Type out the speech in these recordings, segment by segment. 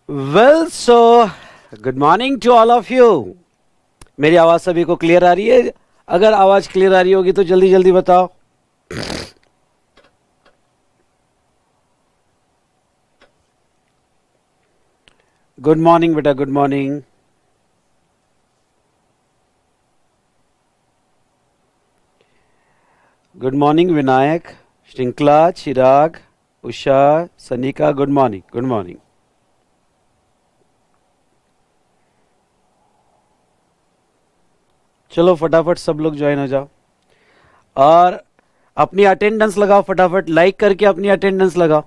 Well so good morning to all of you. मेरी आवाज सभी को क्लियर आ रही है? अगर आवाज क्लियर आ रही होगी तो जल्दी जल्दी बताओ। गुड मॉर्निंग बेटा, good morning. Good morning Vinayak, Shrinkhala, Chirag, Usha, Sanika, good morning, good morning. चलो फटाफट सब लोग ज्वाइन हो जाओ और अपनी अटेंडेंस लगाओ, फटाफट लाइक करके अपनी अटेंडेंस लगाओ।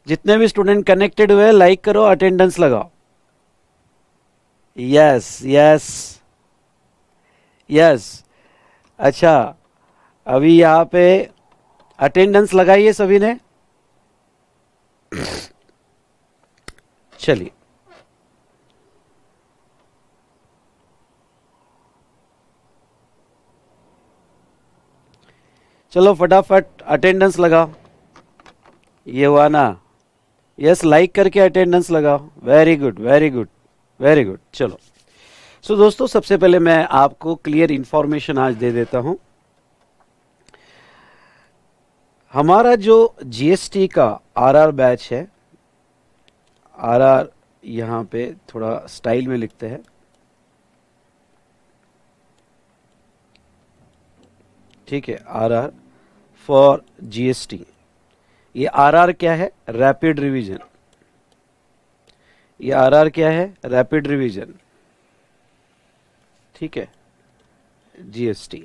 जितने भी स्टूडेंट कनेक्टेड हुए लाइक करो, अटेंडेंस लगाओ। Yes yes yes. अच्छा, अभी यहाँ पे अटेंडेंस लगाइए सभी ने। चलिए, चलो फटाफट अटेंडेंस लगाओ। ये हुआ ना? यस, लाइक करके अटेंडेंस लगाओ। Very good, very good, very good. चलो सो दोस्तों, सबसे पहले मैं आपको क्लियर इंफॉर्मेशन आज दे देता हूं। हमारा जो जीएसटी का आरआर बैच है, आरआर यहां पे थोड़ा स्टाइल में लिखते हैं, ठीक है? RR for GST. ये आरआर क्या है? Rapid revision. ये आरआर क्या है? रैपिड रिवीजन, ठीक है? जीएसटी।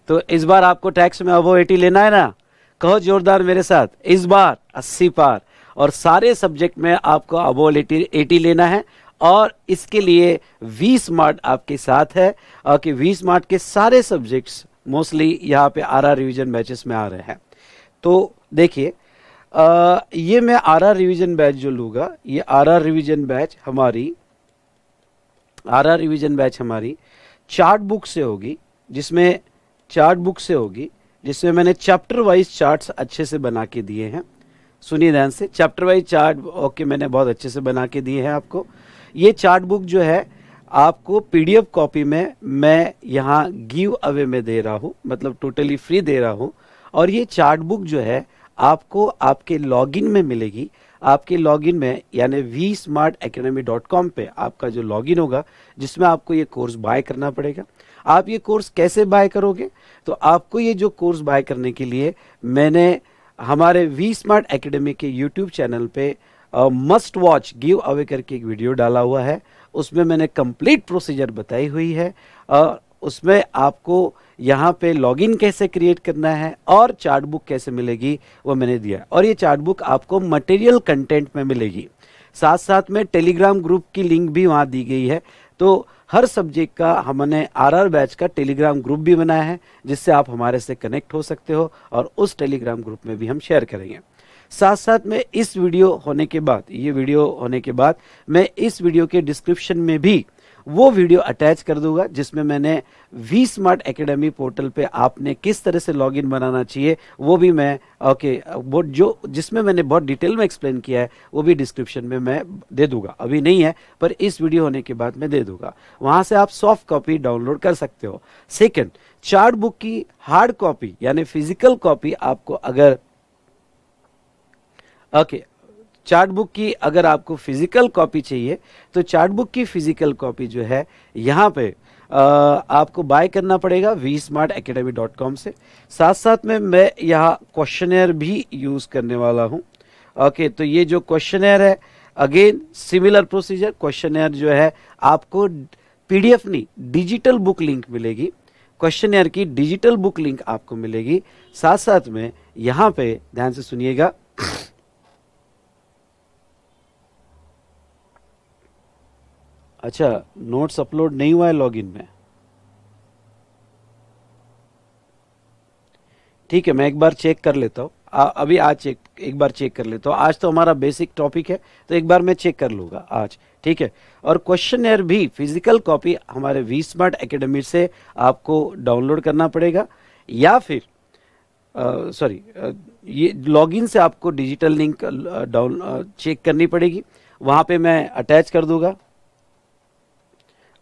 तो इस बार आपको टैक्स में अबव 80 लेना है ना? कहो जोरदार मेरे साथ, इस बार 80 पार। और सारे सब्जेक्ट में आपको अबव 80 लेना है। और इसके लिए वी स्मार्ट आपके साथ है, और कि वी स्मार्ट के सारे सब्जेक्ट्स मोस्टली यहाँ पे आरआर रिवीजन बैचेस में आ रहे हैं। तो देखिए, ये मैं आरआर रिवीजन बैच जो लूंगा, ये आरआर रिवीजन बैच हमारी चार्ट बुक से होगी, जिसमें मैंने चैप्टर वाइज चार्ट्स अच्छे से बना के दिए हैं। सुनिए ध्यान से, चैप्टर वाइज चार्ट ओके मैंने बहुत अच्छे से बना के दिए हैं आपको। ये चार्ट बुक जो है आपको पीडीएफ कॉपी में मैं यहाँ गिव अवे में दे रहा हूँ, मतलब टोटली फ्री दे रहा हूँ। और ये चार्ट बुक जो है आपको आपके लॉगिन में मिलेगी। आपके लॉगिन में यानी vsmartacademy.com पे आपका जो लॉगिन होगा, जिसमें आपको ये कोर्स बाय करना पड़ेगा। आप ये कोर्स कैसे बाय करोगे? तो आपको ये जो कोर्स बाय करने के लिए मैंने हमारे वी स्मार्ट एकेडमी के यूट्यूब चैनल पे मस्ट वॉच गिव अवे करके एक वीडियो डाला हुआ है। उसमें मैंने कंप्लीट प्रोसीजर बताई हुई है। उसमें आपको यहाँ पे लॉगिन कैसे क्रिएट करना है और चार्ट बुक कैसे मिलेगी वो मैंने दिया। और ये चार्ट बुक आपको मटेरियल कंटेंट में मिलेगी। साथ साथ में टेलीग्राम ग्रुप की लिंक भी वहाँ दी गई है। तो हर सब्जेक्ट का हमने आरआर बैच का टेलीग्राम ग्रुप भी बनाया है, जिससे आप हमारे से कनेक्ट हो सकते हो और उस टेलीग्राम ग्रुप में भी हम शेयर करेंगे। साथ साथ में इस वीडियो होने के बाद, ये वीडियो होने के बाद मैं इस वीडियो के डिस्क्रिप्शन में भी वो वीडियो अटैच कर दूंगा, जिसमें मैंने वी स्मार्ट एकेडमी पोर्टल पे आपने किस तरह से लॉगिन बनाना चाहिए वो भी मैं वो जो जिसमें मैंने बहुत डिटेल में एक्सप्लेन किया है वो भी डिस्क्रिप्शन में मैं दे दूंगा। अभी नहीं है पर इस वीडियो होने के बाद मैं दे दूंगा। वहां से आप सॉफ्ट कॉपी डाउनलोड कर सकते हो। सेकेंड, चार्ट बुक की हार्ड कॉपी यानी फिजिकल कॉपी आपको अगर चार्ट बुक की अगर आपको फिजिकल कॉपी चाहिए तो चार्ट बुक की फिजिकल कॉपी जो है यहाँ पे आपको बाय करना पड़ेगा vsmartacademy.com से। साथ साथ में मैं यहाँ क्वेश्चनर भी यूज करने वाला हूँ। तो ये जो क्वेश्चनर है, अगेन सिमिलर प्रोसीजर। क्वेश्चनर जो है आपको पीडीएफ नहीं, डिजिटल बुक लिंक मिलेगी। क्वेश्चनर की डिजिटल बुक लिंक आपको मिलेगी। साथ साथ में यहाँ पे ध्यान से सुनिएगा, अच्छा नोट्स अपलोड नहीं हुआ है लॉगिन में, ठीक है मैं एक बार चेक कर लेता हूँ। अभी आज एक बार चेक कर लेता हूँ। आज तो हमारा बेसिक टॉपिक है तो एक बार मैं चेक कर लूंगा आज, ठीक है? और क्वेश्चनर भी फिजिकल कॉपी हमारे वी स्मार्ट एकेडमी से आपको डाउनलोड करना पड़ेगा, या फिर ये लॉगिन से आपको डिजिटल लिंक डाउन चेक करनी पड़ेगी, वहां पे मैं अटैच कर दूंगा।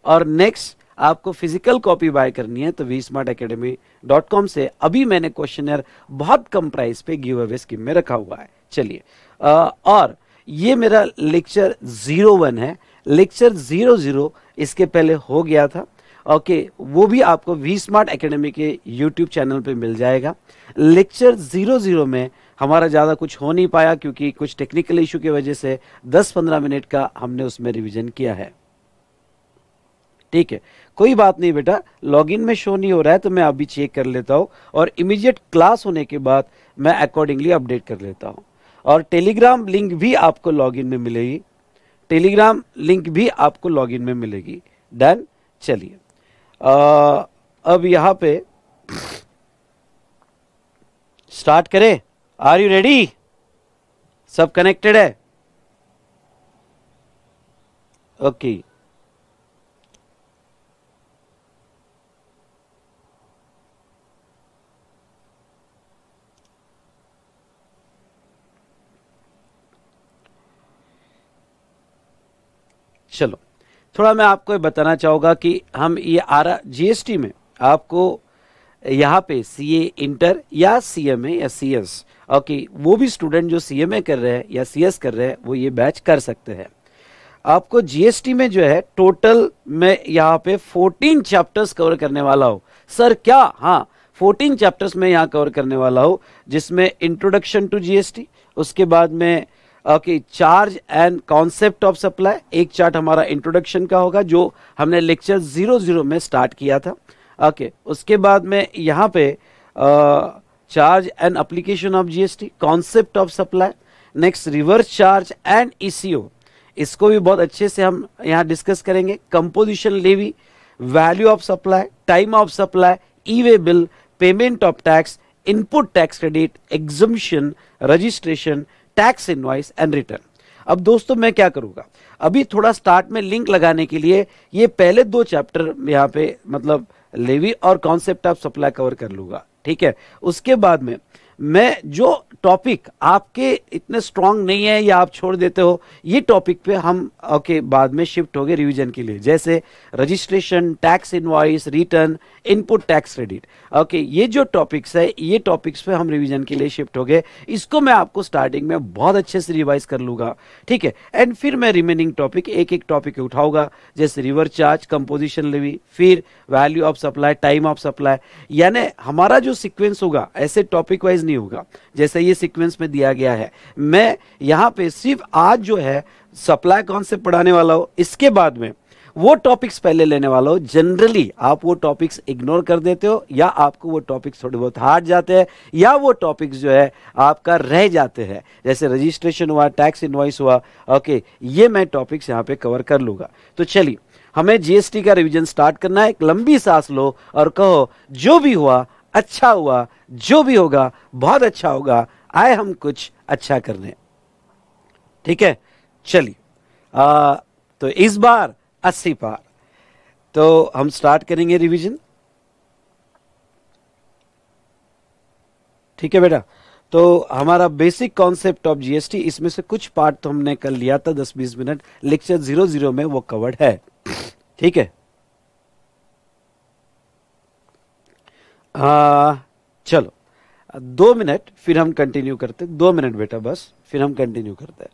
और नेक्स्ट आपको फिजिकल कॉपी बाय करनी है तो vsmartacademy.com से अभी मैंने क्वेश्चनर बहुत कम प्राइस पे गिव अवे स्कीम में रखा हुआ है। चलिए और ये मेरा लेक्चर 01 है। लेक्चर 00 इसके पहले हो गया था, ओके, वो भी आपको वी स्मार्ट एकेडमी के यूट्यूब चैनल पे मिल जाएगा। लेक्चर 00 में हमारा ज़्यादा कुछ हो नहीं पाया क्योंकि कुछ टेक्निकल इशू की वजह से 10-15 मिनट का हमने उसमें रिवीजन किया है। ठीक है, कोई बात नहीं बेटा, लॉगिन में शो नहीं हो रहा है तो मैं अभी चेक कर लेता हूँ और इमीडिएट क्लास होने के बाद मैं अकॉर्डिंगली अपडेट कर लेता हूँ। और टेलीग्राम लिंक भी आपको लॉगिन में मिलेगी, टेलीग्राम लिंक भी आपको लॉगिन में मिलेगी। डन। चलिए अब यहाँ पे स्टार्ट करें। Are you ready? सब कनेक्टेड है? ओके चलो, थोड़ा मैं आपको बताना चाहूँगा कि हम ये जीएसटी में आपको यहाँ पे सीए इंटर या सीएमए या सीएस, ओके, वो भी स्टूडेंट जो सीएमए कर रहे हैं या सीएस कर रहे हैं वो ये बैच कर सकते हैं। आपको जीएसटी में जो है टोटल मैं यहाँ पे 14 चैप्टर्स कवर करने वाला हूँ। सर क्या? हाँ, 14 चैप्टर्स में यहाँ कवर करने वाला हूँ, जिसमें इंट्रोडक्शन टू जीएसटी, उसके बाद में okay charge and concept of supply, एक चार्ट हमारा इंट्रोडक्शन का होगा जो हमने लेक्चर 00 में स्टार्ट किया था। ओके उसके बाद में यहाँ पे charge and application of GST, concept of supply, next reverse charge and ECO, इसको भी बहुत अच्छे से हम यहाँ डिस्कस करेंगे। Composition levy, value of supply, time of supply, E way bill, payment of tax, input tax credit, exemption, registration, tax invoice and return. अब दोस्तों मैं क्या करूंगा, अभी थोड़ा स्टार्ट में लिंक लगाने के लिए ये पहले 2 चैप्टर यहाँ पे मतलब लेवी और कॉन्सेप्ट ऑफ सप्लाई कवर कर लूंगा। ठीक है, उसके बाद में मैं जो टॉपिक आपके इतने स्ट्रांग नहीं है या आप छोड़ देते हो, ये टॉपिक पे हम ओके बाद में शिफ्ट हो गए रिवीजन के लिए, जैसे registration, tax invoice, return, input tax credit. Okay ये जो टॉपिक्स है ये टॉपिक्स पे हम रिवीजन के लिए शिफ्ट हो गए। इसको मैं आपको स्टार्टिंग में बहुत अच्छे से रिवाइज कर लूंगा। ठीक है, एंड फिर मैं रिमेनिंग टॉपिक एक एक टॉपिक उठाऊंगा, जैसे रिवर्स चार्ज, कंपोजिशन लेवी, फिर value of supply, time of supply. यानी हमारा जो सीक्वेंस होगा ऐसे टॉपिक वाइज नहीं होगा जैसे ये सीक्वेंस में दिया गया है। मैं यहाँ पे सिर्फ आज जो है सप्लाई कॉन्सेप्ट पढ़ाने वाला हूं, इसके बाद में वो टॉपिक्स पहले लेने वाला हूं। जनरली आप वो टॉपिक्स इग्नोर कर देते हो या आपको वो टॉपिक्स थोड़े बहुत हार्ड जाते हैं या वो टॉपिक्स जो है आपका रह जाते हैं, जैसे रजिस्ट्रेशन हुआ, टैक्स इनवॉइस हुआ। ओके ये मैं टॉपिक्स यहाँ पे कवर कर लूंगा। तो चलिए हमें जीएसटी का रिवीजन स्टार्ट करना है। एक लंबी सांस लो और कहो जो भी हुआ अच्छा हुआ, जो भी होगा बहुत अच्छा होगा, आए हम कुछ अच्छा करने। ठीक है, चलिए तो इस बार 80 पार। तो हम स्टार्ट करेंगे रिवीजन। ठीक है बेटा, तो हमारा बेसिक कॉन्सेप्ट ऑफ जीएसटी, इसमें से कुछ पार्ट तो हमने कर लिया था 10-20 मिनट, लेक्चर 00 में वो कवर्ड है। ठीक है, चलो 2 मिनट फिर हम कंटिन्यू करते, 2 मिनट बेटा बस, फिर हम कंटिन्यू करते हैं।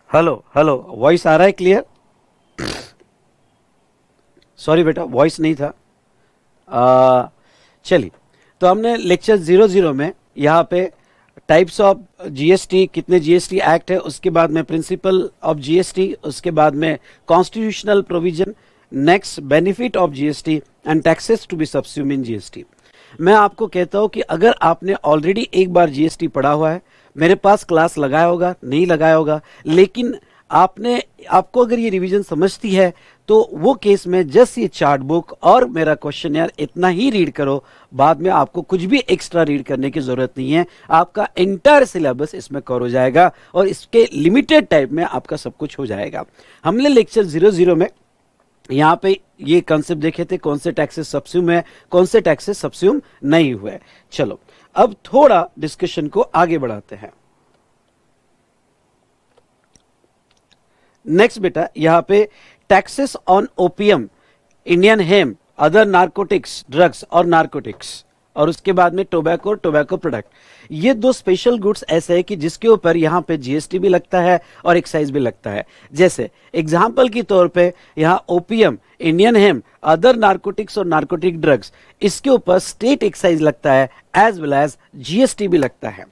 हेलो हेलो, वॉइस आ रहा है क्लियर? सॉरी बेटा, वॉइस नहीं था। चलिए, तो हमने लेक्चर 00 में यहाँ पे टाइप्स ऑफ जीएसटी, कितने जीएसटी एक्ट है, उसके बाद में प्रिंसिपल ऑफ जीएसटी, उसके बाद में constitutional provision, next benefit of GST and taxes to be subsume in GST. मैं आपको कहता हूं कि अगर आपने ऑलरेडी एक बार जीएसटी पढ़ा हुआ है, मेरे पास क्लास लगाया होगा, नहीं लगाया होगा, लेकिन आपको अगर ये रिवीजन समझती है तो वो केस में जस्ट ये चार्ट बुक और मेरा क्वेश्चन यार इतना ही रीड करो, बाद में आपको कुछ भी एक्स्ट्रा रीड करने की जरूरत नहीं है। आपका एंटायर सिलेबस इसमें कवर हो जाएगा और इसके लिमिटेड टाइम में आपका सब कुछ हो जाएगा। हमने लेक्चर 00 में यहाँ पे ये कंसेप्ट देखे थे, कौन से टैक्सेस सब्स्यूम है, कौन से टैक्सेस सब्स्यूम नहीं हुए। चलो अब थोड़ा डिस्कशन को आगे बढ़ाते हैं। नेक्स्ट बेटा, यहाँ पे taxes on opium, Indian hemp, other narcotics drugs और नार्कोटिक्स, और उसके बाद में टोबैको, टोबैको प्रोडक्ट। ये दो स्पेशल गुड्स ऐसे है कि जिसके ऊपर यहाँ पे जीएसटी भी लगता है और एक्साइज भी लगता है। जैसे एग्जाम्पल के तौर पे यहाँ opium, Indian hemp, other narcotics और नार्कोटिक ड्रग्स, इसके ऊपर स्टेट एक्साइज लगता है एज वेल एज जीएसटी भी लगता है।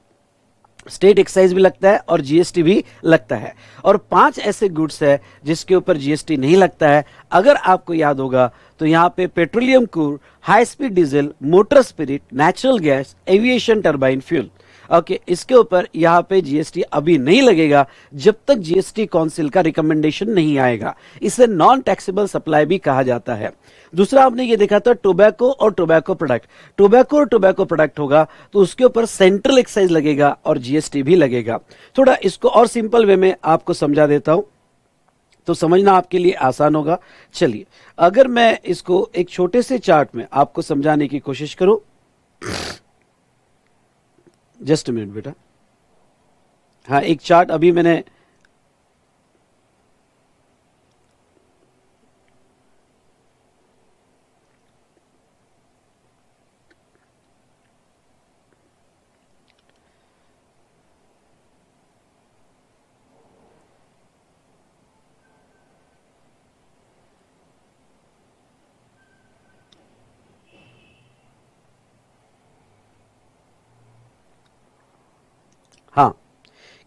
स्टेट एक्साइज भी लगता है और जीएसटी भी लगता है। और 5 ऐसे गुड्स है जिसके ऊपर जीएसटी नहीं लगता है। अगर आपको याद होगा तो यहाँ पे petroleum crude, high speed diesel, motor spirit, natural gas, aviation turbine fuel, okay, इसके ऊपर यहाँ पे जीएसटी अभी नहीं लगेगा जब तक जीएसटी काउंसिल का रिकमेंडेशन नहीं आएगा। इसे नॉन टैक्सेबल सप्लाई भी कहा जाता है। दूसरा आपने ये देखा था टोबैको और टोबैको प्रोडक्ट। टोबैको और टोबैको प्रोडक्ट होगा तो उसके ऊपर सेंट्रल एक्साइज लगेगा और जीएसटी भी लगेगा। थोड़ा इसको और सिंपल वे में आपको समझा देता हूं तो समझना आपके लिए आसान होगा। चलिए, अगर मैं इसको एक छोटे से चार्ट में आपको समझाने की कोशिश करूं, जस्ट मिनट बेटा। हाँ, एक चार्ट अभी मैंने हाँ,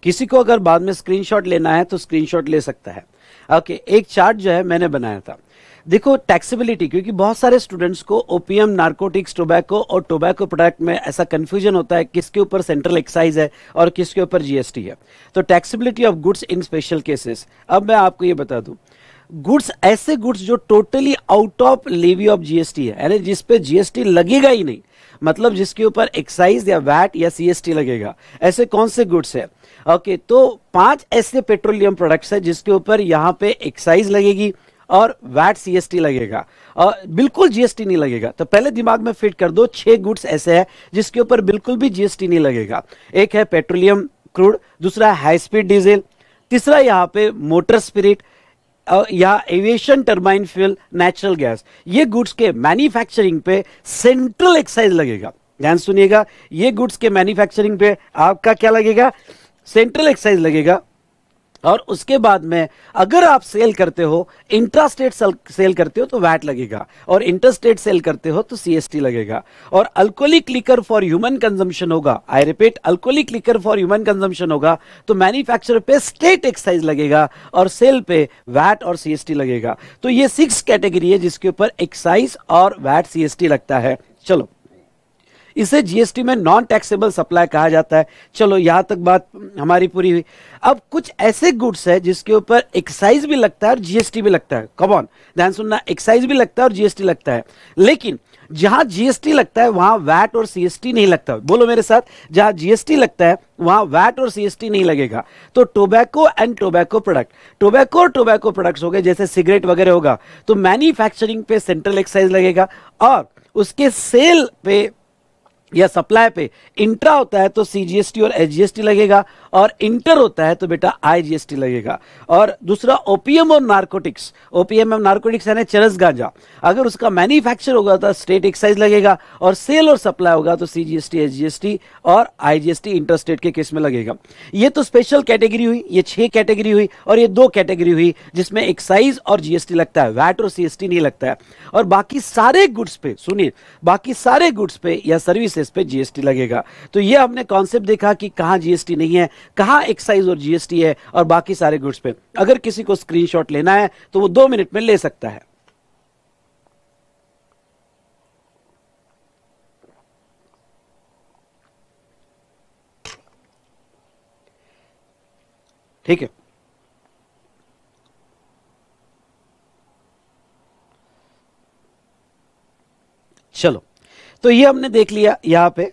किसी को अगर बाद में स्क्रीनशॉट लेना है तो स्क्रीनशॉट ले सकता है। ओके, एक चार्ट जो है मैंने बनाया था। देखो टैक्सेबिलिटी, क्योंकि बहुत सारे स्टूडेंट्स को ओपीएम, नार्कोटिक्स, टोबैको और टोबैको प्रोडक्ट में ऐसा कंफ्यूजन होता है किसके ऊपर सेंट्रल एक्साइज है और किसके ऊपर जीएसटी है। तो taxability of goods in special cases, अब मैं आपको ये बता दूं, गुड्स, ऐसे गुड्स जो totally out of levy of GST है, यानी जिसपे जीएसटी लगेगा ही नहीं, मतलब जिसके ऊपर एक्साइज या वैट या सीएसटी लगेगा, ऐसे कौन से गुड्स है? ओके, तो 5 ऐसे पेट्रोलियम प्रोडक्ट्स है जिसके ऊपर यहां पे एक्साइज लगेगी और वैट सीएसटी लगेगा और बिल्कुल जीएसटी नहीं लगेगा। तो पहले दिमाग में फिट कर दो, 6 गुड्स ऐसे है जिसके ऊपर बिल्कुल भी जीएसटी नहीं लगेगा। एक है पेट्रोलियम क्रूड, दूसरा हाई स्पीड डीजल, तीसरा यहां पे मोटर स्पिरिट या aviation turbine fuel, natural gas. ये गुड्स के मैन्युफैक्चरिंग पे सेंट्रल एक्साइज लगेगा। ध्यान सुनिएगा, ये गुड्स के मैन्युफैक्चरिंग पे आपका क्या लगेगा? सेंट्रल एक्साइज लगेगा। और उसके बाद में अगर आप सेल करते हो, इंट्रास्टेट सेल करते हो तो वैट लगेगा, और इंटरस्टेट सेल करते हो तो सीएसटी लगेगा। और alcoholic liquor for human consumption होगा, I repeat, alcoholic liquor for human consumption होगा तो मैन्युफैक्चरर पे स्टेट एक्साइज लगेगा और सेल पे वैट और सीएसटी लगेगा। तो ये 6 कैटेगरी है जिसके ऊपर एक्साइज और वैट सीएसटी लगता है। चलो, इसे जीएसटी में नॉन टैक्सेबल सप्लाई कहा जाता है। चलो, यहां तक बात हमारी पूरी हुई। अब कुछ ऐसे गुड्स है जिसके ऊपर एक्साइज भी लगता है और जीएसटी भी लगता है। कम ऑन, ध्यान सुनना, एक्साइज भी लगता है और जीएसटी लगता है, लेकिन जहां जीएसटी लगता है वहां वैट और सीएसटी नहीं लगता। बोलो मेरे साथ, जहां जीएसटी लगता है वहां वैट और सीएसटी नहीं लगेगा। तो tobacco and tobacco product, tobacco और टोबैको प्रोडक्ट्स हो गए, जैसे सिगरेट वगैरह होगा तो मैन्युफैक्चरिंग पे सेंट्रल एक्साइज लगेगा और उसके सेल पे या सप्लाई पे इंट्रा होता है तो सीजीएसटी और एसजीएसटी लगेगा, और इंटर होता है तो बेटा आईजीएसटी लगेगा। और दूसरा ओपीएम और नारकोटिक्स, ओपीएम और नारकोटिक्स यानी चरस गांजा, अगर उसका मैन्युफैक्चर होगा तो स्टेट एक्साइज लगेगा, और सेल और सप्लाई होगा तो सीजीएसटी एसजीएसटी और आईजीएसटी इंटरस्टेट के केस में लगेगा। ये तो स्पेशल कैटेगरी हुई, ये 6 कैटेगरी हुई, और ये 2 कैटेगरी हुई जिसमें एक्साइज और जीएसटी लगता है, वैट और सीएसटी नहीं लगता है। और बाकी सारे गुड्स पे, सुनिए, बाकी सारे गुड्स पे या सर्विसेज पे जीएसटी लगेगा। तो ये हमने कॉन्सेप्ट देखा कि कहां जीएसटी नहीं है, कहां एक्साइज और जीएसटी है, और बाकी सारे गुड्स पे। अगर किसी को स्क्रीनशॉट लेना है तो वो 2 मिनट में ले सकता है। ठीक है, चलो, तो ये हमने देख लिया यहां पे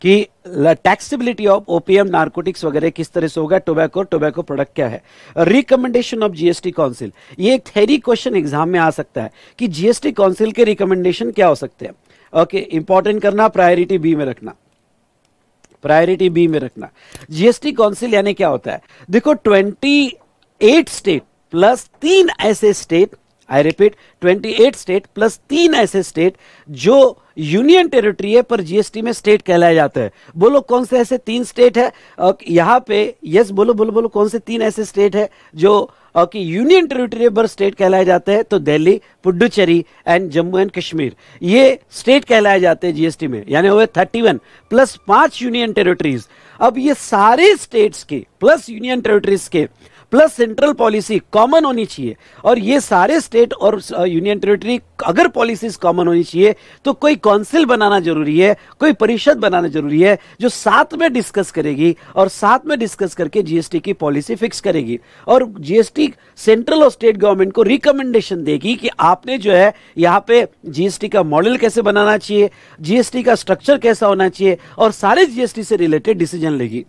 कि टैक्सेबिलिटी ऑफ ओपीएम नारकोटिक्स वगैरह किस तरह से होगा, टोबैको प्रोडक्ट क्या है। रिकमेंडेशन ऑफ जीएसटी काउंसिल, ये एक थ्योरी क्वेश्चन एग्जाम में आ सकता है कि जीएसटी काउंसिल के रिकमेंडेशन क्या हो सकते हैं। ओके, इंपॉर्टेंट करना, प्रायोरिटी बी में रखना, प्रायोरिटी बी में रखना। जीएसटी काउंसिल यानी क्या होता है, देखो 28 स्टेट प्लस 3 ऐसे state, I repeat 28 state plus 3 ऐसे स्टेट जो यूनियन टेरिटरी है पर जीएसटी में स्टेट कहलाए जाते हैं। बोलो कौन से ऐसे 3 स्टेट है, यहां पे यस बोलो बोलो बोलो, कौन से 3 ऐसे स्टेट है जो कि यूनियन टेरिटरी पर स्टेट कहलाए जाते हैं। तो दिल्ली, पुडुचेरी एंड जम्मू एंड कश्मीर, ये स्टेट कहलाए जाते हैं जीएसटी में, यानी हुए 31 प्लस 5 यूनियन टेरिटरीज। अब ये सारे स्टेट्स के प्लस यूनियन टेरिटरीज के प्लस सेंट्रल पॉलिसी कॉमन होनी चाहिए, और ये सारे स्टेट और यूनियन टेरिटरी अगर पॉलिसीज कॉमन होनी चाहिए तो कोई काउंसिल बनाना जरूरी है, कोई परिषद बनाना जरूरी है जो साथ में डिस्कस करेगी और साथ में डिस्कस करके जीएसटी की पॉलिसी फिक्स करेगी। और जीएसटी सेंट्रल और स्टेट गवर्नमेंट को रिकमेंडेशन देगी कि आपने जो है यहाँ पे जीएसटी का मॉडल कैसे बनाना चाहिए, जीएसटी का स्ट्रक्चर कैसा होना चाहिए, और सारे जीएसटी से रिलेटेड डिसीजन लेगी।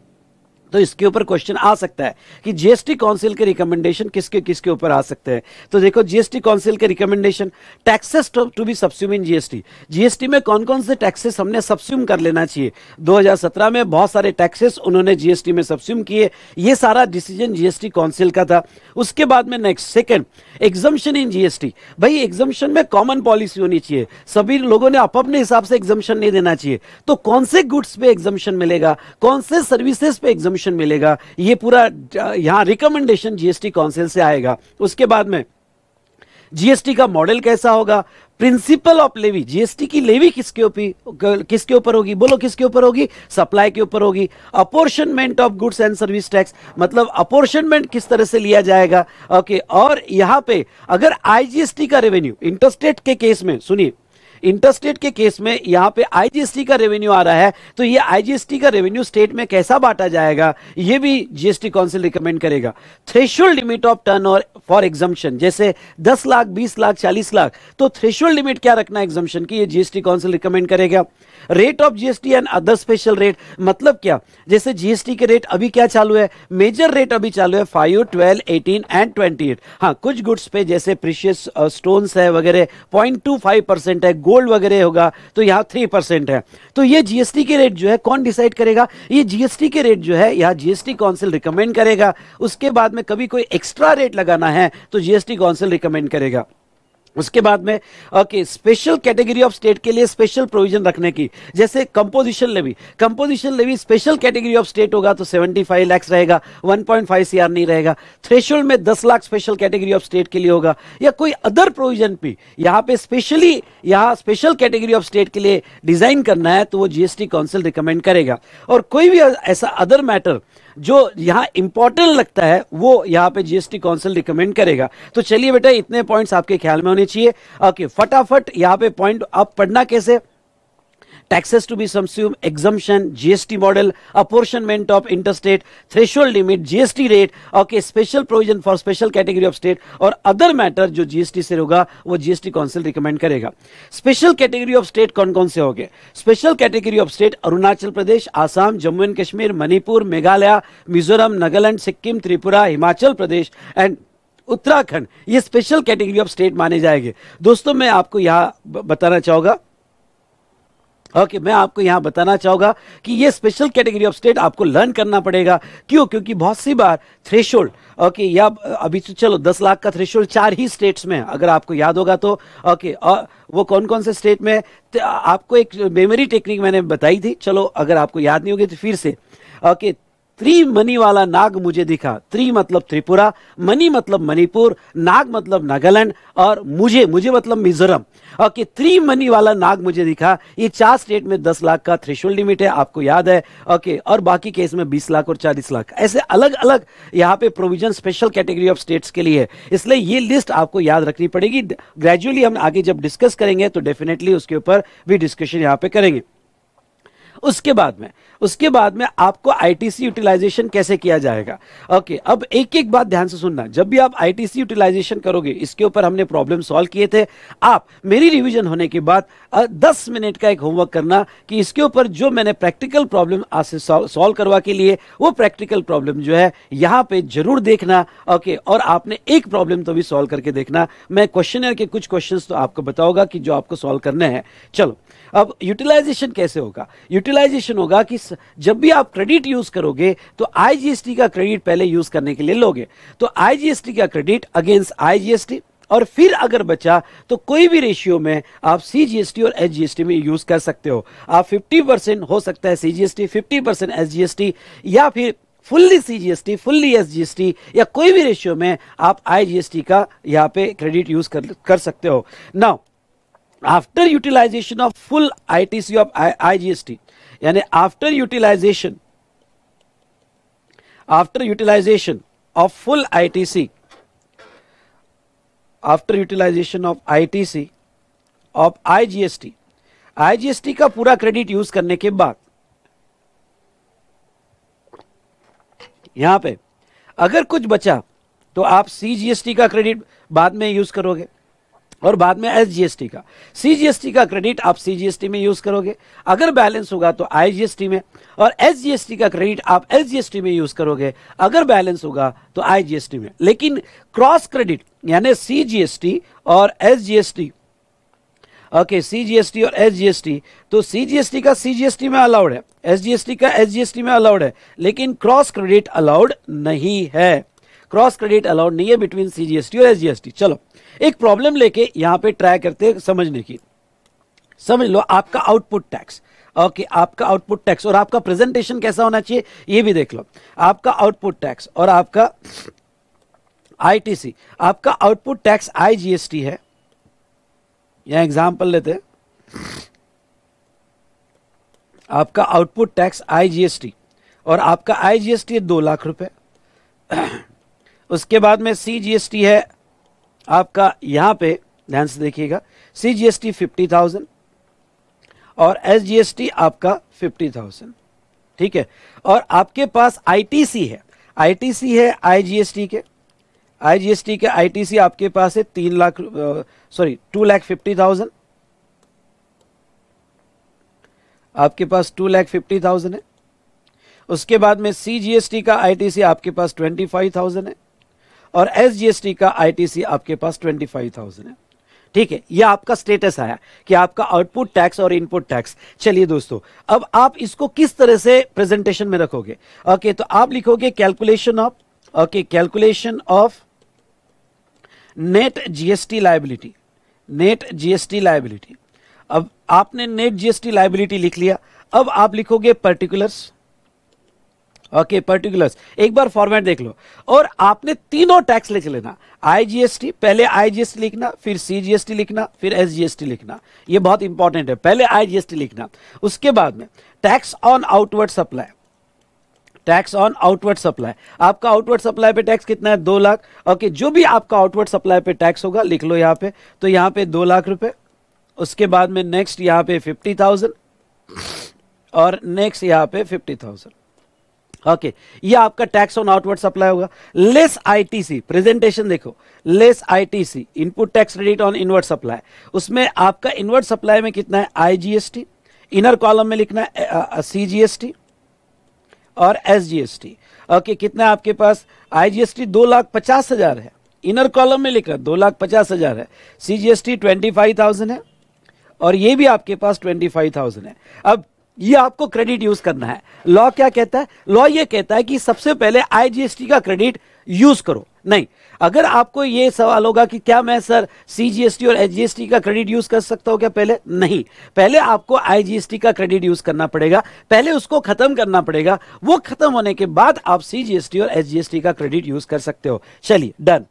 तो इसके ऊपर क्वेश्चन आ सकता है कि जीएसटी काउंसिल के रिकमेंडेशन किसके किसके ऊपर आ सकते हैं। तो देखो जीएसटी काउंसिल के recommendation, taxes to be subsume in GST, GST में कौन कौन से टैक्सेस हमने सब्स्यूम कर लेना चाहिए। 2017 में बहुत सारे टैक्सेस उन्होंने जीएसटी में सब्स्यूम किए, ये सारा डिसीजन जीएसटी काउंसिल का था। उसके बाद में next second, exemption in GST, भाई एग्जम्पशन में कॉमन पॉलिसी होनी चाहिए, सभी लोगों ने अपने हिसाब से एग्जम्पशन नहीं देना चाहिए। तो कौन से गुड्स पे एग्जम्पशन मिलेगा, कौन से सर्विसेज पे एग्जम्पशन मिलेगा, ये पूरा यहां रिकमेंडेशन जीएसटी काउंसिल से आएगा। उसके बाद में जीएसटी का मॉडल कैसा होगा, प्रिंसिपल ऑफ लेवी, जीएसटी की लेवी किसके ऊपर होगी, बोलो किसके ऊपर होगी, सप्लाई के ऊपर होगी। Apportionment of goods and service tax, मतलब अपॉर्शनमेंट किस तरह से लिया जाएगा। ओके, और यहां पे अगर आईजीएसटी का रेवेन्यू इंटरस्टेट के केस में, सुनिए इंटरस्टेट के केस में यहां पे आईजीएसटी का रेवेन्यू आ रहा है, तो ये आईजीएसटी का रेवेन्यू स्टेट में कैसा बांटा जाएगा, ये भी जीएसटी काउंसिल रिकमेंड करेगा। Threshold limit of turnover for exemption, जैसे 10 लाख, 20 लाख, 40 लाख, तो थ्रेशोल्ड लिमिट क्या रखना है एग्जम्पशन की, ये जीएसटी काउंसिल रिकमेंड करेगा। Rate of GST and other special rate, मतलब क्या, जैसे जीएसटी के रेट अभी क्या चालू है, मेजर रेट अभी चालू है 5, 12, 18 एंड 28। हाँ, कुछ गुड्स पे जैसे प्रीशियस स्टोन्स है वगैरह 0.25% है, गोल्ड वगैरह होगा तो यहां 3% है। तो ये जीएसटी के रेट जो है कौन डिसाइड करेगा, ये जीएसटी के रेट जो है यहां जीएसटी काउंसिल रिकमेंड करेगा। उसके बाद में कभी कोई एक्स्ट्रा रेट लगाना है तो जीएसटी काउंसिल रिकमेंड करेगा। उसके बाद में okay, special category of state के लिए स्पेशल प्रोविजन रखने की, जैसे composition levy, composition levy special category of state होगा तो 75 लाख रहेगा, 1.5 सीआर नहीं रहेगा। थ्रेशोल्ड में 10 lakh special category of state के लिए होगा, या कोई अदर प्रोविजन भी यहां पे स्पेशली यहां स्पेशल कैटेगरी ऑफ स्टेट के लिए डिजाइन करना है तो वो जीएसटी काउंसिल रिकमेंड करेगा। और कोई भी ऐसा अदर मैटर जो यहां इंपॉर्टेंट लगता है वो यहां पे जीएसटी काउंसिल रिकमेंड करेगा। तो चलिए बेटा, इतने पॉइंट्स आपके ख्याल में होने चाहिए। ओके, फटाफट यहां पे पॉइंट आप पढ़ना कैसे, taxes to be subsume, exemption, GST model, apportionment of interstate, threshold limit, GST rate, okay, special provision for special category of state, और अदर मैटर जो जीएसटी से होगा वो जीएसटी काउंसिल रिकमेंड करेगा। स्पेशल कैटेगरी ऑफ स्टेट कौन कौन से होंगे, special category of state Arunachal Pradesh, Assam, Jammu and Kashmir, Manipur, Meghalaya, Mizoram, Nagaland, Sikkim, Tripura, Himachal Pradesh and Uttarakhand, ये स्पेशल कैटेगरी ऑफ स्टेट माने जाएंगे। दोस्तों मैं आपको यहां बताना चाहूंगा, ओके मैं आपको यहां बताना चाहूंगा कि ये स्पेशल कैटेगरी ऑफ स्टेट आपको लर्न करना पड़ेगा। क्यों? क्योंकि बहुत सी बार थ्रेशोल्ड ओके या अभी तो चलो 10 लाख का थ्रेशोल्ड 4 ही स्टेट्स में है, अगर आपको याद होगा तो। ओके और वो कौन कौन से स्टेट में? तो आपको एक मेमोरी टेक्निक मैंने बताई थी, चलो अगर आपको याद नहीं होगी तो फिर से। ओके त्रि मनी वाला नाग मुझे दिखा। त्रि मतलब त्रिपुरा, मनी मतलब मणिपुर, नाग मतलब नागालैंड और मुझे मतलब मिजोरम। ओके त्रि मनी वाला नाग मुझे दिखा। ये 4 स्टेट में 10 लाख का थ्रेशोल्ड लिमिट है, आपको याद है। ओके और बाकी केस में 20 लाख और 40 लाख, ऐसे अलग अलग यहाँ पे provision special category of states के लिए है। इसलिए ये लिस्ट आपको याद रखनी पड़ेगी। ग्रेजुअली हम आगे जब डिस्कस करेंगे तो डेफिनेटली उसके ऊपर भी डिस्कशन यहाँ पे करेंगे। उसके बाद में आपको आईटीसी यूटिलाइजेशन कैसे किया जाएगा। ओके अब एक एक बात ध्यान से सुनना। जब भी आप आईटीसी यूटिलाइजेशन करोगे, इसके ऊपर हमने प्रॉब्लम सॉल्व किए थे। आप मेरी रिवीजन होने के बाद 10 मिनट का एक होमवर्क करना कि इसके ऊपर जो मैंने प्रैक्टिकल प्रॉब्लम आज से सॉल्व करवा के लिए, वो प्रैक्टिकल प्रॉब्लम जो है यहां पे जरूर देखना। ओके और आपने एक प्रॉब्लम तो भी सॉल्व करके देखना। मैं क्वेश्चनर के कुछ क्वेश्चंस तो आपको बताऊंगा कि जो आपको सॉल्व करने हैं। चलो अब यूटिलाइजेशन कैसे होगा? यूटिलाइजेशन होगा कि जब भी आप क्रेडिट यूज करोगे तो आईजीएसटी का क्रेडिट पहले यूज करने के लिए लोगे, तो आईजीएसटी का क्रेडिट अगेंस्ट आईजीएसटी, और फिर अगर बचा तो कोई भी रेशियो में आप सीजीएसटी और एसजीएसटी में यूज कर सकते हो। आप 50% हो सकता है सीजीएसटी, 50% एसजीएसटी, या फिर फुल्ली सीजीएसटी, फुल्ली एसजीएसटी, या कोई भी रेशियो में आप आईजीएसटी का यहाँ पे क्रेडिट यूज कर सकते हो। Now after utilization of full ITC of IGST, यानी after utilization of full ITC, after utilization of ITC of IGST, IGST का पूरा क्रेडिट यूज करने के बाद यहां पे अगर कुछ बचा तो आप सीजीएसटी का क्रेडिट बाद में यूज करोगे और बाद में एसजीएसटी का। सीजीएसटी का क्रेडिट आप सीजीएसटी में यूज करोगे, अगर बैलेंस होगा तो आईजीएसटी में, और एसजीएसटी का क्रेडिट आप एसजीएसटी में यूज करोगे, अगर बैलेंस होगा तो आईजीएसटी में। लेकिन क्रॉस क्रेडिट यानी सीजीएसटी और एसजीएसटी, ओके सीजीएसटी और एसजीएसटी, तो सीजीएसटी का सीजीएसटी में अलाउड है, एसजीएसटी का एसजीएसटी में अलाउड है, लेकिन क्रॉस क्रेडिट अलाउड नहीं है। क्रॉस क्रेडिट अलाउड नहीं है बिटवीन सीजीएसटी और एसजीएसटी। चलो एक प्रॉब्लम लेके यहां पे ट्राई करते हैं समझने की। समझ लो आपका आउटपुट टैक्स, ओके आपका आउटपुट टैक्स, और आपका प्रेजेंटेशन कैसा होना चाहिए ये भी देख लो। आपका आउटपुट टैक्स और आपका आईटीसी, आपका आउटपुट टैक्स आईजीएसटी है, यहां एग्जांपल लेते हैं। आपका आउटपुट टैक्स आईजीएसटी और आपका आईजीएसटी है 2 लाख रुपए। उसके बाद में सीजीएसटी है आपका, यहां पे ध्यान से देखिएगा, सीजीएसटी 50,000 और एसजीएसटी आपका 50,000, ठीक है। और आपके पास आईटीसी है, आईटीसी है आईजीएसटी के, आईजीएसटी के आईटीसी आपके पास है 2,50,000, आपके पास 2,50,000 है। उसके बाद में सीजीएसटी का आईटीसी आपके पास 25,000 है और एसजीएसटी का आईटीसी आपके पास 25,000 है, ठीक है। यह आपका स्टेटस आया कि आपका आउटपुट टैक्स और इनपुट टैक्स। चलिए दोस्तों अब आप इसको किस तरह से प्रेजेंटेशन में रखोगे? ओके तो आप लिखोगे calculation of, okay calculation of net GST liability, net GST liability. अब आपने नेट जीएसटी लायबिलिटी लिख लिया, अब आप लिखोगे पर्टिकुलर्स, ओके पर्टिकुलर्स। एक बार फॉर्मेट देख लो और आपने तीनों टैक्स लिख लेना। आईजीएसटी, पहले आईजीएसटी लिखना, फिर सीजीएसटी लिखना, फिर एसजीएसटी लिखना, ये बहुत इंपॉर्टेंट है। पहले आईजीएसटी लिखना, उसके बाद में tax on outward supply, tax on outward supply. आपका आउटवर्ड सप्लाई पे टैक्स कितना है? 2 लाख। ओके जो भी आपका आउटवर्ड सप्लाई पे टैक्स होगा लिख लो यहाँ पे, तो यहाँ पे 2 लाख रुपए। उसके बाद में नेक्स्ट यहाँ पे 50,000 और नेक्स्ट यहाँ पे 50,000, ओके ये आपका टैक्स ऑन आउटवर्ड सप्लाई होगा। लेस आईटीसी, प्रेजेंटेशन देखो, less ITC input tax credit on inward supply, उसमें आपका इनवर्ड सप्लाई में कितना है? आईजीएसटी, इनर कॉलम में लिखना है सीजीएसटी और एसजीएसटी। ओके कितना है आपके पास? आईजीएसटी 2,50,000 है, इनर कॉलम में लिखा 2,50,000 है, सीजीएसटी 25,000 है और ये भी आपके पास 25,000 है। अब ये आपको क्रेडिट यूज करना है। लॉ क्या कहता है? लॉ ये कहता है कि सबसे पहले आईजीएसटी का क्रेडिट यूज करो। नहीं, अगर आपको ये सवाल होगा कि क्या मैं सर सीजीएसटी और एचजीएसटी का क्रेडिट यूज कर सकता हूं क्या पहले? नहीं, पहले आपको आईजीएसटी का क्रेडिट यूज करना पड़ेगा, पहले उसको खत्म करना पड़ेगा। वो खत्म होने के बाद आप सीजीएसटी और एचजीएसटी का क्रेडिट यूज कर सकते हो। चलिए डन।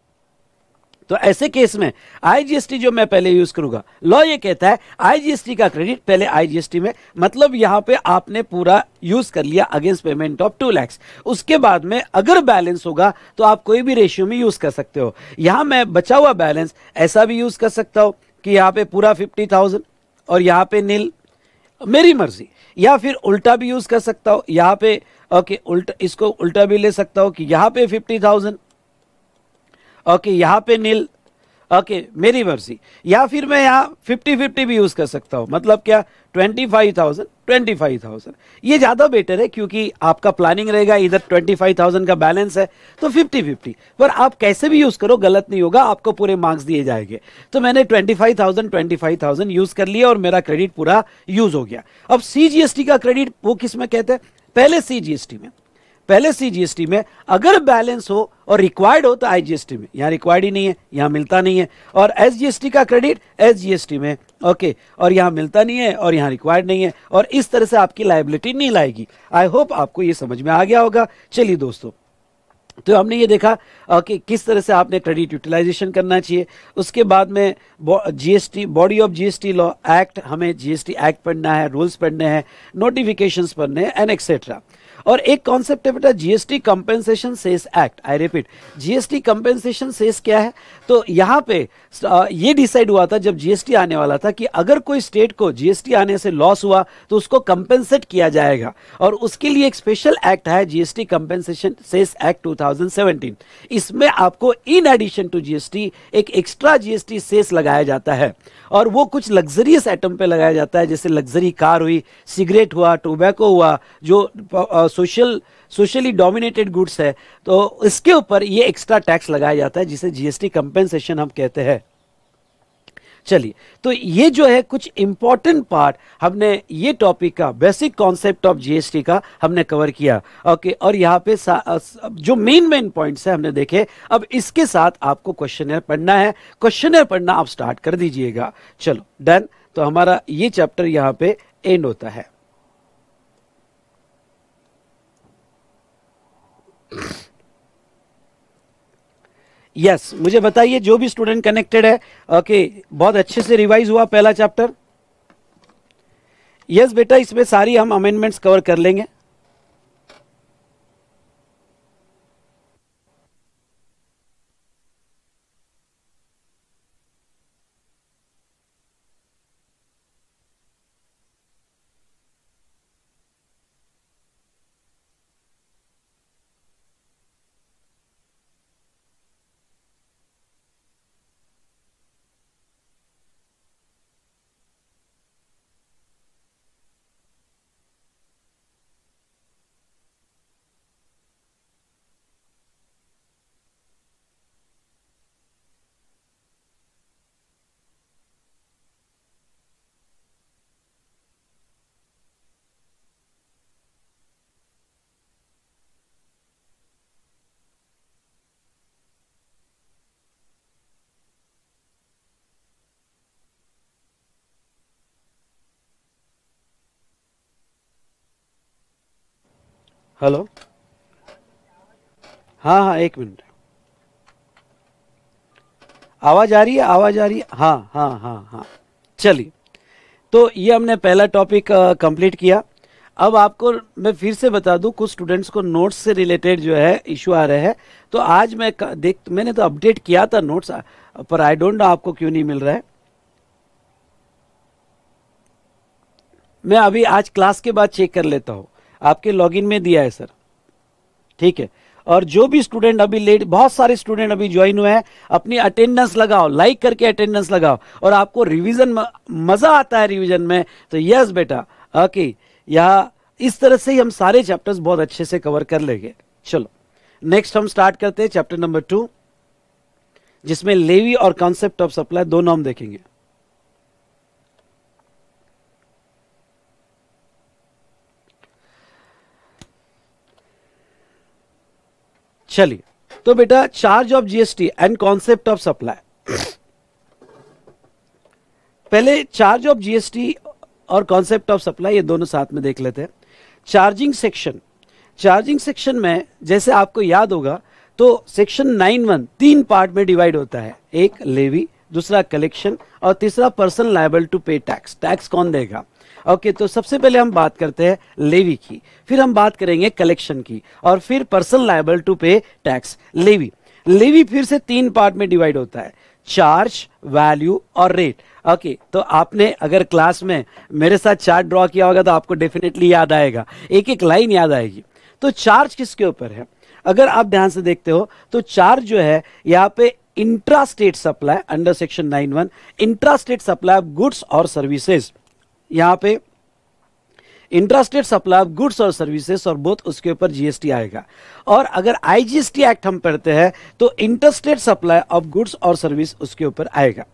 तो ऐसे केस में आईजीएसटी जो मैं पहले यूज करूंगा, लॉ ये कहता है आईजीएसटी का क्रेडिट पहले आईजीएसटी में, मतलब यहां पे आपने पूरा यूज कर लिया अगेंस्ट पेमेंट ऑफ 2 लाख। उसके बाद में अगर बैलेंस होगा तो आप कोई भी रेशियो में यूज कर सकते हो। यहां मैं बचा हुआ बैलेंस ऐसा भी यूज कर सकता हूं कि यहां पे पूरा 50,000 और यहां पे नील, मेरी मर्जी। या फिर उल्टा भी यूज कर सकता हूं, यहां पे ओके उल्टा, इसको उल्टा भी ले सकता हूं कि यहां पे 50,000 ओके यहां पे नील, ओके मेरी मर्जी। या फिर मैं यहां 50-50 भी यूज कर सकता हूं, मतलब क्या 25,000 ये ज्यादा बेटर है क्योंकि आपका प्लानिंग रहेगा इधर 25,000 का बैलेंस है तो 50-50, पर आप कैसे भी यूज करो गलत नहीं होगा, आपको पूरे मार्क्स दिए जाएंगे। तो मैंने 25,000 यूज कर लिया और मेरा क्रेडिट पूरा यूज हो गया। अब सीजीएसटी का क्रेडिट वो किस में कहते हैं? पहले सीजीएसटी में अगर बैलेंस हो और रिक्वायर्ड हो तो आईजीएसटी में, यहां रिक्वायर्ड ही नहीं है, यहां मिलता नहीं है। और एसजीएसटी का क्रेडिट एसजीएसटी में, ओके, और यहां मिलता नहीं है और यहां रिक्वायर्ड नहीं है, और इस तरह से आपकी लायबिलिटी नहीं लाएगी। आई होप आपको ये समझ में आ गया होगा। चलिए दोस्तों, तो हमने ये देखा कि किस तरह से आपने क्रेडिट यूटिलाइजेशन करना चाहिए। उसके बाद में GST, body of GST law act, हमें जीएसटी एक्ट पढ़ना है, रूल्स पढ़ने हैं, नोटिफिकेशंस पढ़ने हैं एंड एक्सेट्रा। और एक कॉन्सेप्ट है बेटा GST compensation cess act. I repeat, GST compensation cess क्या है? तो यहां पे ये डिसाइड हुआ था जब जीएसटी आने वाला था कि अगर कोई स्टेट को जीएसटी आने से लॉस हुआ तो उसको कंपेंसेट किया जाएगा, और उसके लिए एक स्पेशल एक्ट है जीएसटी कंपेंसेशन सेस एक्ट 2017। इसमें आपको इन एडिशन टू जीएसटी एक एक्स्ट्रा जीएसटी सेस लगाया जाता है, और वो कुछ लग्जरियस आइटम पे लगाया जाता है, जैसे लग्जरी कार हुई, सिगरेट हुआ, टोबैको हुआ, जो सोशली डोमिनेटेड गुड्स है, तो इसके ऊपर ये एक्स्ट्रा टैक्स लगाया जाता है जिसे जीएसटी कंपेंसेशन हम कहते हैं। चलिए, तो ये जो है कुछ इंपॉर्टेंट पार्ट हमने ये टॉपिक का बेसिक कॉन्सेप्ट ऑफ जीएसटी का हमने कवर किया। ओके, और यहाँ पे जो मेन पॉइंट्स है हमने देखे। अब इसके साथ आपको क्वेश्चनर पढ़ना है, क्वेश्चनर पढ़ना आप स्टार्ट कर दीजिएगा। चलो डन। तो हमारा ये चैप्टर यहाँ पे एंड होता है। यस, मुझे बताइए जो भी स्टूडेंट कनेक्टेड है, ओके, बहुत अच्छे से रिवाइज हुआ पहला चैप्टर? यस बेटा, इसमें सारी हम अमेंडमेंट्स कवर कर लेंगे। हेलो, हाँ हाँ, एक मिनट, आवाज आ रही है? आवाज आ रही है? हाँ हाँ हाँ हाँ। चलिए, तो ये हमने पहला टॉपिक कंप्लीट किया। अब आपको मैं फिर से बता दूं, कुछ स्टूडेंट्स को नोट्स से रिलेटेड जो है इशू आ रहे हैं, तो आज मैंने तो अपडेट किया था नोट्स, पर आई डोंट नो आपको क्यों नहीं मिल रहा है। मैं अभी आज क्लास के बाद चेक कर लेता हूं, आपके लॉगिन में दिया है सर, ठीक है। और जो भी स्टूडेंट अभी लेट, बहुत सारे स्टूडेंट अभी ज्वाइन हुए हैं, अपनी अटेंडेंस लगाओ, लाइक करके अटेंडेंस लगाओ। और आपको रिवीजन मजा आता है रिवीजन में, तो यस बेटा, ओके, यहाँ इस तरह से ही हम सारे चैप्टर्स बहुत अच्छे से कवर कर लेंगे। चलो नेक्स्ट हम स्टार्ट करते हैं चैप्टर नंबर 2, जिसमें लेवी और कॉन्सेप्ट ऑफ सप्लाई दोनों हम देखेंगे। चलिए, तो बेटा charge of GST and concept of supply. पहले चार्ज ऑफ जीएसटी और कॉन्सेप्ट ऑफ सप्लाई ये दोनों साथ में देख लेते हैं। चार्जिंग सेक्शन, चार्जिंग सेक्शन में जैसे आपको याद होगा तो सेक्शन 9(1) 3 पार्ट में डिवाइड होता है, एक लेवी, दूसरा कलेक्शन और तीसरा पर्सन लायबल टू पे टैक्स। टैक्स कौन देगा? ओके, तो सबसे पहले हम बात करते हैं लेवी की, फिर हम बात करेंगे कलेक्शन की और फिर पर्सन लायबल टू पे टैक्स। लेवी, लेवी फिर से 3 पार्ट में डिवाइड होता है, चार्ज, वैल्यू और रेट। ओके, तो आपने अगर क्लास में मेरे साथ चार्ट ड्रॉ किया होगा तो आपको डेफिनेटली याद आएगा, एक एक लाइन याद आएगी। तो चार्ज किसके ऊपर है? अगर आप ध्यान से देखते हो तो चार्ज जो है यहाँ पे intra state supply under section 9(1), intra state supply of goods और सर्विसेज, यहाँ पे intra state supply of goods और सर्विसेज और बोथ उसके ऊपर जीएसटी आएगा। और अगर आईजीएसटी एक्ट हम पढ़ते हैं तो इंटरस्टेट सप्लाई ऑफ गुड्स और सर्विस उसके ऊपर आएगा।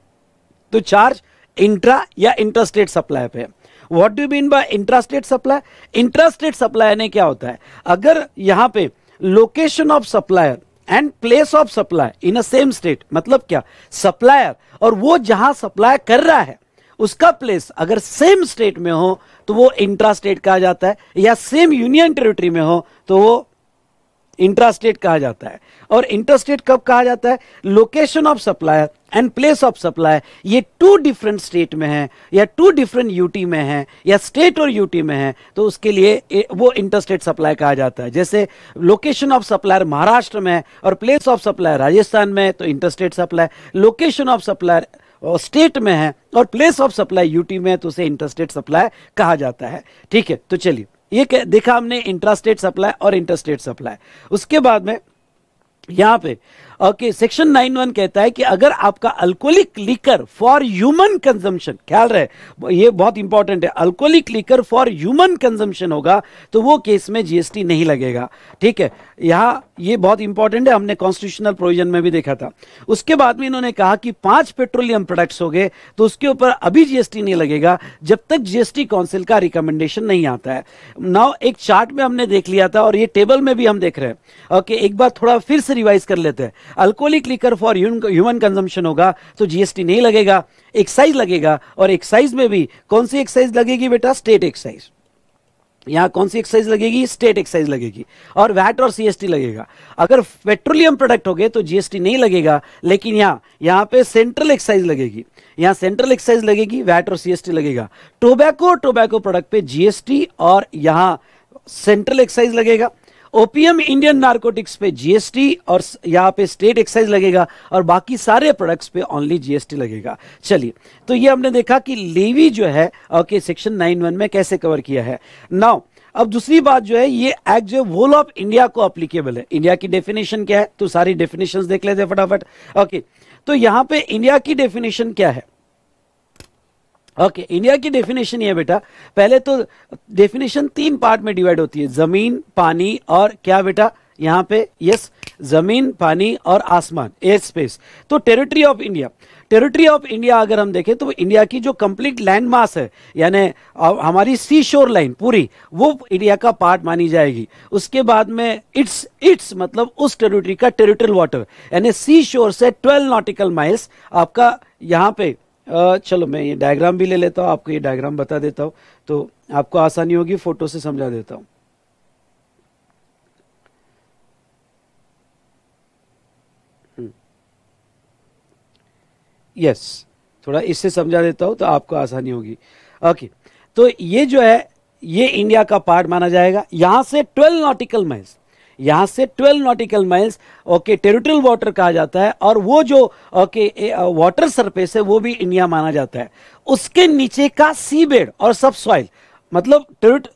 तो चार्ज इंट्रा या इंटरस्टेट सप्लाई पे। What do mean by intrastate supply? Intrastate supply ने क्या होता है, अगर यहां पे location of supplier and place of supply in a same state, मतलब क्या, सप्लायर और वो जहां सप्लाई कर रहा है उसका प्लेस अगर सेम स्टेट में हो तो वो इंट्रास्टेट कहा जाता है, या सेम यूनियन टेरिटरी में हो तो वो इंट्रास्टेट कहा जाता है। और इंटरस्टेट कब कहा जाता है? Location of supplier and place of supply ये 2 डिफरेंट स्टेट में है या 2 डिफरेंट यूटी में है या स्टेट और यूटी में है तो उसके लिए वो इंटरस्टेट सप्लाई कहा जाता है। जैसे लोकेशन ऑफ सप्लायर महाराष्ट्र में है और प्लेस ऑफ सप्लायर राजस्थान में है तो interstate supply, location of supplier state में है और प्लेस ऑफ सप्लाई यूटी में है तो उसे इंटरस्टेट सप्लाई कहा जाता है। ठीक है, तो चलिए ये देखा हमने इंट्रास्टेट सप्लाई और इंटरस्टेट सप्लाई। उसके बाद में यहां पे ओके सेक्शन 9(1) कहता है कि अगर आपका alcoholic liquor for human consumption, ख्याल रहे ये बहुत इंपॉर्टेंट है, alcoholic liquor for human consumption होगा तो वो केस में जीएसटी नहीं लगेगा। ठीक है, यहां ये बहुत इंपॉर्टेंट है, हमने कॉन्स्टिट्यूशनल प्रोविजन में भी देखा था। उसके बाद में इन्होंने कहा कि 5 पेट्रोलियम प्रोडक्ट्स हो गए तो उसके ऊपर अभी जीएसटी नहीं लगेगा जब तक जीएसटी काउंसिल का रिकमेंडेशन नहीं आता है। नाउ एक चार्ट में हमने देख लिया था और ये टेबल में भी हम देख रहे हैं। ओके, एक बार थोड़ा फिर से रिवाइज कर लेते हैं। Alcoholic liquor for human consumption होगा तो जीएसटी नहीं लगेगा, एक्साइज लगेगा। और एक्साइज में भी कौन सी एक्साइज लगेगी बेटा? State excise. यहां कौन सी एक्साइज लगेगी? स्टेट एक्साइज लगेगी। और वैट और सीएसटी लगेगा। अगर पेट्रोलियम प्रोडक्ट हो गए तो जीएसटी नहीं लगेगा, लेकिन यहां पे सेंट्रल एक्साइज लगेगी, यहां सेंट्रल एक्साइज लगेगी, वैट और सीएसटी लगेगा। टोबैको प्रोडक्ट पे जीएसटी और यहां सेंट्रल एक्साइज लगेगा। ओपीएम इंडियन नारकोटिक्स पे जीएसटी और यहां पे स्टेट एक्साइज लगेगा और बाकी सारे प्रोडक्ट्स पे ओनली जीएसटी लगेगा। चलिए, तो ये हमने देखा कि लेवी जो है ओके सेक्शन 9(1) में कैसे कवर किया है। नाउ अब दूसरी बात जो है, ये एक्ट जो है होल ऑफ इंडिया को अप्लीकेबल है। इंडिया की डेफिनेशन क्या है तो सारी डेफिनेशंस देख लेते हैं फटाफट। ओके, तो यहां पे इंडिया की डेफिनेशन क्या है? ओके, इंडिया की डेफिनेशन ये बेटा, पहले तो डेफिनेशन 3 पार्ट में डिवाइड होती है, जमीन, पानी और क्या बेटा यहां पे? यस, जमीन, पानी और आसमान, एयर स्पेस। तो territory of India, territory of India अगर हम देखें तो इंडिया की जो कंप्लीट लैंड मास है यानी हमारी सी शोर लाइन पूरी, वो इंडिया का पार्ट मानी जाएगी। उसके बाद में इट्स मतलब उस टेरिटरी का टेरिटोरियल वाटर यानी सी शोर से 12 नॉटिकल माइल्स आपका यहां पे। चलो मैं ये डायग्राम भी ले लेता हूं, आपको ये डायग्राम बता देता हूं तो आपको आसानी होगी, फोटो से समझा देता हूं। यस, थोड़ा इससे समझा देता हूं तो आपको आसानी होगी। ओके, तो ये जो है ये इंडिया का पार्ट माना जाएगा। यहां से 12 नॉटिकल माइल्स, यहां से 12 nautical miles okay territorial water कहा जाता है और वो जो ओके वाटर सरफेस है वो भी इंडिया माना जाता है। उसके नीचे का सी बेड और सब सॉइल मतलब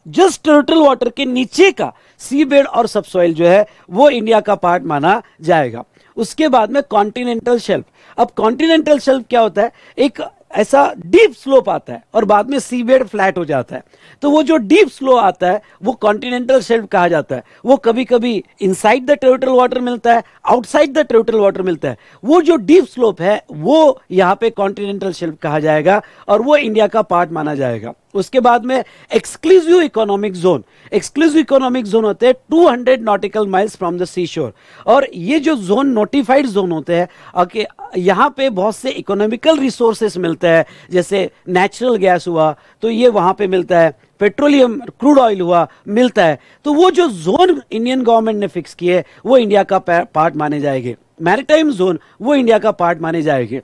जस्ट टेरिटोरियल वाटर के नीचे का सी बेड और सब सॉइल जो है वो इंडिया का पार्ट माना जाएगा। उसके बाद में कॉन्टिनेंटल शेल्फ। अब कॉन्टिनेंटल शेल्फ क्या होता है? एक ऐसा डीप स्लोप आता है और बाद में सी बेड फ्लैट हो जाता है, तो वो जो डीप स्लो आता है वो कॉन्टिनेंटल शेल्फ कहा जाता है। वो कभी कभी इनसाइड द टेरिटोरियल वाटर मिलता है, आउटसाइड द टेरिटोरियल वाटर मिलता है। वो जो डीप स्लोप है वो यहाँ पे कॉन्टिनेंटल शेल्फ कहा जाएगा और वो इंडिया का पार्ट माना जाएगा। उसके बाद में exclusive economic zone, exclusive economic zone होते हैं 200 नॉटिकल माइल्स फ्रॉम द सी शोर। और ये जो जोन नोटिफाइड जोन होते हैं, ओके, यहाँ पे बहुत से इकोनॉमिकल रिसोर्सेस मिलते हैं, जैसे नेचुरल गैस हुआ तो ये वहां पे मिलता है, पेट्रोलियम क्रूड ऑयल हुआ मिलता है। तो वो जो जोन इंडियन गवर्नमेंट ने फिक्स किए वो इंडिया का पार्ट माने जाएंगे, मैरिटाइम जोन वो इंडिया का पार्ट माने जाएंगे।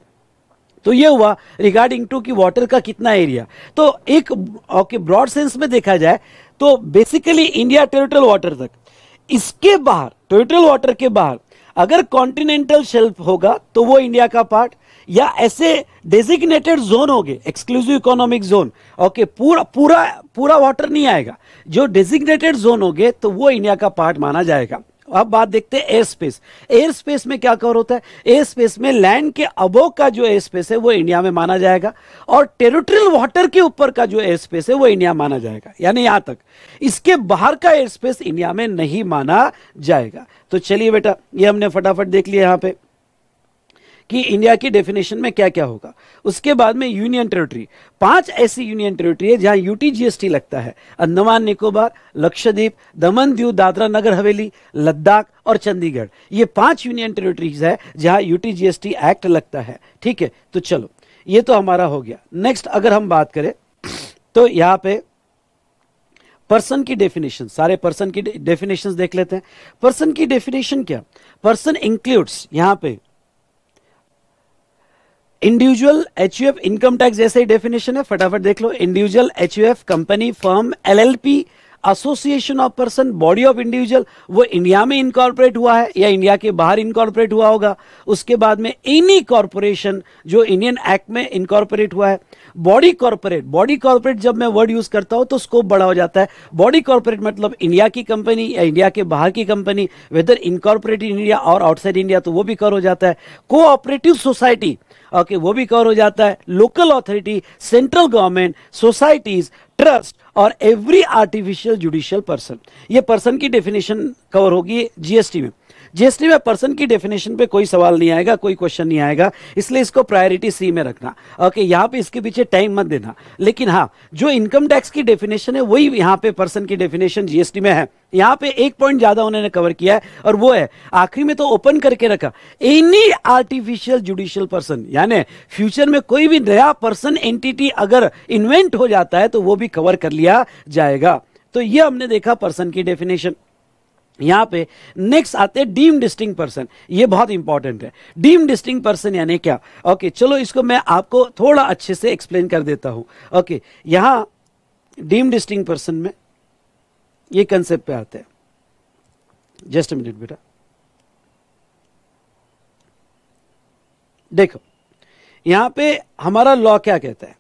तो ये हुआ रिगार्डिंग टू कि वाटर का कितना एरिया। तो एक ओके ब्रॉड सेंस में देखा जाए तो बेसिकली इंडिया टेरिटोरियल वाटर तक, इसके बाहर टेरिटोरियल वाटर के बाहर अगर कॉन्टिनेंटल शेल्फ होगा तो वो इंडिया का पार्ट, या ऐसे डेजिग्नेटेड जोन हो गए एक्सक्लूसिव इकोनॉमिक जोन, ओके, पूरा पूरा पूरा वाटर नहीं आएगा, जो डेजिग्नेटेड जोन हो गए तो वो इंडिया का पार्ट माना जाएगा। अब बात देखते हैं एयर स्पेस। एयर स्पेस में क्या कवर होता है? एयर स्पेस में लैंड के अबोव का जो एयर स्पेस है वो इंडिया में माना जाएगा, और टेरिटोरियल वाटर के ऊपर का जो एयर स्पेस है वो इंडिया माना जाएगा, यानी यहां तक। इसके बाहर का एयर स्पेस इंडिया में नहीं माना जाएगा। तो चलिए बेटा, ये हमने फटाफट देख लिया यहां पे कि इंडिया की डेफिनेशन में क्या क्या होगा। उसके बाद में यूनियन टेरिटरी, 5 ऐसी यूनियन टेरिटरी है जहां यूटीजीएसटी लगता है। अंडमान निकोबार, लक्षद्वीप, दमन दीव, दादरा नगर हवेली, लद्दाख और चंडीगढ़, ये 5 यूनियन टेरिटरीज है जहां यूटीजीएसटी एक्ट लगता है। ठीक है, तो चलो ये तो हमारा हो गया। नेक्स्ट अगर हम बात करें तो यहां पे पर्सन की डेफिनेशन, सारे पर्सन की डेफिनेशन देख लेते हैं। पर्सन की डेफिनेशन क्या? पर्सन इंक्लूड्स, यहां पे इंडिविजुअल, एचयूएफ, इनकम टैक्स जैसे ही डेफिनेशन है, फटाफट देख लो। Individual, HUF, company, firm, LLP, association of person, body of individual, वो इंडिया में इनकॉर्पोरेट हुआ है या इंडिया के बाहर इनकॉर्पोरेट हुआ होगा। उसके बाद में एनी कॉर्पोरेशन जो इंडियन एक्ट में इनकॉर्पोरेट हुआ है। बॉडी कॉर्पोरेट, बॉडी कॉर्पोरेट जब मैं वर्ड यूज करता हूं तो स्कोप बड़ा हो जाता है। बॉडी कॉर्पोरेट मतलब इंडिया की कंपनी या इंडिया के बाहर की company, whether incorporate in India और आउटसाइड इंडिया, तो वो भी कवर हो जाता है। कोऑपरेटिव सोसाइटी, ओके, वो भी कवर हो जाता है। Local authority, central government, societies, trust और एवरी आर्टिफिशियल जुडिशियल पर्सन, ये पर्सन की डेफिनेशन कवर होगी जीएसटी में। जीएसटी में पर्सन की डेफिनेशन पे कोई सवाल नहीं आएगा, कोई क्वेश्चन नहीं आएगा, इसलिए इसको प्रायोरिटी सी में रखना। ओके, यहां पे इसके पीछे टाइम मत देना। लेकिन हाँ, जो इनकम टैक्स की डेफिनेशन है वही यहां पे पर्सन की डेफिनेशन जीएसटी में है। यहां पे एक पॉइंट ज्यादा उन्होंने कवर किया है, और वो है आखिरी में तो ओपन करके रखा, एनी आर्टिफिशियल जुडिशियल पर्सन, यानी फ्यूचर में कोई भी नया पर्सन एंटिटी अगर इन्वेंट हो जाता है तो वो भी कवर कर लिया जाएगा। तो ये हमने देखा पर्सन की डेफिनेशन। यहां पे नेक्स्ट आते हैं डीम्ड डिस्टिंक्ट पर्सन, ये बहुत इंपॉर्टेंट है। डीम्ड डिस्टिंक्ट पर्सन यानी क्या? ओके, चलो इसको मैं आपको थोड़ा अच्छे से एक्सप्लेन कर देता हूं। ओके, यहां डीम्ड डिस्टिंक्ट पर्सन में ये कंसेप्ट पे आते हैं। जस्ट अ मिनट बेटा, देखो यहां पे हमारा लॉ क्या कहता है?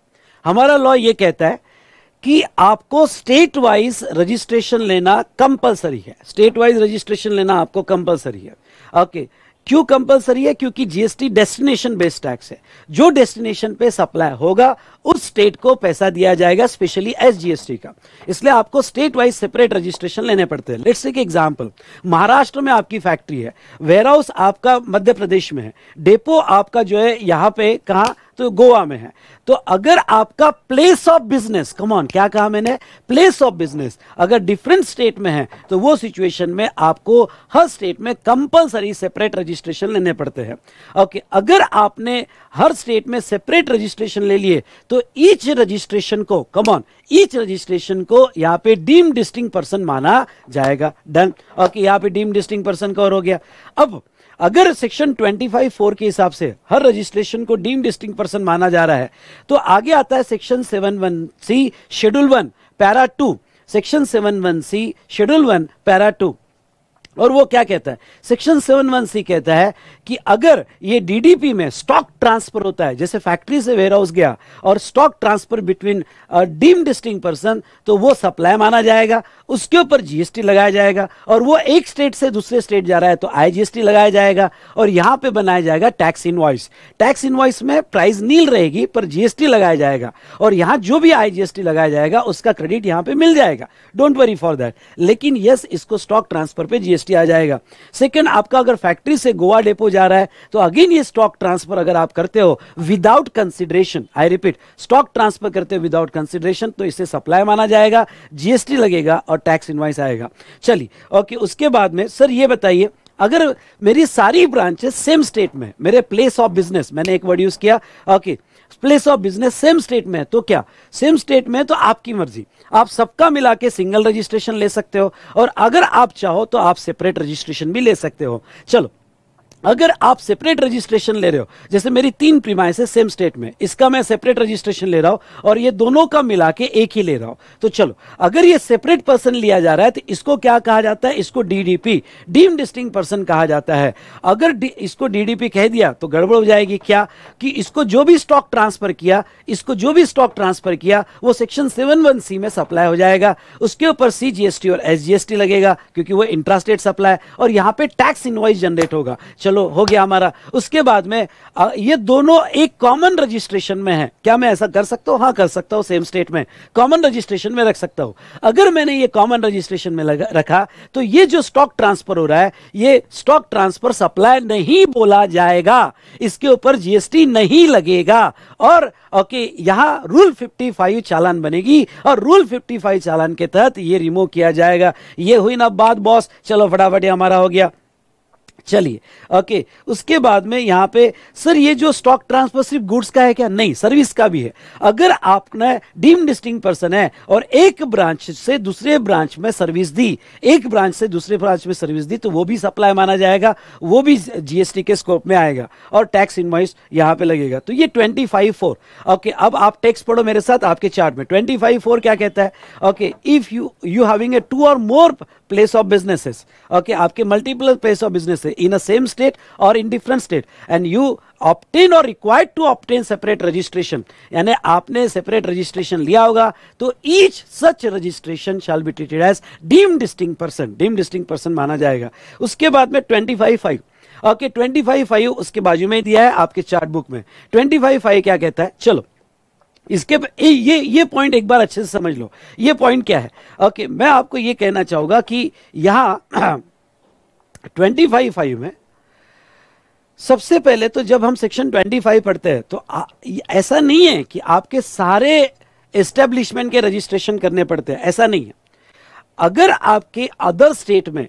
हमारा लॉ ये कहता है कि आपको स्टेट वाइज रजिस्ट्रेशन लेना कंपलसरी है। स्टेट वाइज रजिस्ट्रेशन लेना आपको कंपलसरी है। ओके, क्यों कंपलसरी है? क्योंकि जीएसटी डेस्टिनेशन बेस्ड टैक्स है। जो डेस्टिनेशन पे सप्लाई होगा उस स्टेट को पैसा दिया जाएगा, स्पेशली एसजीएसटी का। इसलिए आपको स्टेट वाइज सेपरेट रजिस्ट्रेशन लेने पड़ते हैं। लेट्स टेक एग्जांपल, महाराष्ट्र में आपकी फैक्ट्री है, वेयरहाउस आपका मध्य प्रदेश में है, डेपो आपका जो है यहां पे कहां, तो गोवा में है। तो अगर आपका place of business, come on, क्या कहा मैंने? प्लेस ऑफ बिजनेस अगर डिफरेंट स्टेट में है तो वो सिचुएशन में आपको हर स्टेट में कंपलसरी सेपरेट रजिस्ट्रेशन लेने पड़ते हैं। ओके, अगर आपने हर स्टेट में सेपरेट रजिस्ट्रेशन ले लिए तो ईच रजिस्ट्रेशन को, कम ऑन, ईच रजिस्ट्रेशन को यहां पे डीम्ड डिस्टिंक्ट पर्सन माना जाएगा। डन। ओके, यहां पे डीम्ड डिस्टिंक्ट पर्सन कवर हो गया। अब अगर सेक्शन 25(4) के हिसाब से हर रजिस्ट्रेशन को डीम्ड डिस्टिंक्ट पर्सन माना जा रहा है तो आगे आता है section 71C schedule 1 para 2। Section 71C schedule 1 para 2, और वो क्या कहता है? सेक्शन 71C कहता है कि अगर ये डीडीपी में स्टॉक ट्रांसफर होता है, जैसे फैक्ट्री से वेयरहाउस गया और stock transfer between deemed distinct person, तो वो सप्लाई माना जाएगा, उसके ऊपर जीएसटी लगाया जाएगा। और वो एक स्टेट से दूसरे स्टेट जा रहा है तो आईजीएसटी लगाया जाएगा, और यहां पे बनाया जाएगा टैक्स इनवॉइस। टैक्स इनवॉइस में प्राइस नील रहेगी पर जीएसटी लगाया जाएगा, और यहां जो भी आईजीएसटी लगाया जाएगा उसका क्रेडिट यहां पे मिल जाएगा। Don't worry for that. लेकिन यस, इसको स्टॉक ट्रांसफर पे जीएसटी जीएसटी आ जाएगा। सेकंड, आपका अगर फैक्ट्री से गोवा डेपो जा रहा है तो अगेन ये स्टॉक ट्रांसफर अगर आप करते हो without consideration, I repeat, stock transfer करते हो विदाउट कंसिडरेशन, तो इसे सप्लाई माना जाएगा, जीएसटी लगेगा और टैक्स इनवॉइस आएगा। चलिए ओके, उसके बाद में सर ये बताइए, अगर मेरी सारी ब्रांचेस सेम स्टेट में, मेरे प्लेस ऑफ बिजनेस, मैंने एक वर्ड यूज किया, okay, place of business same state में है, तो क्या सेम स्टेट में, तो आपकी मर्जी, आप सबका मिला के सिंगल रजिस्ट्रेशन ले सकते हो, और अगर आप चाहो तो आप सेपरेट रजिस्ट्रेशन भी ले सकते हो। चलो, अगर आप सेपरेट रजिस्ट्रेशन ले रहे हो, जैसे मेरी 3 प्रीमाइसेस सेम स्टेट में, इसका मैं सेपरेट रजिस्ट्रेशन ले रहा हूं और ये दोनों का मिला के एक ही ले रहा हूं, तो चलो, अगर ये सेपरेट पर्सन लिया जा रहा है तो इसको क्या कहा जाता है, इसको डीडीपी, डीम्ड डिस्टिंक्ट पर्सन कहा जाता है। अगर इसको डीडीपी कह दिया तो गड़बड़ हो जाएगी, क्या कि इसको जो भी स्टॉक ट्रांसफर किया, इसको जो भी स्टॉक ट्रांसफर किया वो सेक्शन 71C में सप्लाई हो जाएगा, उसके ऊपर सीजीएसटी और एसजीएसटी लगेगा क्योंकि वो इंट्रास्टेट सप्लाई, और यहां पे टैक्स इनवॉइस जनरेट होगा। चलो, हो गया हमारा। उसके बाद में ये दोनों एक कॉमन रजिस्ट्रेशन में है, क्या मैं ऐसा कर सकता हूं? हाँ, कर सकता हूं, सेम स्टेट में कॉमन रजिस्ट्रेशन में रख सकता हूं। अगर मैंने ये कॉमन रजिस्ट्रेशन में रखा तो ये जो स्टॉक ट्रांसफर हो रहा है, ये स्टॉक ट्रांसफर सप्लाई नहीं बोला जाएगा, इसके ऊपर जीएसटी नहीं लगेगा, और ओके, यहां रूल 55 चालान बनेगी और रूल 55 चालान के तहत ये रिमूव किया जाएगा। ये हुई ना बात बॉस, चलो फटाफट हमारा हो गया। चलिए ओके, उसके बाद में यहां पे सर ये जो स्टॉक ट्रांसफर सिर्फ गुड्स का है क्या? नहीं, सर्विस का भी है। अगर आपने डीम्ड डिस्टिंक्ट पर्सन है और एक ब्रांच से दूसरे ब्रांच में सर्विस दी, एक ब्रांच से दूसरे ब्रांच में सर्विस दी, तो वो भी सप्लाई माना जाएगा, वो भी जीएसटी के स्कोप में आएगा और टैक्स इनवॉइस यहां पे लगेगा। तो ये 25(4). ओके, अब आप टेक्स्ट पढ़ो मेरे साथ आपके चार्ट में। 25(4) क्या कहता है? Okay, if you having a 2 or more place of businesses, okay, आपके multiple place of business है in a same state or in different state, and you obtain or required to obtain separate registration, यानी आपने separate registration लिया होगा, तो each such registration shall be treated as deemed distinct person, deemed distinct person माना जाएगा। उसके बाद में 25(5), ओके, 25(5) उसके बाजू में दिया है आपके चार्ट बुक में। 25(5) क्या कहता है? चलो, इसके ये पॉइंट एक बार अच्छे से समझ लो। ये पॉइंट क्या है? ओके, मैं आपको ये कहना चाहूंगा कि यहां 25(5) में सबसे पहले तो जब हम सेक्शन 25 पढ़ते हैं तो ऐसा नहीं है कि आपके सारे एस्टेब्लिशमेंट के रजिस्ट्रेशन करने पड़ते हैं, ऐसा नहीं है। अगर आपके अदर स्टेट में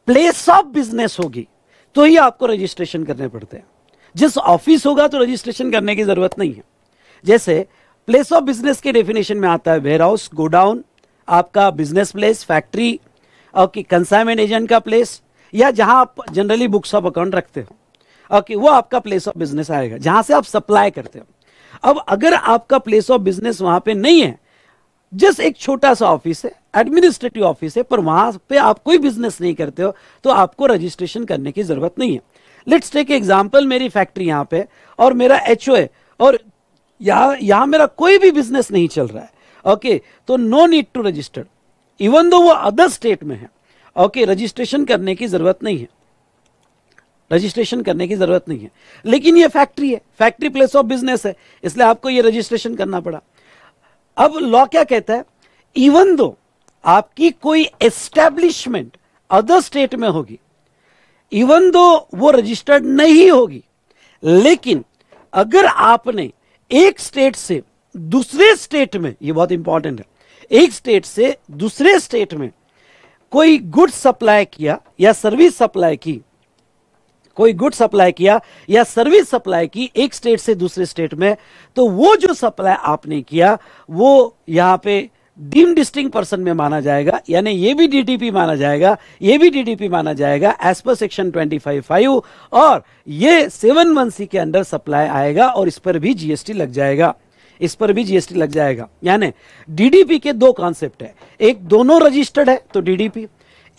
प्लेस ऑफ बिजनेस होगी तो ही आपको रजिस्ट्रेशन करने पड़ते हैं। जिस ऑफिस होगा तो रजिस्ट्रेशन करने की जरूरत नहीं है। जैसे प्लेस ऑफ बिजनेस के डेफिनेशन में आता है वेयर हाउस, गोडाउन, आपका business place, factory, okay, consignment agent का प्लेस, या जहां आप जनरली बुक्स ऑफ अकाउंट रखते हो, ओके, वो आपका प्लेस ऑफ बिजनेस आएगा, जहां से आप सप्लाई करते हो। अब अगर आपका प्लेस ऑफ बिजनेस वहां पे नहीं है, जस्ट एक छोटा सा ऑफिस है, एडमिनिस्ट्रेटिव ऑफिस है, पर वहां पे आप कोई बिजनेस नहीं करते हो, तो आपको रजिस्ट्रेशन करने की जरूरत नहीं है। लेट्स टेक एग्जांपल, मेरी फैक्ट्री यहां पे और मेरा एचओ है और यहां मेरा कोई भी बिजनेस नहीं चल रहा है, ओके, तो no need to register, even though वो अदर स्टेट में है, ओके, रजिस्ट्रेशन करने की जरूरत नहीं है, रजिस्ट्रेशन करने की जरूरत नहीं है। लेकिन ये फैक्ट्री है, फैक्ट्री प्लेस ऑफ बिजनेस है, इसलिए आपको ये रजिस्ट्रेशन करना पड़ा। अब लॉ क्या कहता है? इवन दो आपकी कोई एस्टैब्लिशमेंट अदर स्टेट में होगी, इवन दो वो रजिस्टर्ड नहीं होगी, लेकिन अगर आपने एक स्टेट से दूसरे स्टेट में, ये बहुत इंपॉर्टेंट है, एक स्टेट से दूसरे स्टेट में कोई गुड सप्लाई किया या सर्विस सप्लाई की, कोई गुड सप्लाई किया या सर्विस सप्लाई की एक स्टेट से दूसरे स्टेट में, तो वो जो सप्लाई आपने किया वो यहां पे डीम्ड डिस्टिंक्ट पर्सन में माना जाएगा, यानी ये भी डीडीपी माना जाएगा, ये भी डीडीपी माना जाएगा एज पर सेक्शन 25(5), और ये 71(c) के अंडर सप्लाई आएगा और इस पर भी जीएसटी लग जाएगा, इस पर भी जीएसटी लग जाएगा। यानी डीडीपी के दो कॉन्सेप्ट है, एक दोनों रजिस्टर्ड है तो डीडीपी,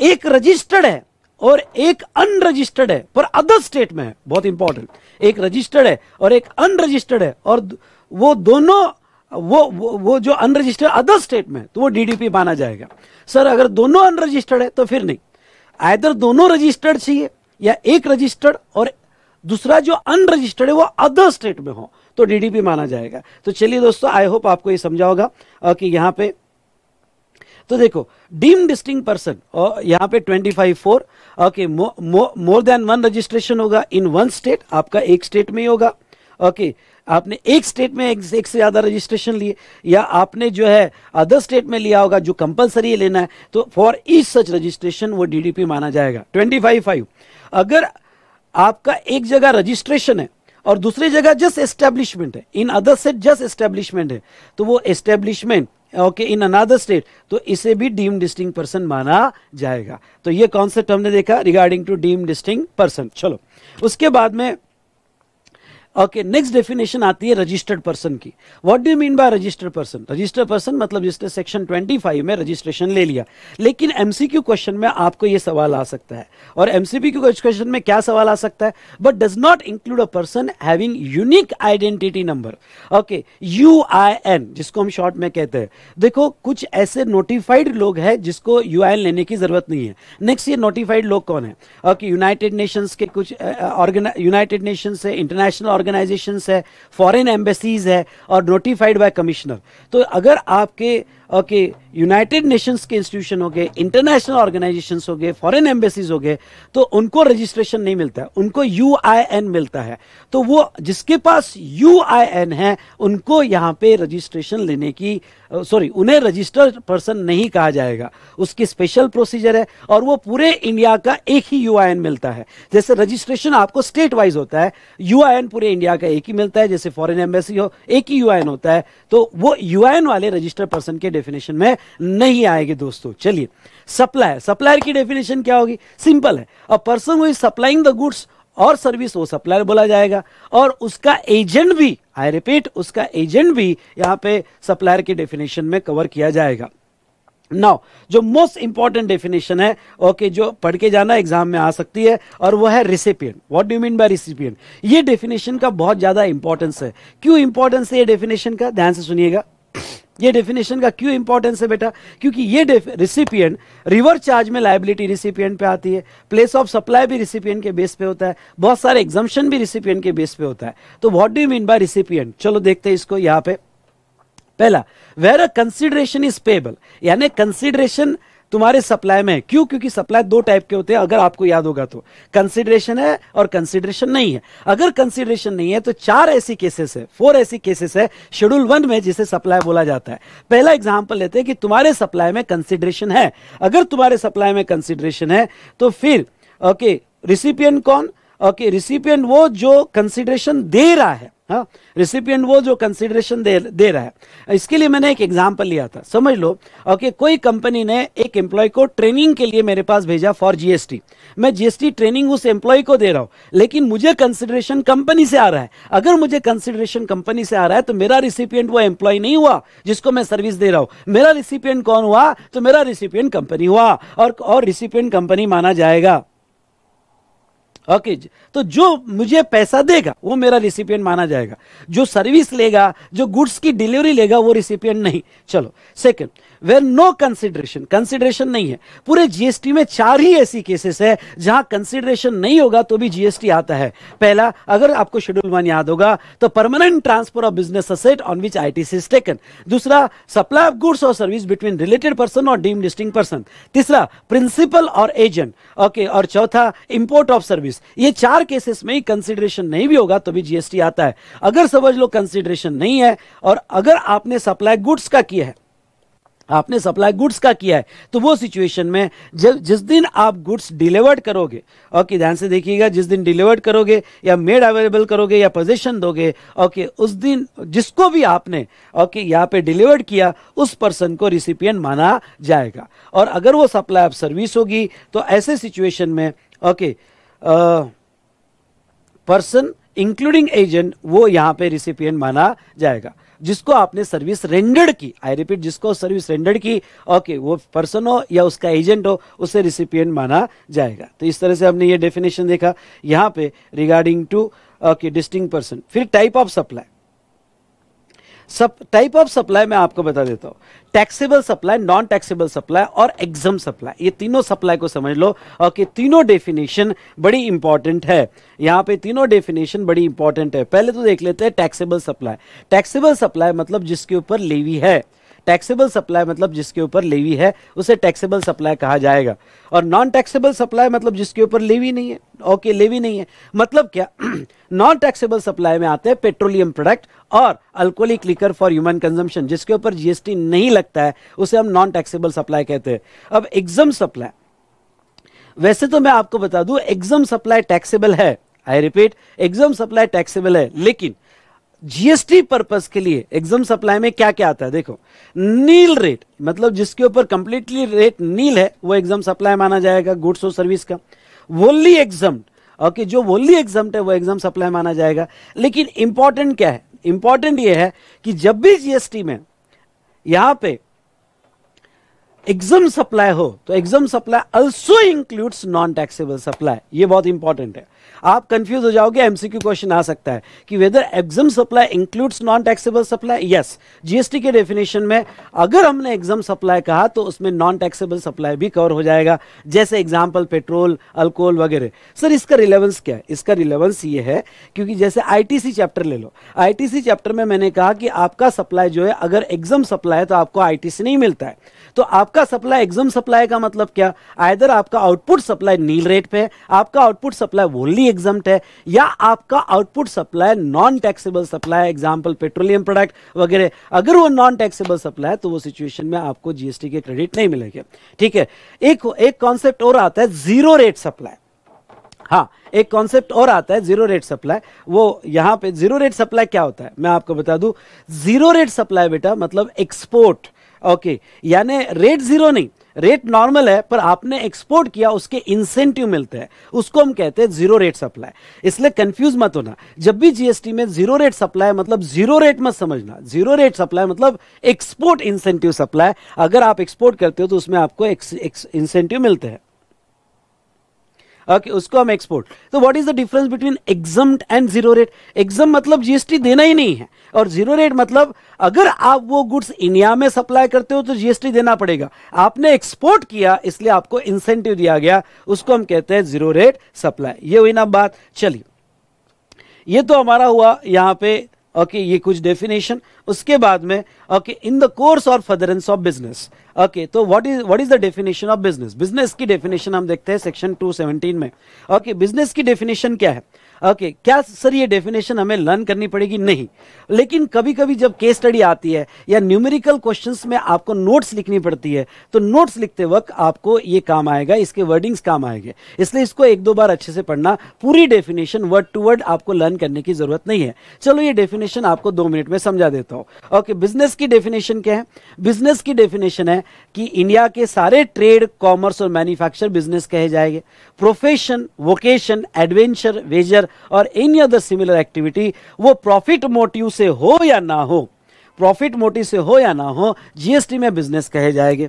एक रजिस्टर्ड है और एक अनरजिस्टर्ड है पर अदर स्टेट में है, बहुत इंपॉर्टेंट, एक रजिस्टर्ड है और एक अनरजिस्टर्ड है, और वो दोनों वो जो अनरजिस्टर्ड अदर स्टेट में, तो वो डीडीपी माना जाएगा। सर अगर दोनों अनरजिस्टर्ड है तो फिर नहीं, आइदर दोनों रजिस्टर्ड चाहिए या एक रजिस्टर्ड और दूसरा जो अनरजिस्टर्ड है वो अदर स्टेट में हो तो डीडीपी माना जाएगा। तो चलिए दोस्तों, आई होप आपको ये समझा होगा कि यहां पे तो देखो डीम्ड डिस्टिंक्ट पर्सन, और यहाँ पे 25(4), okay, more than one registration होगा इन वन स्टेट, आपका एक स्टेट में ही होगा, ओके, आपने एक स्टेट में एक से ज्यादा रजिस्ट्रेशन लिए, या आपने जो है अदर स्टेट में लिया होगा जो कंपलसरी लेना है, तो फॉर ईच सच रजिस्ट्रेशन वो डीडीपी माना जाएगा। 25(5), अगर आपका एक जगह रजिस्ट्रेशन है और दूसरी जगह जस्ट एस्टेब्लिशमेंट है, in other state just establishment है, तो वो establishment okay in another state, तो इसे भी डीम्ड डिस्टिंक्ट पर्सन माना जाएगा। तो ये कॉन्सेप्ट हमने देखा regarding to deemed distinct person. चलो उसके बाद में ओके नेक्स्ट डेफिनेशन आती है रजिस्टर्ड पर्सन की। What do you mean by registered person? Registered person मतलब जिसने सेक्शन 25 में रजिस्ट्रेशन ले लिया। लेकिन एमसीक्यू क्वेश्चन में आपको यह सवाल आ सकता है, और एमसीक्यू क्वेश्चन में क्या सवाल आ सकता है? But does not include a person having unique identity number, okay, UIN, जिसको हम शॉर्ट में कहते हैं। देखो कुछ ऐसे नोटिफाइड लोग हैं जिसको यूआईएन लेने की जरूरत नहीं है। नेक्स्ट ये नोटिफाइड लोग कौन है? ओके, यूनाइटेड नेशंस के कुछ यूनाइटेड नेशंस है, इंटरनेशनल ऑर्गेनाइजेशंस है, फॉरेन एम्बेसीज है, और नोटिफाइड बाय कमिश्नर। तो अगर आपके ओके यूनाइटेड नेशंस के इंस्टीट्यूशन हो गए, इंटरनेशनल ऑर्गेनाइजेशंस हो गए, फॉरेन एम्बेसीज हो गए, तो उनको रजिस्ट्रेशन नहीं मिलता है, उनको यूआईएन मिलता है। तो वो जिसके पास यूआईएन है उनको यहां पे रजिस्ट्रेशन लेने की उन्हें रजिस्टर्ड पर्सन नहीं कहा जाएगा। उसकी स्पेशल प्रोसीजर है, और वो पूरे इंडिया का एक ही यूआईएन मिलता है। जैसे रजिस्ट्रेशन आपको स्टेट वाइज होता है, यूआईएन पूरे इंडिया का एक ही मिलता है। जैसे फॉरेन एम्बेसी हो, एक ही यूआईएन होता है, तो वो यूआईएन वाले रजिस्टर्ड पर्सन के डेफिनेशन में नहीं आएंगे दोस्तों। चलिए सप्लायर, सप्लायर की डेफिनेशन क्या होगी? सिंपल है, अ person who is supplying the goods और सर्विस, वो सप्लायर बोला जाएगा। और उसका एजेंट भी, आई रिपीट, उसका एजेंट भी यहां पे सप्लायर के डेफिनेशन में कवर किया जाएगा। नाउ जो मोस्ट इंपॉर्टेंट डेफिनेशन है, ओके, जो पढ़ के जाना एग्जाम में आ सकती है, और वो है recipient. What do you mean by recipient? ये डेफिनेशन का बहुत ज्यादा इंपॉर्टेंस है। क्यों इंपॉर्टेंस है ये डेफिनेशन का? ध्यान से सुनिएगा। ये डेफिनेशन का क्यों इंपॉर्टेंस है बेटा? क्योंकि ये रिसिपिएंट रिवर्स चार्ज में लायबिलिटी रिसिपिएंट पे आती है, प्लेस ऑफ सप्लाई भी रिसिपिएंट के बेस पे होता है, बहुत सारे एग्जम्पशन भी रिसिपिएंट के बेस पे होता है। तो what do you mean by recipient? चलो देखते हैं इसको। यहां पे पहला, where a consideration is payable, यानी कंसिडरेशन तुम्हारे सप्लाई में है। क्यों? क्योंकि सप्लाई दो टाइप के होते हैं, अगर आपको याद होगा तो। कंसिडरेशन है और कंसिडरेशन नहीं है। अगर कंसिडरेशन नहीं है तो 4 ऐसी केसेस है, 4 ऐसी केसेस है शेड्यूल 1 में जिसे सप्लाई बोला जाता है। पहला एग्जांपल लेते हैं कि तुम्हारे सप्लाई में कंसिडरेशन है। अगर तुम्हारे सप्लाई में कंसिडरेशन है तो फिर ओके रिसिपिएंट कौन? ओके, रिसिपिएंट वो जो कंसिडरेशन दे रहा है। हाँ, रिसिपिएंट वो जो कंसिडरेशन दे रहा है। इसके लिए मैंने एक एग्जांपल लिया था, समझ लो। ओके, कोई कंपनी ने एक एम्प्लॉय को ट्रेनिंग के लिए मेरे पास भेजा फॉर जीएसटी। मैं जीएसटी ट्रेनिंग उस एम्प्लॉय को दे रहा हूं, लेकिन मुझे कंसिडरेशन कंपनी से आ रहा है। अगर मुझे कंसिडरेशन कंपनी से आ रहा है तो मेरा रिसिपिएंट वो एम्प्लॉय नहीं हुआ जिसको मैं सर्विस दे रहा हूं। मेरा रिसिपिएंट कौन हुआ? तो मेरा रिसिपिएंट कंपनी हुआ, और रिसिपिएंट कंपनी माना जाएगा। ओके, तो जो मुझे पैसा देगा वो मेरा रिसिपिएंट माना जाएगा। जो सर्विस लेगा, जो गुड्स की डिलीवरी लेगा, वो रिसिपिएंट नहीं। चलो second, where no consideration, consideration नहीं है। पूरे जीएसटी में 4 ही ऐसी केसेस है जहां कंसिडरेशन नहीं होगा तो भी जीएसटी आता है। पहला, अगर आपको शेड्यूल 1 याद होगा तो permanent transfer of business asset on which ITC is taken. दूसरा, सप्लाई ऑफ गुड्स और सर्विस बिटवीन रिलेटेड पर्सन और डीम्ड डिस्टिंक्ट पर्सन। तीसरा, प्रिंसिपल और एजेंट। ओके, और चौथा, इंपोर्ट ऑफ सर्विस। ये 4 केसेस में ही कंसिडरेशन नहीं भी होगा तो भी जीएसटी आता है। अगर समझ लो कंसिडरेशन नहीं है, और अगर आपने सप्लाई गुड्स का किया है, आपने सप्लाई गुड्स का किया है, तो वो सिचुएशन में जिस दिन आप गुड्स डिलीवर्ड करोगे, ओके ध्यान से देखिएगा, जिस दिन डिलीवर्ड करोगे या मेड अवेलेबल करोगे या पोजीशन दोगे, ओके उस दिन जिसको भी आपने ओके यहाँ पे डिलीवर्ड किया उस पर्सन को रिसिपिएंट माना जाएगा। और अगर वो सप्लाई ऑफ सर्विस होगी तो ऐसे सिचुएशन में ओके पर्सन इंक्लूडिंग एजेंट वो यहां पे रिसिपिएंट माना जाएगा। जिसको आपने सर्विस रेंडर्ड की, आई रिपीट, जिसको सर्विस रेंडर्ड की, ओके वो पर्सन हो या उसका एजेंट हो, उसे रिसिपिएंट माना जाएगा। तो इस तरह से हमने ये डेफिनेशन देखा यहां पे regarding to okay distinct person. फिर टाइप ऑफ सप्लाई, सब टाइप ऑफ सप्लाई मैं आपको बता देता हूं। Taxable supply, non taxable supply और एग्जम सप्लाई, ये तीनों सप्लाई को समझ लो। ओके, तीनों डेफिनेशन बड़ी इंपॉर्टेंट है। यहां पे तीनों डेफिनेशन बड़ी इंपॉर्टेंट है। पहले तो देख लेते हैं टैक्सेबल सप्लाई। टैक्सेबल सप्लाई मतलब जिसके ऊपर लेवी है। टैक्सेबल सप्लाई मतलब जिसके ऊपर लेवी है उसे टैक्सेबल सप्लाई कहा जाएगा, और नॉन टैक्सेबल सप्लाई मतलब जिसके ऊपर लेवी नहीं है। ओके, लेवी नहीं है मतलब क्या? नॉन टैक्सेबल सप्लाई में आते हैं पेट्रोलियम प्रोडक्ट और alcoholic liquor for human consumption, जिसके ऊपर जीएसटी नहीं लगता है उसे हम नॉन टैक्सेबल सप्लाई कहते हैं। अब एग्जम सप्लाई, वैसे तो मैं आपको बता दूं एग्जम सप्लाई टैक्सेबल है, आई रिपीट एग्जम सप्लाई टैक्सेबल है, लेकिन जीएसटी पर्पस के लिए एग्जम सप्लाई में क्या क्या आता है देखो। नील रेट मतलब जिसके ऊपर कंप्लीटली रेट नील है वो एग्जम सप्लाई माना जाएगा गुड्स और सर्विस का। वोनली एग्जम्ड, ओके, जो वोनली एग्जम्ड है वो एग्जम सप्लाई माना जाएगा। लेकिन इंपॉर्टेंट क्या है? इंपॉर्टेंट ये है कि जब भी जीएसटी में यहां पे एग्जम सप्लाई हो तो एग्जम supply also includes non taxable supply. ये बहुत इंपॉर्टेंट है, आप कंफ्यूज हो जाओगे, एमसीक्यू क्वेश्चन आ सकता है कि whether exempt supply includes non taxable supply. Yes, GST के डेफिनेशन में अगर हमने एग्जम सप्लाई कहा तो उसमें नॉन टैक्सेबल सप्लाई भी कवर हो जाएगा, जैसे एग्जांपल पेट्रोल, अल्कोहल वगैरह। सर इसका रिलेवेंस क्या है? इसका रिलेवेंस ये है क्योंकि जैसे आईटीसी चैप्टर ले लो, आईटीसी चैप्टर में मैंने कहा कि आपका सप्लाई जो है अगर एग्जम सप्लाई है तो आपको आईटीसी नहीं मिलता है। तो आपका सप्लाई एग्जम सप्लाई का मतलब क्या? आइदर आपका आउटपुट सप्लाई नील रेट पे है, आपका आउटपुट सप्लाई वोनली एग्जम्प्ट है, या आपका output supply non taxable supply, example petroleum product वगैरह। अगर वो नॉन टैक्सेबल सप्लाई है तो वो सिचुएशन में आपको जीएसटी के क्रेडिट नहीं मिलेंगे। ठीक है, एक कॉन्सेप्ट और आता है जीरो रेट सप्लाई। हाँ, एक कॉन्सेप्ट और आता है जीरो रेट सप्लाई। वो यहां पे जीरो रेट सप्लाई क्या होता है मैं आपको बता दूं। जीरो रेट सप्लाई बेटा मतलब एक्सपोर्ट, ओके, यानी रेट जीरो नहीं, रेट नॉर्मल है पर आपने एक्सपोर्ट किया उसके इंसेंटिव मिलते हैं, उसको हम कहते हैं जीरो रेट सप्लाई। इसलिए कंफ्यूज मत होना, जब भी जीएसटी में जीरो रेट सप्लाई मतलब जीरो रेट मत समझना। जीरो रेट सप्लाई मतलब एक्सपोर्ट इंसेंटिव सप्लाई। अगर आप एक्सपोर्ट करते हो तो उसमें आपको इंसेंटिव मिलते हैं, ओके, उसको हम एक्सपोर्ट। तो what is the difference between exempt and zero rate? एग्जम मतलब जीएसटी देना ही नहीं है, और जीरो रेट मतलब अगर आप वो गुड्स इंडिया में सप्लाई करते हो तो जीएसटी देना पड़ेगा। आपने एक्सपोर्ट किया इसलिए आपको इंसेंटिव दिया गया, उसको हम कहते हैं जीरो रेट सप्लाई। ये हुई ना बात। चलिए, ये तो हमारा हुआ यहां पे, ओके, ये कुछ डेफिनेशन। उसके बाद में ओके, इन द कोर्स और फर्दरेंस ऑफ बिजनेस। ओके, तो what is the definition of business? Business की डेफिनेशन हम देखते हैं सेक्शन 217 में। ओके, बिजनेस की डेफिनेशन क्या है? ओके, क्या सर ये डेफिनेशन हमें लर्न करनी पड़ेगी? नहीं, लेकिन कभी कभी जब केस स्टडी आती है या न्यूमेरिकल क्वेश्चंस में आपको नोट्स लिखनी पड़ती है तो नोट्स लिखते वक्त आपको ये काम आएगा, इसके वर्डिंग्स काम आएंगे। इसलिए इसको एक दो बार अच्छे से पढ़ना, पूरी डेफिनेशन वर्ड टू वर्ड आपको लर्न करने की जरूरत नहीं है। चलो ये डेफिनेशन आपको 2 मिनट में समझा देता हूं। ओके, बिजनेस की डेफिनेशन क्या है? बिजनेस की डेफिनेशन है कि इंडिया के सारे ट्रेड, कॉमर्स और मैन्युफैक्चर बिजनेस कहे जाएंगे। प्रोफेशन, वोकेशन, एडवेंचर, वेजर और एनी अदर सिमिलर एक्टिविटी, वो प्रॉफिट मोटिव से हो या ना हो, प्रॉफिट मोटिव से हो या ना हो, जीएसटी में बिजनेस कहे जाएंगे।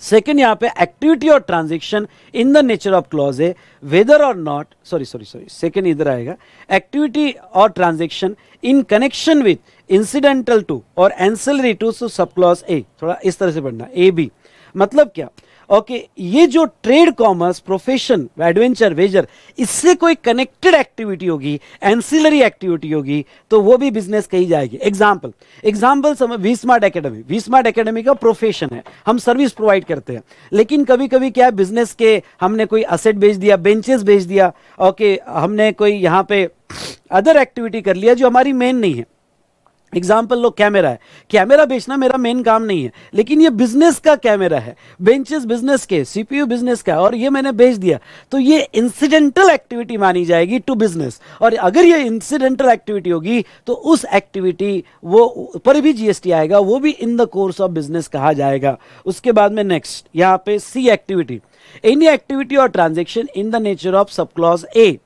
सेकेंड यहां पे एक्टिविटी और transaction in the nature of clause है, वेदर और नॉट, सॉरी सेकेंड इधर आएगा, एक्टिविटी और transaction in connection with incidental to और ancillary to sub clause a. थोड़ा इस तरह से पढ़ना, ए बी मतलब क्या? ओके, ये जो trade, commerce, profession, adventure, wager, इससे कोई कनेक्टेड एक्टिविटी होगी, एंसिलरी एक्टिविटी होगी, तो वो भी बिजनेस कही जाएगी। एग्जाम्पल समझ, V smart academy, V smart academy का प्रोफेशन है, हम सर्विस प्रोवाइड करते हैं। लेकिन कभी कभी क्या है, बिजनेस के हमने कोई असेट बेच दिया, बेंचेस बेच दिया, ओके, हमने कोई यहाँ पे अदर एक्टिविटी कर लिया जो हमारी मेन नहीं है। एग्जाम्पल लो, कैमरा है, कैमरा बेचना मेरा मेन काम नहीं है, लेकिन ये बिजनेस का कैमरा है, बेंचेस बिजनेस के, सीपीयू बिजनेस का, और ये मैंने बेच दिया, तो ये इंसिडेंटल एक्टिविटी मानी जाएगी टू बिजनेस। और अगर ये इंसिडेंटल एक्टिविटी होगी तो उस एक्टिविटी वो पर भी जीएसटी आएगा, वो भी in the course of business कहा जाएगा। उसके बाद में नेक्स्ट यहाँ पे C activity, any activity or transaction in the nature of sub clause A.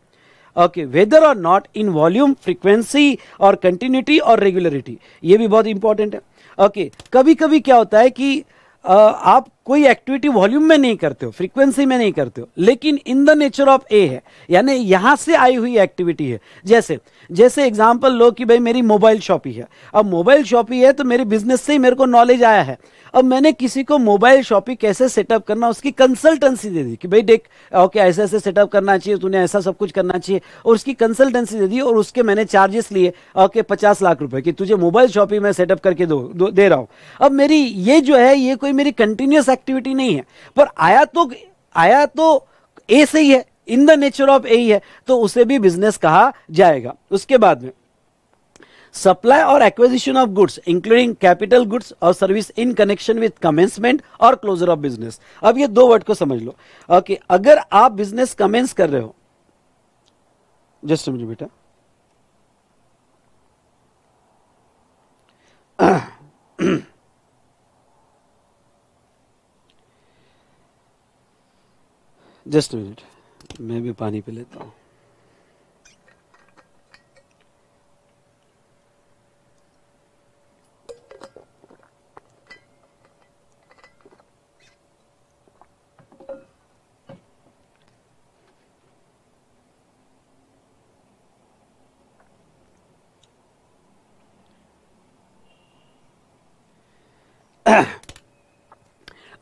Okay, whether और not in volume, frequency or continuity or regularity, ये भी बहुत इंपॉर्टेंट है। ओके, कभी कभी क्या होता है कि आप कोई एक्टिविटी वॉल्यूम में नहीं करते हो, फ्रीक्वेंसी में नहीं करते हो, लेकिन इन द नेचर ऑफ ए है, यानी यहां से आई हुई एक्टिविटी है। जैसे जैसे एग्जांपल लो कि भाई मेरी मोबाइल शॉप ही है, अब मोबाइल शॉप ही है तो मेरी बिजनेस से ही मेरे को नॉलेज आया है। अब मैंने किसी को मोबाइल शॉपिंग कैसे सेटअप करना उसकी कंसल्टेंसी दे दी कि भाई देख ओके ऐसे ऐसे सेटअप करना चाहिए, तूने ऐसा सब कुछ करना चाहिए, और उसकी कंसल्टेंसी दे दी, और उसके मैंने चार्जेस लिए ओके 50 लाख रुपए कि तुझे मोबाइल शॉपिंग में सेटअप करके दे रहा हूं। अब मेरी ये जो है ये कोई मेरी कंटिन्यूअस एक्टिविटी नहीं है, पर आया तो ए से ही है, इन द नेचर ऑफ ए ही है, तो उसे भी बिजनेस कहा जाएगा। उसके बाद में सप्लाई और acquisition of goods including capital goods और service in connection with commencement और क्लोजर ऑफ बिजनेस। अब ये दो वर्ड को समझ लो। ओके अगर आप बिजनेस कमेंस कर रहे हो, जस्ट समझो बेटा, जस्ट मिनट, मैं भी पानी पी लेता हूं।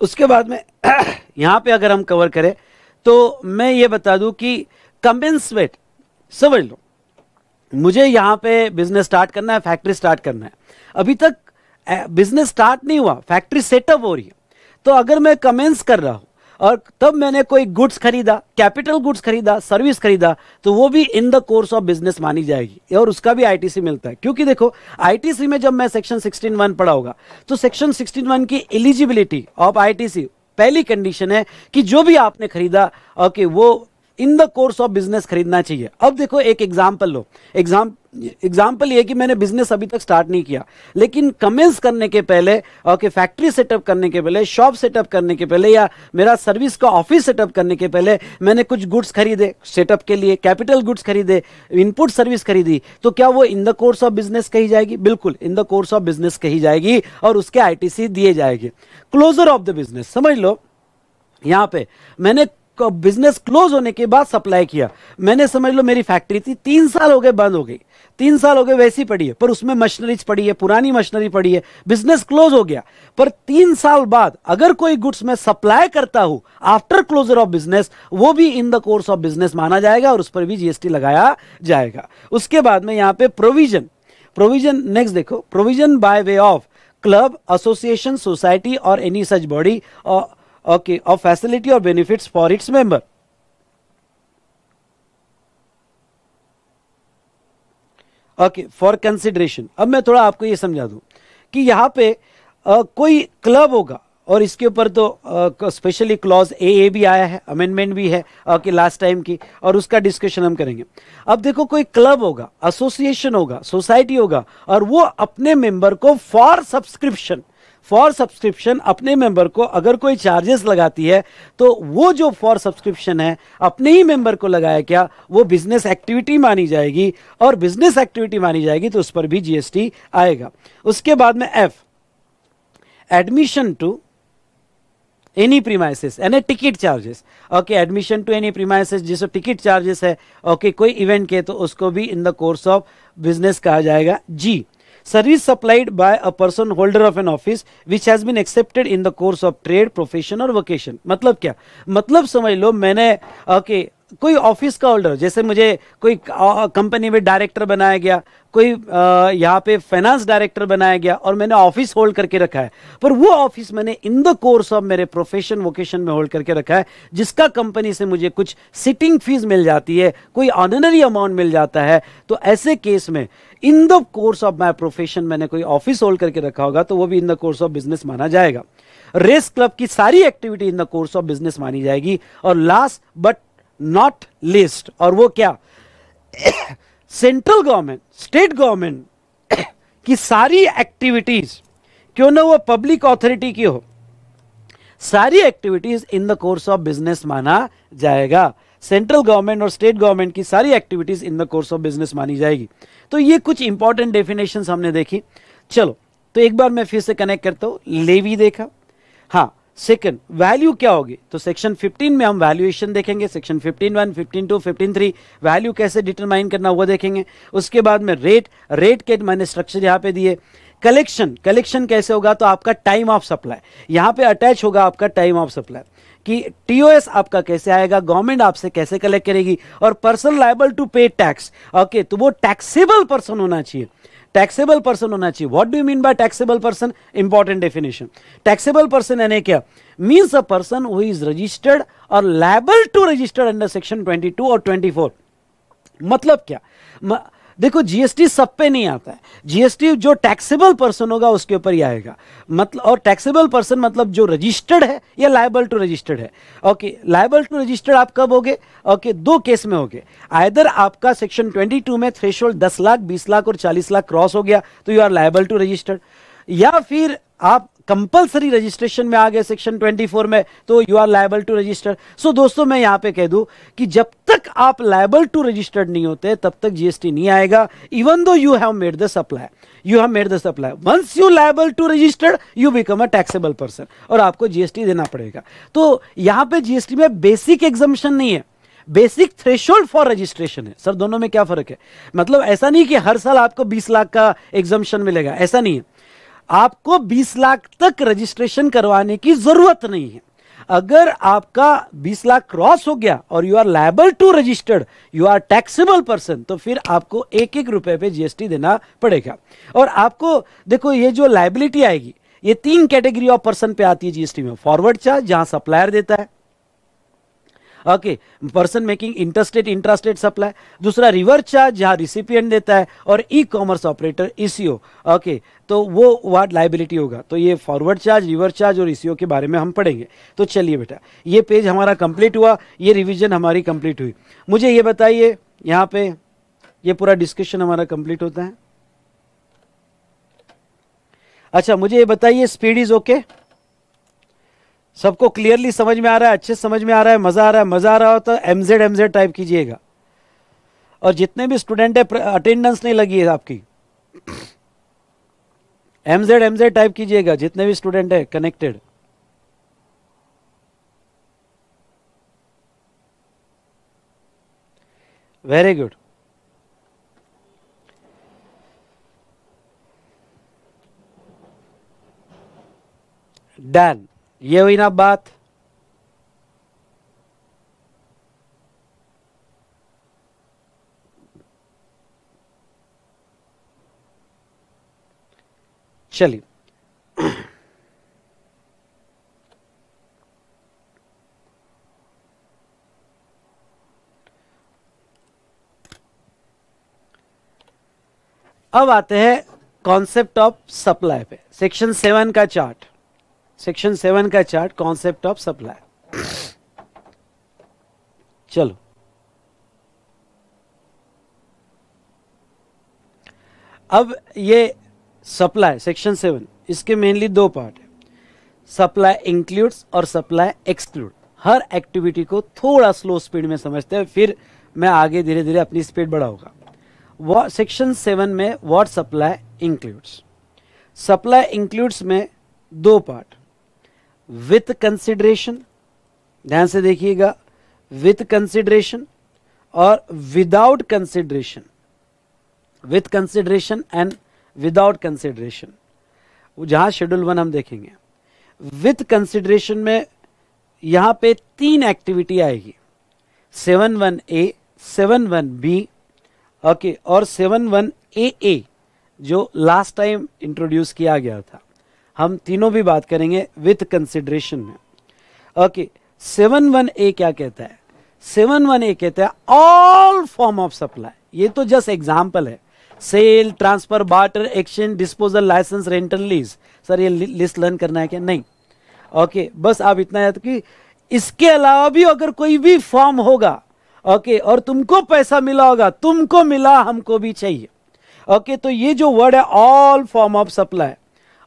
उसके बाद में यहां पे अगर हम कवर करें तो मैं ये बता दूं कि कमेंसमेंट समझ लो, मुझे यहां पे बिजनेस स्टार्ट करना है, फैक्ट्री स्टार्ट करना है, अभी तक बिजनेस स्टार्ट नहीं हुआ, फैक्ट्री सेटअप हो रही है। तो अगर मैं कमेंस कर रहा हूं और तब मैंने कोई गुड्स खरीदा, कैपिटल गुड्स खरीदा, सर्विस खरीदा, तो वो भी in the course of business मानी जाएगी, और उसका भी आईटीसी मिलता है। क्योंकि देखो आईटीसी में जब मैं सेक्शन 16(1) पढ़ा होगा तो सेक्शन 16(1) की एलिजिबिलिटी ऑफ आईटीसी पहली कंडीशन है कि जो भी आपने खरीदा ओके वो इन द कोर्स ऑफ बिजनेस खरीदना चाहिए। अब देखो एक एग्जांपल लो, एग्जांपल ये कि मैंने बिजनेस अभी तक स्टार्ट नहीं किया, लेकिन कमेंस करने के पहले ओके फैक्ट्री सेटअप करने के पहले, शॉप सेटअप करने के पहले, या मेरा सर्विस का ऑफिस सेटअप करने के पहले मैंने कुछ गुड्स खरीदे सेटअप के लिए, कैपिटल गुड्स खरीदे, इनपुट सर्विस खरीदी, तो क्या वो इन द कोर्स ऑफ बिजनेस कही जाएगी? बिल्कुल इन द कोर्स ऑफ बिजनेस कही जाएगी, और उसके आईटीसी दिए जाएंगे। क्लोजर ऑफ द बिजनेस समझ लो, यहां पे मैंने बिजनेस क्लोज होने के बाद सप्लाई किया, मैंने समझ लो मेरी फैक्ट्री थी 3 साल हो गए बंद हो गई, 3 साल हो गए वैसी पड़ी है, पर उसमें मशीनरीज पड़ी है, पुरानी मशीनरी पड़ी है, बिजनेस क्लोज हो गया, पर 3 साल बाद अगर कोई गुड्स मैं सप्लाई करता हूं आफ्टर क्लोजर ऑफ बिजनेस, वो भी in the course of business माना जाएगा और उस पर भी जीएसटी लगाया जाएगा। उसके बाद में यहां पे प्रोविजन नेक्स्ट देखो, provision by way of club, association, society और any such body okay of facility और benefits for its member. Okay for consideration. अब मैं थोड़ा आपको ये समझा दूं कि यहां पे कोई क्लब होगा, और इसके ऊपर तो स्पेशली क्लॉज ए भी आया है, अमेंडमेंट भी है कि लास्ट टाइम की, और उसका डिस्कशन हम करेंगे। अब देखो कोई क्लब होगा, एसोसिएशन होगा, सोसाइटी होगा, और वो अपने मेंबर को फॉर सब्सक्रिप्शन अपने मेंबर को अगर कोई चार्जेस लगाती है, तो वो जो फॉर सब्सक्रिप्शन है अपने ही मेंबर को लगाया क्या, वो बिजनेस एक्टिविटी मानी जाएगी, और बिजनेस एक्टिविटी मानी जाएगी तो उस पर भी जीएसटी आएगा। उसके बाद में F, admission to any premises यानी ticket charges. Okay admission to any premises जिसको टिकट चार्जेस है ओके कोई इवेंट के, तो उसको भी in the course of business कहा जाएगा। जी, service supplied by a person holder of an office which has been accepted in the course of trade, profession और वोकेशन। मतलब क्या, मतलब समझ लो मैंने ओके कोई ऑफिस का होल्डर, जैसे मुझे कोई कंपनी में डायरेक्टर बनाया गया, कोई यहाँ पे फाइनेंस डायरेक्टर बनाया गया, और मैंने ऑफिस होल्ड करके रखा है, पर वो ऑफिस मैंने इन द कोर्स ऑफ मेरे प्रोफेशन वोकेशन में होल्ड करके रखा है, जिसका कंपनी से मुझे कुछ सिटिंग फीस मिल जाती है, कोई ऑनररी अमाउंट मिल जाता है, तो ऐसे केस में इन the course of my profession मैंने कोई ऑफिस होल्ड करके रखा होगा, तो वो भी in the course of business माना जाएगा। रेस क्लब की सारी activity in the course of business मानी जाएगी। और लास्ट बट नॉट लिस्ट, और वो क्या, सेंट्रल गवर्नमेंट, स्टेट गवर्नमेंट की सारी एक्टिविटीज, क्यों ना वो पब्लिक अथॉरिटी की हो, सारी activities in the course of business माना जाएगा। सेंट्रल गवर्नमेंट और स्टेट गवर्नमेंट की सारी activities in the course of business मानी जाएगी। तो ये कुछ इंपॉर्टेंट डेफिनेशंस हमने देखी। चलो तो एक बार मैं फिर से कनेक्ट करता हूं। लेवी देखा, हाँ सेकंड वैल्यू क्या होगी, तो सेक्शन 15 में हम वैल्यूएशन देखेंगे, सेक्शन 15(1), 15(2), 15(3) वैल्यू कैसे डिटरमाइन करना वो देखेंगे। उसके बाद में रेट के मैंने स्ट्रक्चर यहां पे दिए। कलेक्शन कैसे होगा, तो आपका टाइम ऑफ सप्लाई यहां पे अटैच होगा, आपका टाइम ऑफ सप्लाई कि टीओएस आपका कैसे आएगा, गवर्नमेंट आपसे कैसे कलेक्ट करेगी, और पर्सन लायबल टू पे टैक्स। ओके, तो वो टैक्सेबल पर्सन होना चाहिए, टैक्सेबल पर्सन होना चाहिए। What do you mean by taxable person, important definition. Taxable person यानी क्या, means a person who is registered और liable to registered under section 22 और 24। मतलब क्या, देखो जीएसटी सब पे नहीं आता है, जीएसटी जो टैक्सेबल पर्सन होगा उसके ऊपर ही आएगा। मतलब, और टैक्सेबल पर्सन मतलब जो रजिस्टर्ड है या लायबल टू रजिस्टर्ड है। ओके, लायबल टू रजिस्टर्ड आप कब होगे, ओके, दो केस में होगे। आइदर आपका सेक्शन 22 में थ्रेशोल्ड 10 लाख, 20 लाख और 40 लाख क्रॉस हो गया तो you are liable to registered, या फिर आप कंपलसरी रजिस्ट्रेशन में आ गए सेक्शन 24 में तो you are liable to register. So दोस्तों मैं यहां पे कह दूं कि जब तक आप लायबल टू रजिस्टर्ड नहीं होते तब तक जीएसटी नहीं आएगा, even though you have made the supply, you have made the supply. Once you liable to registered you become a taxable person और आपको जीएसटी देना पड़ेगा। तो यहां पे जीएसटी में बेसिक एग्जम्पशन नहीं है, बेसिक थ्रेशोल्ड फॉर रजिस्ट्रेशन है। सर दोनों में क्या फर्क है, मतलब ऐसा नहीं कि हर साल आपको 20 लाख का एग्जम्पशन मिलेगा, ऐसा नहीं है। आपको 20 लाख तक रजिस्ट्रेशन करवाने की जरूरत नहीं है। अगर आपका 20 लाख क्रॉस हो गया और you are liable to registered, you are taxable person, तो फिर आपको एक एक रुपए पे जीएसटी देना पड़ेगा। और आपको देखो ये जो लायबिलिटी आएगी ये 3 कैटेगरी ऑफ पर्सन पे आती है जीएसटी में। फॉरवर्ड चार्ज जहां सप्लायर देता है, okay, person making interstate intrastate supply. दूसरा रिवर्स चार्ज जहां रिसिपिएंट देता है, और e commerce operator eco. Okay, तो वो वाट लायबिलिटी होगा। तो ये फॉरवर्ड चार्ज, रिवर्स चार्ज और ईसीओ के बारे में हम पढ़ेंगे। तो चलिए बेटा, ये पेज हमारा कंप्लीट हुआ, ये रिवीजन हमारी कंप्लीट हुई। मुझे ये बताइए, यहां पे ये पूरा डिस्कशन हमारा कंप्लीट होता है। अच्छा मुझे ये बताइए, स्पीड इज ओके, सबको क्लियरली समझ में आ रहा है, अच्छे समझ में आ रहा है, मजा आ रहा है? मजा आ रहा हो तो एमजेड टाइप कीजिएगा। और जितने भी स्टूडेंट है अटेंडेंस नहीं लगी है आपकी, एमजेड टाइप कीजिएगा जितने भी स्टूडेंट है कनेक्टेड। Very good. डन, ये हुई ना बात। चलिए अब आते हैं कॉन्सेप्ट ऑफ सप्लाई पे। सेक्शन 7 का चार्ट, सेक्शन 7 का चार्ट, कॉन्सेप्ट ऑफ सप्लाई। चलो अब ये सप्लाई सेक्शन 7, इसके मेनली 2 पार्ट है, सप्लाई इंक्लूड्स और सप्लाई एक्सक्लूड। हर एक्टिविटी को थोड़ा स्लो स्पीड में समझते हैं, फिर मैं आगे धीरे धीरे अपनी स्पीड बढ़ाऊंगा। सेक्शन 7 में what supply includes, supply includes में 2 पार्ट, विथ कंसिडरेशन, ध्यान से देखिएगा, विथ कंसिडरेशन और without consideration, with consideration and without consideration, जहां शेड्यूल 1 हम देखेंगे। विथ कंसिडरेशन में यहां पे 3 एक्टिविटी आएगी, 7(1)(a), 7(1)(b, ओके, और 7(1)(a) जो लास्ट टाइम इंट्रोड्यूस किया गया था। हम तीनों भी बात करेंगे विथ कंसिडरेशन में। ओके, 7(1)(a) क्या कहता है? 7(1)(a) कहता है ऑल फॉर्म ऑफ सप्लाई। ये तो जस्ट एग्जाम्पल है, sale, transfer, barter, exchange, disposal, license, rental, lease. Sir ये लिस्ट लर्न करना है क्या? नहीं। ओके, बस आप इतना याद कि इसके अलावा भी अगर कोई भी फॉर्म होगा, ओके, और तुमको पैसा मिला होगा, तुमको मिला, हमको भी चाहिए। ओके, तो ये जो वर्ड है all form of supply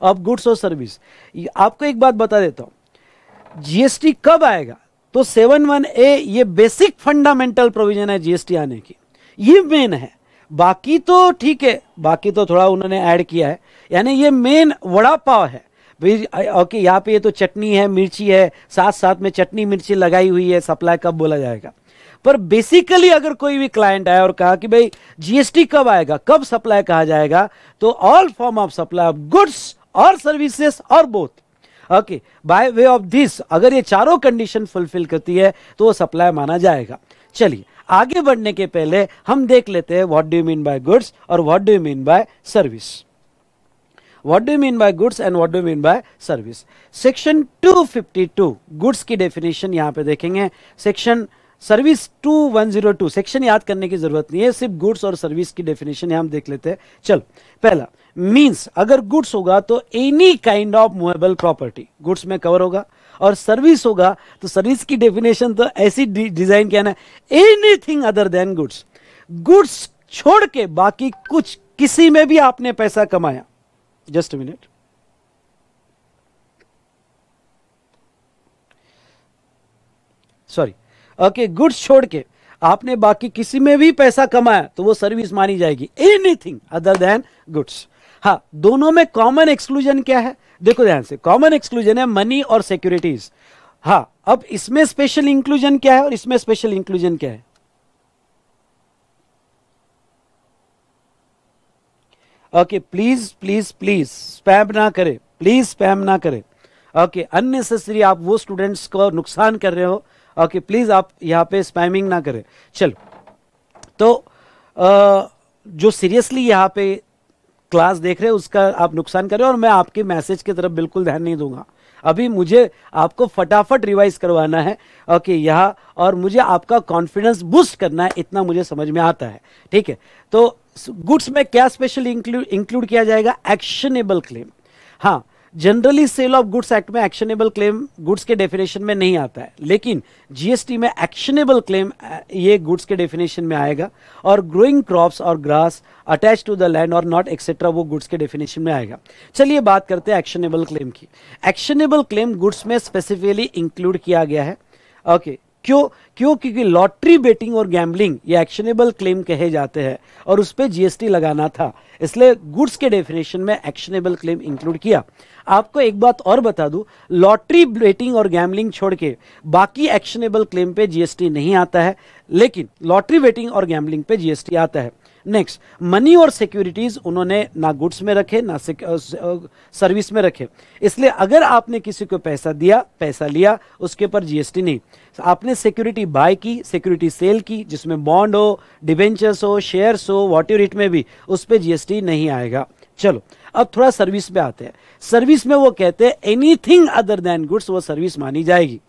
of goods और सर्विस। आपको एक बात बता देता हूं, जीएसटी कब आएगा? तो 7(1)(a) ये बेसिक फंडामेंटल प्रोविजन है जीएसटी आने की, ये मेन है। बाकी तो ठीक है, बाकी तो थोड़ा उन्होंने ऐड किया है, यानी ये मेन वड़ा पाव है। भाई ओके यहाँ पे ये तो चटनी है, मिर्ची है, साथ साथ में चटनी मिर्ची लगाई हुई है, सप्लाई कब बोला जाएगा? पर बेसिकली अगर कोई भी क्लाइंट आया और कहा कि भाई जीएसटी कब आएगा, कब सप्लाई कहा जाएगा, तो all form of supply of goods और सर्विसेज और both, okay, bye way of this, अगर ये चारों कंडीशन फुलफिल करती है तो वो सप्लाई माना जाएगा। चलिए आगे बढ़ने के पहले हम देख लेते हैं what do you mean by goods और what do you mean by service. What do you mean by goods and what do you mean by service? Section 252 goods की डेफिनेशन यहां पे देखेंगे। सेक्शन सर्विस 2102, सेक्शन याद करने की जरूरत नहीं है, सिर्फ गुड्स और सर्विस की डेफिनेशन यहां हम देख लेते हैं। चलो पहला मींस, अगर गुड्स होगा तो any kind of movable property goods में कवर होगा, और सर्विस होगा तो सर्विस की डेफिनेशन तो ऐसी डिजाइन किया ना, anything other than goods, goods छोड़ के बाकी कुछ, किसी में भी आपने पैसा कमाया, just a minute, sorry, okay, goods छोड़ के आपने बाकी किसी में भी पैसा कमाया तो वो सर्विस मानी जाएगी, एनीथिंग अदर देन गुड्स। हाँ, दोनों में कॉमन एक्सक्लूजन क्या है? देखो ध्यान से, कॉमन एक्सक्लूजन है मनी और सिक्योरिटीज। हाँ, अब इसमें स्पेशल इंक्लूजन क्या है और इसमें स्पेशल इंक्लूजन क्या है? Okay, please please please spam ना करें, प्लीज स्पैम ना करें। ओके, अननेसेसरी आप वो स्टूडेंट्स को नुकसान कर रहे हो। ओके, प्लीज आप यहाँ पे स्पैमिंग ना करें। चलो, तो जो सीरियसली यहाँ पे क्लास देख रहे हैं उसका आप नुकसान कर रहे हो, और मैं आपके मैसेज की तरफ बिल्कुल ध्यान नहीं दूंगा। अभी मुझे आपको फटाफट रिवाइज करवाना है, ओके, यहाँ, और मुझे आपका कॉन्फिडेंस बूस्ट करना है, इतना मुझे समझ में आता है, ठीक है। तो गुड्स में क्या स्पेशल इंक्लूड किया जाएगा? Actionable claim. हाँ, generally sale of goods act में एक्शनेबल क्लेम गुड्स के डेफिनेशन में नहीं आता है, लेकिन जीएसटी में एक्शनेबल क्लेम ये गुड्स के डेफिनेशन में आएगा, और ग्रोइंग क्रॉप्स और grass attach to the land और नॉट एक्सेट्रा वो गुड्स के डेफिनेशन में आएगा। चलिए बात करते हैं एक्शनेबल क्लेम की। एक्शनेबल क्लेम गुड्स में स्पेसिफिकली इंक्लूड किया गया है। ओके, क्यों? क्योंकि लॉटरी बेटिंग और गैम्बलिंग ये एक्शनेबल क्लेम कहे जाते हैं और उस पर जीएसटी लगाना था, इसलिए गुड्स के डेफिनेशन में एक्शनेबल क्लेम इंक्लूड किया। आपको एक बात और बता दूं, लॉटरी बेटिंग और गैम्बलिंग छोड़ के बाकी एक्शनेबल क्लेम पे जीएसटी नहीं आता है, लेकिन लॉटरी बेटिंग और गैम्बलिंग पे जीएसटी आता है। नेक्स्ट, मनी और सिक्योरिटीज उन्होंने ना गुड्स में रखे ना सर्विस में रखे, इसलिए अगर आपने किसी को पैसा दिया, पैसा लिया, उसके ऊपर जीएसटी नहीं। आपने सिक्योरिटी बाय की, सिक्योरिटी सेल की, जिसमें बॉन्ड हो, डिबेंचर्स हो, शेयर्स हो, वॉट इट में भी, उस पर जीएसटी नहीं आएगा। चलो अब थोड़ा सर्विस पे आते हैं। सर्विस में वो कहते हैं एनीथिंग अदर देन गुड्स वो सर्विस मानी जाएगी,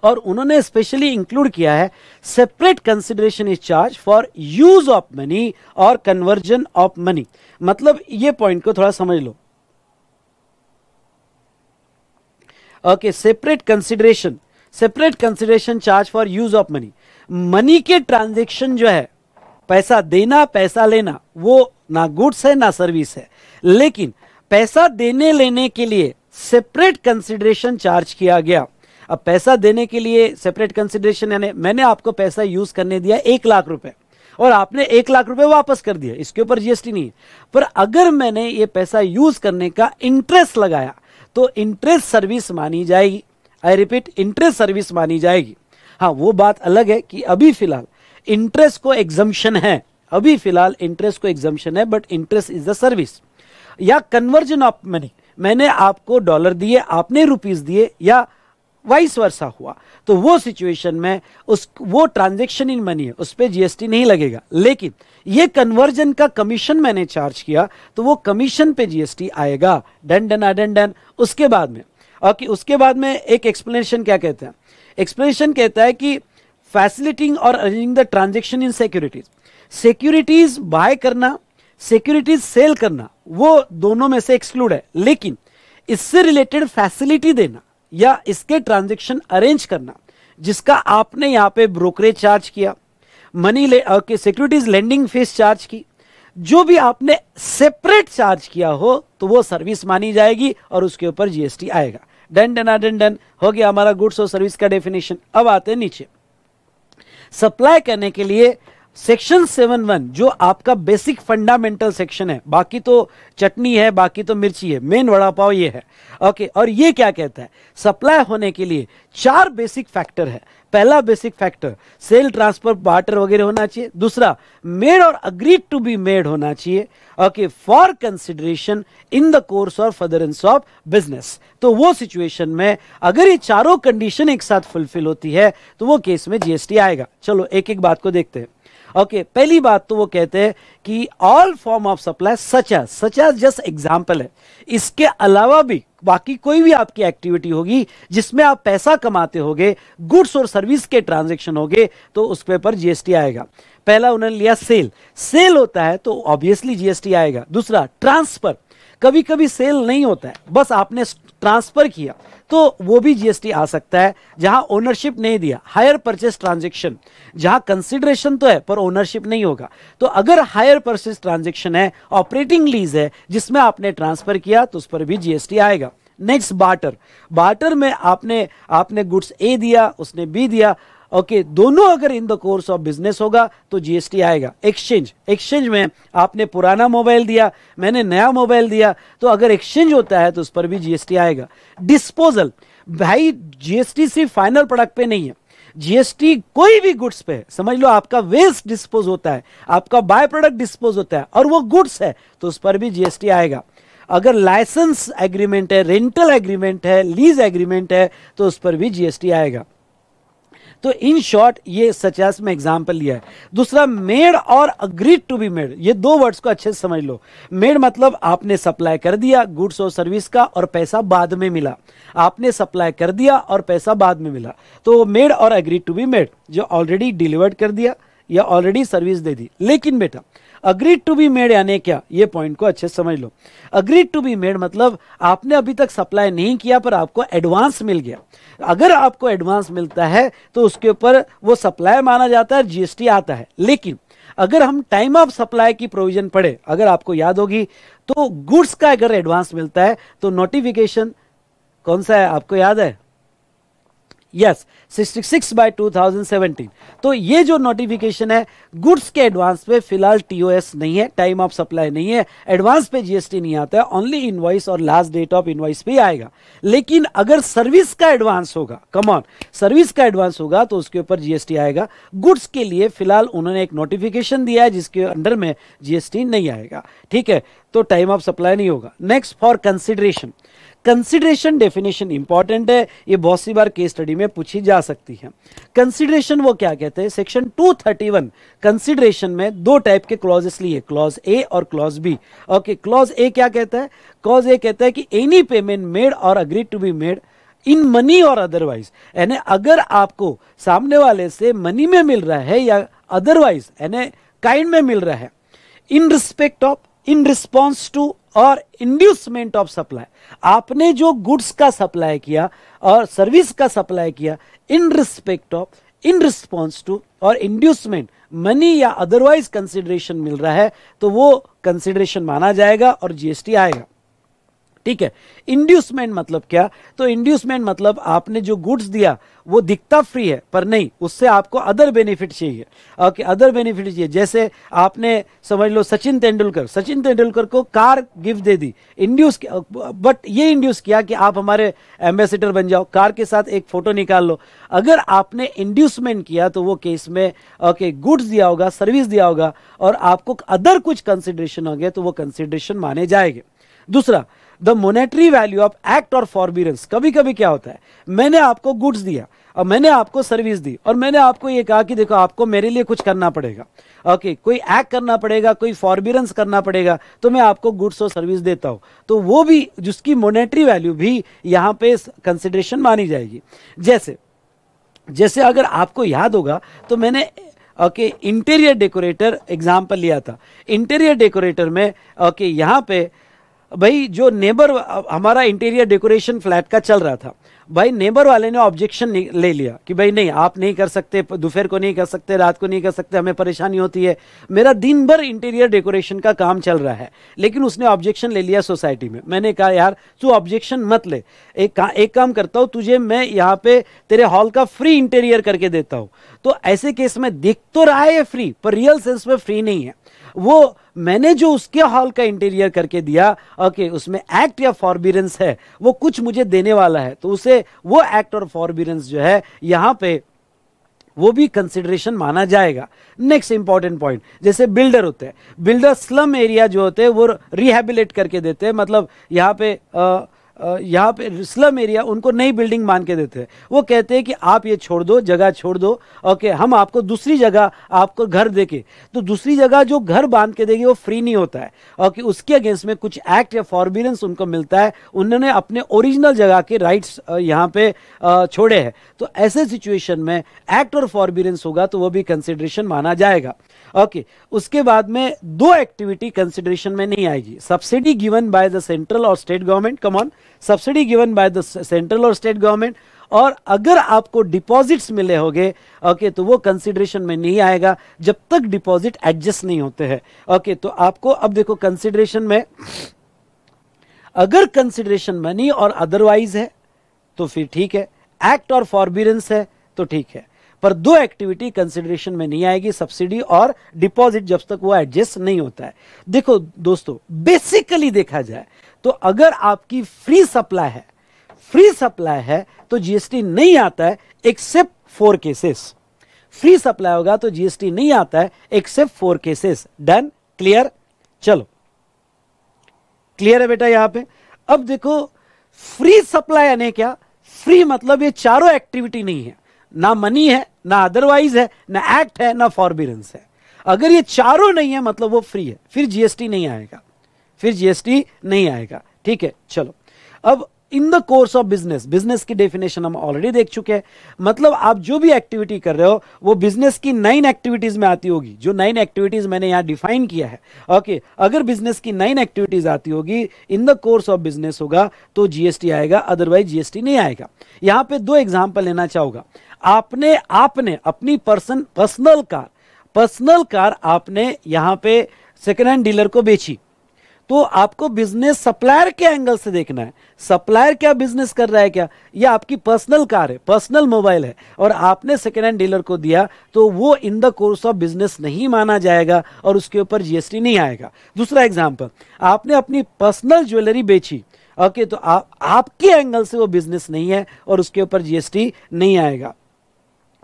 और उन्होंने स्पेशली इंक्लूड किया है separate consideration is charge for use of money और कन्वर्जन ऑफ मनी। मतलब ये पॉइंट को थोड़ा समझ लो। Okay, separate consideration charge for use of money. Money के ट्रांजेक्शन जो है, पैसा देना पैसा लेना, वो ना गुड्स है ना सर्विस है, लेकिन पैसा देने लेने के लिए सेपरेट कंसिडरेशन चार्ज किया गया। अब पैसा देने के लिए सेपरेट कंसिडरेशन यानी मैंने आपको पैसा यूज करने दिया 1 लाख रुपए और आपने 1 लाख रुपए वापस कर दिया, इसके ऊपर जीएसटी नहीं है। पर अगर मैंने ये पैसा यूज करने का इंटरेस्ट लगाया तो इंटरेस्ट सर्विस मानी जाएगी। आई रिपीट, इंटरेस्ट सर्विस मानी जाएगी। हाँ, वो बात अलग है कि अभी फिलहाल इंटरेस्ट को एग्जम्पशन है, अभी फिलहाल इंटरेस्ट को एग्जम्पशन है, but interest is the service. या कन्वर्जन ऑफ मनी, मैंने आपको डॉलर दिए, आपने रुपीस दिए, या वाइस वर्सा हुआ, तो वो सिचुएशन में वो ट्रांजैक्शन इन मनी है, उस पर जीएसटी नहीं लगेगा। लेकिन ये कन्वर्जन का कमीशन मैंने चार्ज किया तो वो कमीशन पे जीएसटी आएगा। Done done done done. उसके बाद में उसके बाद में एक एक्सप्लेनेशन क्या कहते हैं? एक्सप्लेनेशन कहता है कि फैसिलिटिंग और arranging the transaction in securities, securities by करना, सिक्योरिटीज सेल करना, वो दोनों में से एक्सक्लूड है, लेकिन इससे रिलेटेड फैसिलिटी देना या इसके ट्रांजैक्शन अरेंज करना, जिसका आपने यहां पे ब्रोकरेज चार्ज किया, money securities lending fees charge की, जो भी आपने सेपरेट चार्ज किया हो तो वो सर्विस मानी जाएगी और उसके ऊपर जीएसटी आएगा। डन डन डन डन हो गया हमारा गुड्स और सर्विस का डेफिनेशन। अब आते हैं नीचे। सप्लाई करने के लिए सेक्शन 7(1) जो आपका बेसिक फंडामेंटल सेक्शन है, बाकी तो चटनी है, बाकी तो मिर्ची है, मेन वड़ा पाव ये है। ओके, और ये क्या कहता है, सप्लाई होने के लिए 4 बेसिक फैक्टर है। पहला basic factor sale, transfer, barter वगैरह होना चाहिए। दूसरा, made or agreed to be made होना चाहिए। Okay, for consideration in the course और फर्दरेंस ऑफ बिजनेस। तो वो सिचुएशन में अगर ये चारों कंडीशन एक साथ फुलफिल होती है तो वो केस में जीएसटी आएगा। चलो एक एक बात को देखते हैं। ओके, पहली बात तो वो कहते हैं कि all form of supply such as just example है, इसके अलावा भी बाकी कोई भी आपकी एक्टिविटी होगी जिसमें आप पैसा कमाते होगे, गुड्स और सर्विस के ट्रांजैक्शन होगे, तो उस पे पर जीएसटी आएगा। पहला उन्होंने लिया सेल होता है तो ऑब्वियसली जीएसटी आएगा। दूसरा, ट्रांसफर, कभी कभी सेल नहीं होता है, बस आपने ट्रांसफर किया तो वो भी जीएसटी आ सकता है, जहां ओनरशिप नहीं दिया। हायर परचेस ट्रांजैक्शन, जहां कंसिडरेशन तो है पर ओनरशिप नहीं होगा, तो अगर हायर परचेस ट्रांजैक्शन है, ऑपरेटिंग लीज है जिसमें आपने ट्रांसफर किया, तो उस पर भी जीएसटी आएगा। नेक्स्ट, बार्टर में आपने गुड्स ए दिया, उसने बी दिया। ओके, दोनों अगर इन द कोर्स ऑफ बिजनेस होगा तो जीएसटी आएगा। एक्सचेंज में आपने पुराना मोबाइल दिया, मैंने नया मोबाइल दिया, तो अगर एक्सचेंज होता है तो उस पर भी जीएसटी आएगा। डिस्पोजल, भाई जीएसटी सिर्फ फाइनल प्रोडक्ट पे नहीं है, जीएसटी कोई भी गुड्स पे है। समझ लो आपका वेस्ट डिस्पोज होता है, आपका बाय प्रोडक्ट डिस्पोज होता है और वो गुड्स है, तो उस पर भी जीएसटी आएगा। अगर लाइसेंस एग्रीमेंट है, रेंटल एग्रीमेंट है, लीज एग्रीमेंट है, तो उस पर भी जीएसटी आएगा। तो इन शॉर्ट ये सचास में एग्जाम्पल लिया है। दूसरा, made or agreed to be made, ये दो वर्ड्स को अच्छे से समझ लो। मेड मतलब आपने सप्लाई कर दिया गुड्स और सर्विस का और पैसा बाद में मिला, आपने सप्लाई कर दिया और पैसा बाद में मिला, तो made or agreed to be made, जो ऑलरेडी डिलीवर्ड कर दिया या ऑलरेडी सर्विस दे दी। लेकिन बेटा अग्रीड टू बी मेड यानी क्या, ये पॉइंट को अच्छे से समझ लो। अग्रीड टू बी मेड मतलब आपने अभी तक सप्लाई नहीं किया पर आपको एडवांस मिल गया। अगर आपको एडवांस मिलता है तो उसके ऊपर वो सप्लाई माना जाता है, जीएसटी आता है। लेकिन अगर हम टाइम ऑफ सप्लाई की प्रोविजन पढ़े, अगर आपको याद होगी, तो गुड्स का अगर एडवांस मिलता है तो नोटिफिकेशन कौन सा है, आपको याद है? यस, 66/2017। तो ये जो नोटिफिकेशन है गुड्स के एडवांस पे फिलहाल टीओएस नहीं है, टाइम ऑफ सप्लाई नहीं है, एडवांस पे जीएसटी नहीं आता है, ओनली इनवॉइस और लास्ट डेट ऑफ इनवॉइस पे आएगा। लेकिन अगर सर्विस का एडवांस होगा, कम ऑन, सर्विस का एडवांस होगा तो उसके ऊपर जीएसटी आएगा। गुड्स के लिए फिलहाल उन्होंने एक नोटिफिकेशन दिया है जिसके अंडर में जीएसटी नहीं आएगा, ठीक है, तो टाइम ऑफ सप्लाई नहीं होगा। Next, for consideration. Consideration definition important है, ये बहुत सी बार केस स्टडी में पूछी जा सकती है। कंसिडरेशन वो क्या कहते हैं, सेक्शन 231 कंसिडरेशन में दो टाइप के क्लॉजेस लिए, क्लॉज ए और clause B. Okay, clause A क्या कहता है? क्लॉज ए कहता है कि any payment made or agreed to be made in money or otherwise, यानी अगर आपको सामने वाले से मनी में मिल रहा है या अदरवाइज यानी काइंड में मिल रहा है, in respect of, in response to or inducement of supply, आपने जो गुड्स का सप्लाई किया और सर्विस का सप्लाई किया in respect of, in response to or inducement, money या अदरवाइज कंसिडरेशन मिल रहा है तो वो कंसिडरेशन माना जाएगा और जीएसटी आएगा, ठीक है। इंड्यूसमेंट मतलब क्या? तो इंड्यूसमेंट मतलब आपने जो गुड्स दिया वो दिखता फ्री है पर नहीं, उससे आपको अदर बेनिफिट चाहिए। ओके, अदर बेनिफिट चाहिए, जैसे आपने समझ लो सचिन तेंदुलकर को car gift they the, induce, but ये इंड्यूस किया कि आप हमारे एम्बेसडर बन जाओ, कार के साथ एक फोटो निकाल लो। अगर आपने इंड्यूसमेंट किया तो वो केस में ओके गुड्स दिया होगा, सर्विस दिया होगा और आपको अदर कुछ कंसिडरेशन हो गया तो वो कंसिडरेशन माने जाएंगे। दूसरा, the monetary value of act और फॉरबियरेंस। कभी कभी क्या होता है, मैंने आपको गुड्स दिया और मैंने आपको सर्विस दी और मैंने आपको ये कहा कि देखो आपको मेरे लिए कुछ करना पड़ेगा, ओके, कोई एक्ट करना पड़ेगा, कोई फॉरबियरेंस करना पड़ेगा, तो मैं आपको गुड्स और सर्विस देता हूं, तो वो भी जिसकी मोनेटरी वैल्यू भी यहां पे कंसिडरेशन मानी जाएगी। जैसे अगर आपको याद होगा तो मैंने ओके इंटीरियर डेकोरेटर एग्जाम्पल लिया था। इंटीरियर डेकोरेटर में ओके यहां पे भाई जो नेबर हमारा इंटीरियर डेकोरेशन फ्लैट का चल रहा था, भाई नेबर वाले ने ऑब्जेक्शन ले लिया कि भाई नहीं, आप नहीं कर सकते, दोपहर को नहीं कर सकते, रात को नहीं कर सकते, हमें परेशानी होती है, मेरा दिन भर इंटीरियर डेकोरेशन का काम चल रहा है, लेकिन उसने ऑब्जेक्शन ले लिया सोसाइटी में। मैंने कहा यार तू ऑब्जेक्शन मत ले, एक काम करता हूं, तुझे मैं यहाँ पे तेरे हॉल का फ्री इंटीरियर करके देता हूं। तो ऐसे केस में दिख तो रहा है ये फ्री, पर रियल सेंस में फ्री नहीं है। वो मैंने जो उसके हॉल का इंटीरियर करके दिया, ओके, उसमें एक्ट या फॉरबिडेंस है, वो कुछ मुझे देने वाला है, तो उसे वो एक्ट और फॉरबिडेंस जो है यहां पे वो भी कंसिडरेशन माना जाएगा। नेक्स्ट इंपॉर्टेंट पॉइंट, जैसे बिल्डर होते हैं, बिल्डर स्लम एरिया जो होते हैं वो रिहेबिलिट करके देते हैं, मतलब यहाँ पे स्लम एरिया उनको नई बिल्डिंग मान के देते हैं। वो कहते हैं कि आप ये छोड़ दो, जगह छोड़ दो, ओके, हम आपको दूसरी जगह आपको घर देके, तो दूसरी जगह जो घर बांध के देगी वो फ्री नहीं होता है, ओके, उसके अगेंस्ट में कुछ एक्ट या फॉरबिडेंस उनको मिलता है, उन्होंने अपने ओरिजिनल जगह के राइट्स यहाँ पे छोड़े हैं। तो ऐसे सिचुएशन में एक्ट और फॉरबिडेंस होगा तो वो भी कंसिडरेशन माना जाएगा। ओके, उसके बाद में दो एक्टिविटी कंसिडरेशन में नहीं आएगी, subsidy given by the central और state government, come on, subsidy given by the central और स्टेट गवर्नमेंट, और अगर आपको डिपॉजिट्स मिले होंगे, ओके, तो वो कंसिडरेशन में नहीं आएगा जब तक डिपॉजिट एडजस्ट नहीं होते हैं। ओके, तो आपको अब देखो कंसिडरेशन में अगर कंसिडरेशन मनी और अदरवाइज है तो फिर ठीक है, एक्ट और फॉरबिडेंस है तो ठीक है, पर दो एक्टिविटी कंसिडरेशन में नहीं आएगी, सब्सिडी और डिपॉजिट, जब तक वो एडजस्ट नहीं होता है। देखो दोस्तों, बेसिकली देखा जाए तो अगर आपकी फ्री सप्लाई है तो जीएसटी नहीं आता है एक्सेप्ट 4 केसेस। फ्री सप्लाई होगा तो जीएसटी नहीं आता है एक्सेप्ट 4 केसेस। Done, clear? चलो, क्लियर है बेटा यहां पे? अब देखो, फ्री सप्लाई यानी क्या? फ्री मतलब ये चारों एक्टिविटी नहीं है, ना मनी है, ना अदरवाइज है, ना एक्ट है, ना फॉरबिडेंस है। अगर ये चारों नहीं है मतलब वो फ्री है, फिर जीएसटी नहीं आएगा, ठीक है? चलो, अब इन द कोर्स ऑफ बिजनेस की डेफिनेशन हम ऑलरेडी देख चुके हैं। मतलब आप जो भी एक्टिविटी कर रहे हो वो बिजनेस की 9 एक्टिविटीज में आती होगी, जो 9 एक्टिविटीज मैंने यहां डिफाइन किया है। ओके, अगर बिजनेस की 9 एक्टिविटीज आती होगी, इन द कोर्स ऑफ बिजनेस होगा तो जीएसटी आएगा, अदरवाइज जीएसटी नहीं आएगा। यहां पे 2 एग्जांपल लेना चाहूंगा। आपने अपनी पर्सनल कार आपने यहां पे सेकेंड हैंड डीलर को बेची, तो आपको बिजनेस सप्लायर के एंगल से देखना है, सप्लायर क्या बिजनेस कर रहा है क्या? ये आपकी पर्सनल कार है, पर्सनल मोबाइल है, और आपने सेकेंड हैंड डीलर को दिया, तो वो इन द कोर्स ऑफ बिजनेस नहीं माना जाएगा और उसके ऊपर जीएसटी नहीं आएगा। दूसरा एग्जांपल, आपने अपनी पर्सनल ज्वेलरी बेची, ओके, तो आपके एंगल से वो बिजनेस नहीं है और उसके ऊपर जीएसटी नहीं आएगा।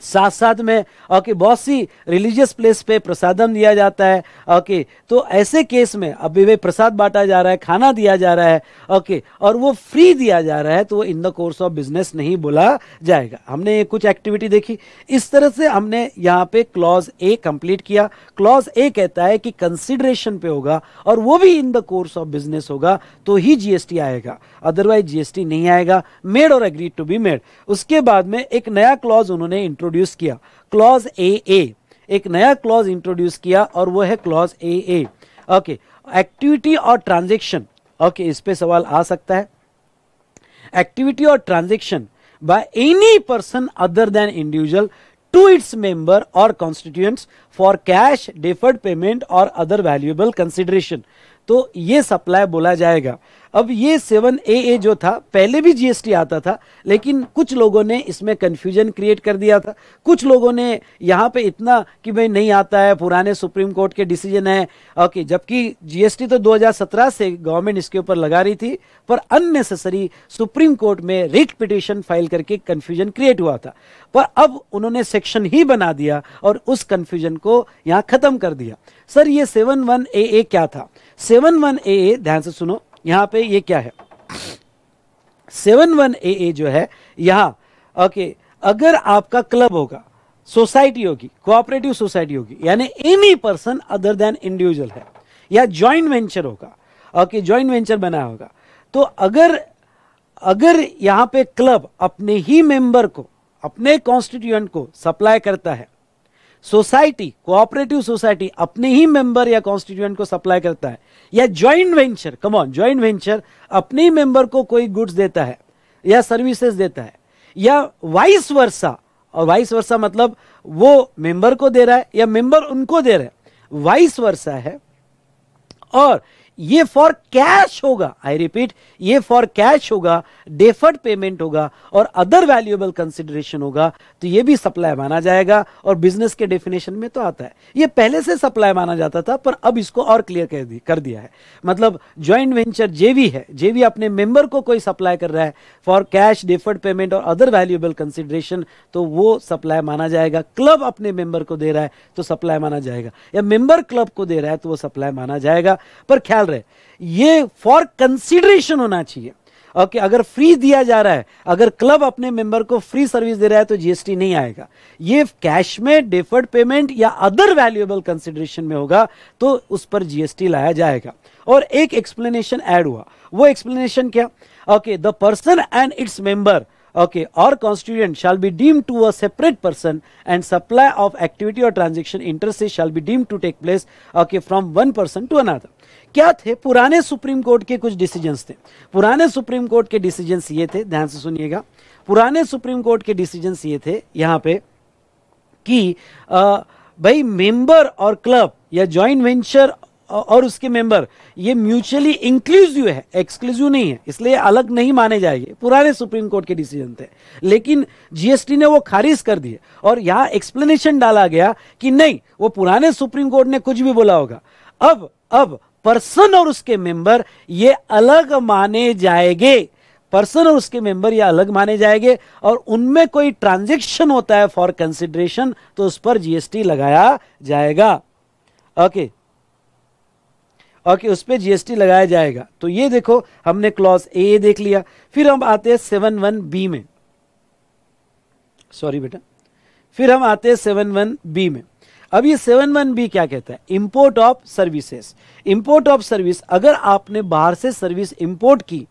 साथ साथ में ओके, बहुत सी रिलीजियस प्लेस पे प्रसादम दिया जाता है, ओके, तो ऐसे केस में अभी वे प्रसाद बांटा जा रहा है, खाना दिया जा रहा है, ओके, और वो फ्री दिया जा रहा है, तो वो इन द कोर्स ऑफ बिजनेस नहीं बोला जाएगा। हमने कुछ एक्टिविटी देखी, इस तरह से हमने यहाँ पे क्लॉज ए कंप्लीट किया। क्लॉज ए कहता है कि कंसिडरेशन पे होगा और वो भी in the course of business होगा तो ही जीएसटी आएगा, अदरवाइज जीएसटी नहीं आएगा। मेड और एग्रीड टू बी मेड। उसके बाद में एक नया क्लॉज उन्होंने इंट्रोड्यूस किया, क्लॉज ए, एक नया क्लॉज इंट्रोड्यूस किया और वो है क्लॉज ए। ओके, एक्टिविटी और ट्रांजैक्शन, ओके, इस पे सवाल आ सकता है। एक्टिविटी और transaction by any person other than individual to its member और constituents for cash, deferred payment और अदर वैल्यूएबल कंसिडरेशन, तो ये सप्लाई बोला जाएगा। अब ये 7AA जो था पहले भी जीएसटी आता था, लेकिन कुछ लोगों ने इसमें कंफ्यूजन क्रिएट कर दिया था। कुछ लोगों ने यहाँ पे इतना कि भाई नहीं आता है, पुराने सुप्रीम कोर्ट के डिसीजन है, ओके, जबकि जीएसटी तो 2017 से गवर्नमेंट इसके ऊपर लगा रही थी, पर अननेसेसरी सुप्रीम कोर्ट में रिट पिटीशन फाइल करके कंफ्यूजन क्रिएट हुआ था। पर अब उन्होंने सेक्शन ही बना दिया और उस कंफ्यूजन को यहाँ खत्म कर दिया। सर ये 71AA क्या था? 71AA ध्यान से सुनो, यहां पे ये क्या है? 71AA जो है यहां, ओके, अगर आपका क्लब होगा, सोसाइटी होगी, कोऑपरेटिव सोसाइटी होगी, यानी any person other than individual है, या जॉइंट वेंचर होगा, ओके, जॉइंट वेंचर बना होगा, तो अगर यहां पे क्लब अपने ही मेंबर को, अपने कॉन्स्टिट्यूएंट को सप्लाई करता है, सोसाइटी, कोऑपरेटिव सोसाइटी अपने ही मेंबर या कॉन्स्टिट्यूएंट को सप्लाई करता है, या joint venture, come on, joint venture अपने ही मेंबर को कोई गुड्स देता है, या सर्विसेज देता है, या वाइस वर्सा, और वाइस वर्सा मतलब वो मेंबर को दे रहा है या मेंबर उनको दे रहा है, वाइस वर्सा है। और ये फॉर कैश होगा, आई रिपीट, ये फॉर कैश होगा, डेफर्ड पेमेंट होगा और अदर वैल्यूएबल कंसिडरेशन होगा, तो ये भी सप्लाई माना जाएगा और बिजनेस के डेफिनेशन में तो आता है। ये पहले से सप्लाई माना जाता था पर अब इसको और क्लियर कर दिया है। मतलब ज्वाइंट वेंचर जेवी है, जेवी अपने मेंबर को कोई सप्लाई कर रहा है फॉर कैश, डेफर्ड पेमेंट और अदर वैल्यूएबल कंसिडरेशन, तो वो सप्लाई माना जाएगा। क्लब अपने मेंबर को दे रहा है तो सप्लाई माना जाएगा, या मेंबर क्लब को दे रहा है तो वो सप्लाई माना जाएगा। पर ख्याल रहे ये फॉर कंसीडरेशन होना चाहिए। ओके, अगर फ्री दिया जा रहा है, अगर क्लब अपने मेंबर को फ्री सर्विस दे रहा है तो जीएसटी नहीं आएगा। ये कैश में, डेफर्ड पेमेंट या अदर वैल्यूएबल कंसीडरेशन में होगा तो उस पर जीएसटी लाया जाएगा। और एक एक्सप्लेनेशन ऐड हुआ, वो एक्सप्लेनेशन क्या? Okay, the person and its member or constituent shall be deemed to a separate person and supply of activity or transaction interest shall be deemed to take place from one person to another। क्या थे? पुराने supreme court के कुछ decisions थे। पुराने supreme court के decisions ये थे, ध्यान से सुनिएगा, पुराने सुप्रीम कोर्ट के डिसीजंस ये थे यहां पे कि भाई मेंबर और क्लब या जॉइंट वेंचर और उसके मेंबर ये म्यूचुअली इंक्लूसिव है, एक्सक्लूसिव नहीं है, इसलिए अलग नहीं माने जाएंगे। पुराने सुप्रीम कोर्ट के डिसीजन थे, लेकिन जीएसटी ने वो खारिज कर दिए और यहां एक्सप्लेनेशन डाला गया कि नहीं, वो पुराने सुप्रीम कोर्ट ने कुछ भी बोला होगा, अब पर्सन और उसके मेंबर ये अलग माने जाएंगे, पर्सन और उसके मेंबर ये अलग माने जाएंगे और उनमें कोई ट्रांजैक्शन होता है फॉर कंसिडरेशन तो उस पर जीएसटी लगाया जाएगा। ओके, उस पर जीएसटी लगाया जाएगा। तो ये देखो, हमने क्लॉज ए देख लिया। फिर हम आते हैं 7(1)(b) में, सॉरी बेटा, फिर हम आते हैं 7(1)(b) में। अब ये 7(1)(b) क्या कहता है? Import of services. Import of service, अगर आपने बाहर से सर्विस इंपोर्ट की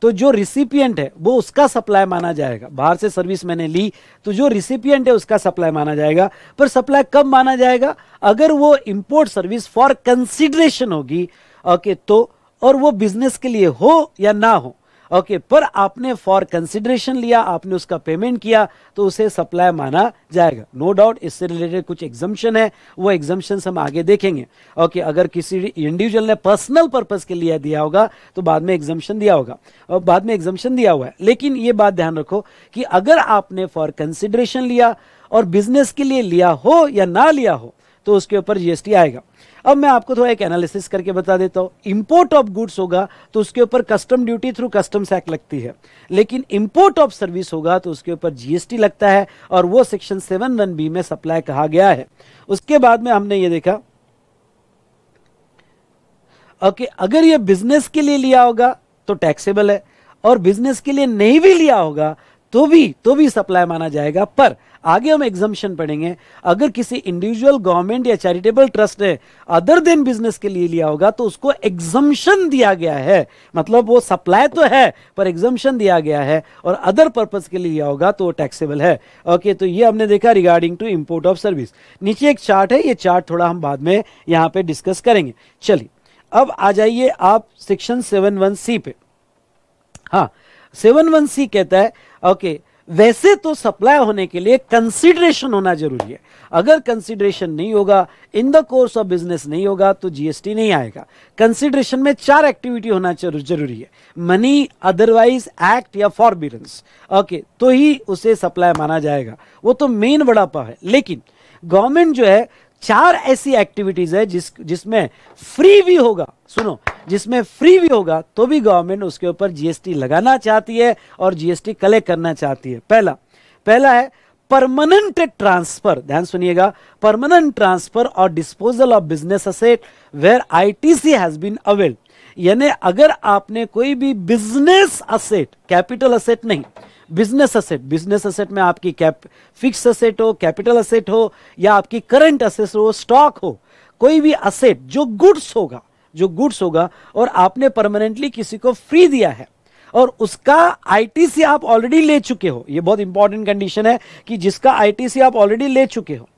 तो जो रिसिपिएंट है वो उसका सप्लाई माना जाएगा। बाहर से सर्विस मैंने ली तो जो रिसिपिएंट है उसका सप्लाई माना जाएगा। पर सप्लाई कब माना जाएगा? अगर वो इंपोर्ट सर्विस फॉर कंसीडरेशन होगी, ओके, तो और वो बिजनेस के लिए हो या ना हो, ओके, पर आपने फॉर कंसिडरेशन लिया, आपने उसका पेमेंट किया तो उसे सप्लाई माना जाएगा। नो डाउट इससे रिलेटेड कुछ एग्जम्पशन है, वो एग्जम्पशन हम आगे देखेंगे। ओके, अगर किसी इंडिविजुअल ने पर्सनल पर्पस के लिए दिया होगा तो बाद में एग्जम्पशन दिया होगा, और बाद में एग्जम्पशन दिया हुआ है। लेकिन ये बात ध्यान रखो कि अगर आपने फॉर कंसिडरेशन लिया और बिजनेस के लिए लिया हो या ना लिया हो तो उसके ऊपर जीएसटी आएगा। अब मैं आपको थोड़ा एक एनालिसिस करके बता देता हूं। इंपोर्ट ऑफ गुड्स होगा तो उसके ऊपर custom duty through customs act लगती है, लेकिन इंपोर्ट ऑफ सर्विस होगा तो उसके ऊपर जीएसटी लगता है और वो सेक्शन 7(1)(b) में सप्लाई कहा गया है। उसके बाद में हमने ये देखा, ओके, अगर ये बिजनेस के लिए लिया होगा तो टैक्सेबल है और बिजनेस के लिए नहीं भी लिया होगा तो भी सप्लाई माना जाएगा। पर आगे हम एग्जम्पशन पढ़ेंगे, अगर किसी इंडिविजुअल, गवर्नमेंट या चैरिटेबल ट्रस्ट ने अदर देन बिजनेस के लिए लिया होगा तो उसको एग्जम्पशन दिया गया है, मतलब वो सप्लाई तो है पर एग्जम्पशन दिया गया है, और अदर पर्पस के लिए लिया होगा तो वो टैक्सेबल है। ओके, तो ये हमने देखा regarding to import of service. नीचे एक चार्ट है, ये चार्ट थोड़ा हम बाद में यहां पे डिस्कस करेंगे। चलिए अब आ जाइए आप सेक्शन 7(1)(c) पे। हाँ, 7(1)(c) कहता है, ओके, वैसे तो सप्लाई होने के लिए कंसीडरेशन होना जरूरी है। अगर कंसीडरेशन नहीं होगा, इन द कोर्स ऑफ बिजनेस नहीं होगा तो जीएसटी नहीं आएगा। कंसीडरेशन में 4 एक्टिविटी होना जरूरी है, मनी, अदरवाइज, एक्ट या फॉरबिडेंस, ओके, तो ही उसे सप्लाई माना जाएगा। वो तो मेन बड़ा पा है। लेकिन गवर्नमेंट जो है 4 ऐसी एक्टिविटीज है जिसमें फ्री भी होगा, सुनो, जिसमें फ्री भी होगा तो भी गवर्नमेंट उसके ऊपर जीएसटी लगाना चाहती है और जीएसटी कलेक्ट करना चाहती है। पहला है परमानेंट ट्रांसफर, ध्यान सुनिएगा, permanent transfer or disposal of business asset where ITC has been availed. यानी अगर आपने कोई भी बिजनेस असेट, कैपिटल असेट नहीं, बिजनेस असेट में आपकी फिक्स असेट हो, कैपिटल असेट हो या आपकी करंट असेट हो, स्टॉक हो, कोई भी असेट जो गुड्स होगा और आपने परमानेंटली किसी को फ्री दिया है और उसका आईटीसी आप ऑलरेडी ले चुके हो। यह बहुत इंपॉर्टेंट कंडीशन है कि जिसका आईटीसी आप ऑलरेडी ले चुके हो,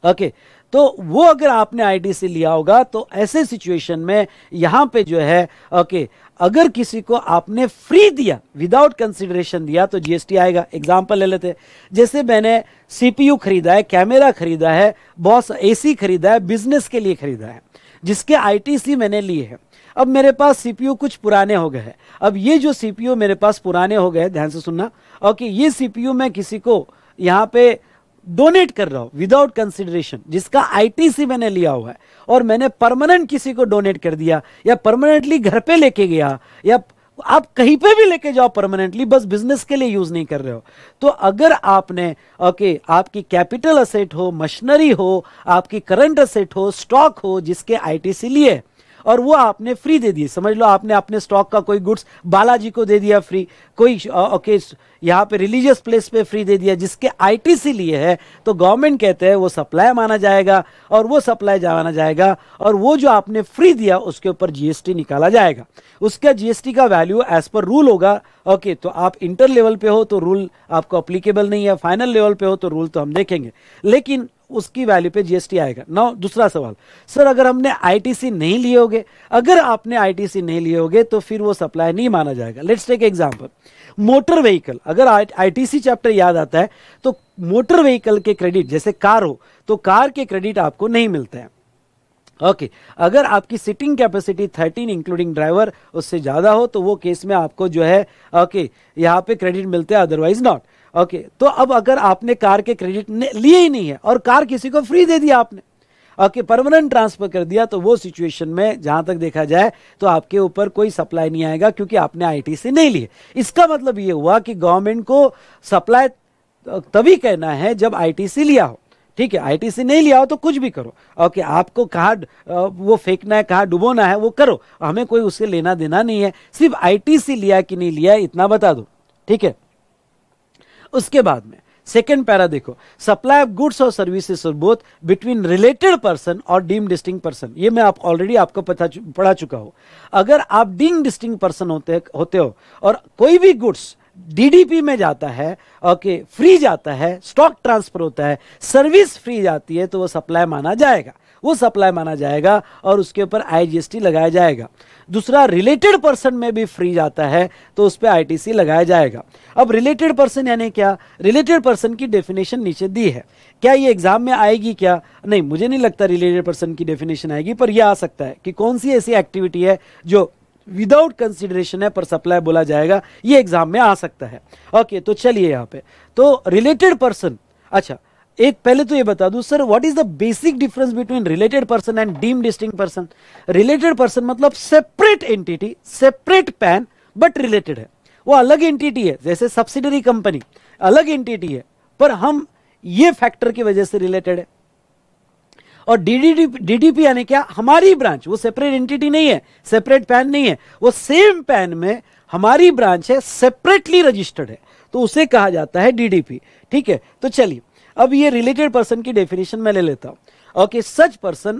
ओके, तो वो अगर आपने आईटीसी लिया होगा तो ऐसे सिचुएशन में यहां पे जो है ओके, अगर किसी को आपने फ्री दिया, विदाउट कंसिडरेशन दिया, तो जीएसटी आएगा। एग्जांपल ले लेते हैं, जैसे मैंने सीपीयू खरीदा है, कैमरा खरीदा है, बॉस एसी खरीदा है, बिजनेस के लिए खरीदा है, जिसके आईटीसी मैंने लिए हैं। अब मेरे पास सीपीयू कुछ पुराने हो गए हैं। अब ये जो सीपीयू मेरे पास पुराने हो गए, ध्यान से सुनना, ओके, ये सीपीयू मैं किसी को यहां पे डोनेट कर रहा हूं विदाउट कंसिडरेशन, जिसका आईटीसी मैंने लिया हुआ है, और मैंने परमानेंट किसी को डोनेट कर दिया, या परमानेंटली घर पे लेके गया, या आप कहीं पे भी लेके जाओ परमानेंटली, बस बिजनेस के लिए यूज नहीं कर रहे हो। तो अगर आपने ओके, आपकी कैपिटल असेट हो, मशीनरी हो, आपकी करंट असेट हो, स्टॉक हो, जिसके आईटीसी लिए, और वो आपने फ्री दे दिए, समझ लो आपने अपने स्टॉक का कोई गुड्स बालाजी को दे दिया फ्री, कोई ओके यहाँ पे रिलीजियस प्लेस पे फ्री दे दिया, जिसके आईटीसी लिए है, तो गवर्नमेंट कहते हैं वो सप्लाई माना जाएगा, और वो सप्लाई माना जाएगा, और वो जो आपने फ्री दिया उसके ऊपर जीएसटी निकाला जाएगा। उसका जीएसटी का वैल्यू एज पर रूल होगा। ओके, तो आप इंटर लेवल पे हो तो रूल आपको अप्लीकेबल नहीं है, फाइनल लेवल पे हो तो रूल तो हम देखेंगे, लेकिन उसकी वैल्यू पे जीएसटी आएगा। नाउ दूसरा सवाल, सर अगर हमने आईटीसी नहीं लिए होगे, अगर आपने आईटीसी नहीं लिए होगे तो फिर वो सप्लाई नहीं माना जाएगा। Let's take example, motor vehicle, अगर आईटीसी चैप्टर याद आता है तो मोटर व्हीकल के क्रेडिट, जैसे कार हो तो कार के क्रेडिट आपको नहीं मिलते हैं। ओके, अगर आपकी सिटिंग कैपेसिटी 13 इंक्लूडिंग ड्राइवर उससे ज्यादा हो तो वो केस में आपको जो है ओके यहाँ पे क्रेडिट मिलते हैं, अदरवाइज नॉट। ओके, तो अब अगर आपने कार के क्रेडिट लिए ही नहीं है और कार किसी को फ्री दे दिया आपने, ओके, परमानेंट ट्रांसफर कर दिया, तो वो सिचुएशन में जहां तक देखा जाए तो आपके ऊपर कोई सप्लाई नहीं आएगा, क्योंकि आपने आईटीसी नहीं लिए। इसका मतलब ये हुआ कि गवर्नमेंट को सप्लाई तभी कहना है जब आईटीसी लिया हो। ठीक है, आईटीसी नहीं लिया हो तो कुछ भी करो, ओके, आपको कहाँ वो फेंकना है, कहाँ डुबोना है वो करो, हमें कोई उससे लेना देना नहीं है, सिर्फ आईटीसी लिया कि नहीं लिया इतना बता दो। ठीक है, उसके बाद में सेकेंड पैरा देखो, सप्लाई ऑफ गुड्स और सर्विसेज और बोथ बिटवीन रिलेटेड पर्सन और डीम्ड डिस्टिंक्ट पर्सन। ये मैं आप ऑलरेडी आपको पढ़ा चुका हूं। अगर आप डीम्ड डिस्टिंक्ट पर्सन होते हो और कोई भी गुड्स डीडीपी में जाता है, ओके, फ्री जाता है, स्टॉक ट्रांसफर होता है, सर्विस फ्री जाती है, तो वो सप्लाई माना जाएगा, वो सप्लाई माना जाएगा और उसके ऊपर आईजीएसटी लगाया जाएगा। दूसरा, रिलेटेड पर्सन में भी फ्री जाता है तो उस पर आईटीसी लगाया जाएगा। अब रिलेटेड पर्सन यानी क्या? रिलेटेड पर्सन की डेफिनेशन नीचे दी है, क्या ये एग्जाम में आएगी क्या? नहीं, मुझे नहीं लगता रिलेटेड पर्सन की डेफिनेशन आएगी, पर यह आ सकता है कि कौन सी ऐसी एक्टिविटी है जो विदाउट कंसिडरेशन है पर सप्लाई बोला जाएगा, ये एग्जाम में आ सकता है। ओके, तो चलिए यहाँ पे तो रिलेटेड पर्सन। अच्छा, एक पहले तो ये बता दूं sir, what is the basic difference between related person and deemed distinct person? Related person मतलब separate entity, separate PAN, but related है, वो अलग एंटिटी है, जैसे सब्सिडरी कंपनी अलग एंटिटी है, पर हम ये फैक्टर की वजह से रिलेटेड है। और डीडीपी यानी क्या? हमारी ब्रांच, वो सेपरेट एंटिटी नहीं है, सेपरेट पैन नहीं है, वो सेम पैन में हमारी ब्रांच है, सेपरेटली रजिस्टर्ड है, तो उसे कहा जाता है डीडीपी। ठीक है, तो चलिए अब ये रिलेटेड पर्सन की डेफिनेशन में ले लेता हूं। Okay, such person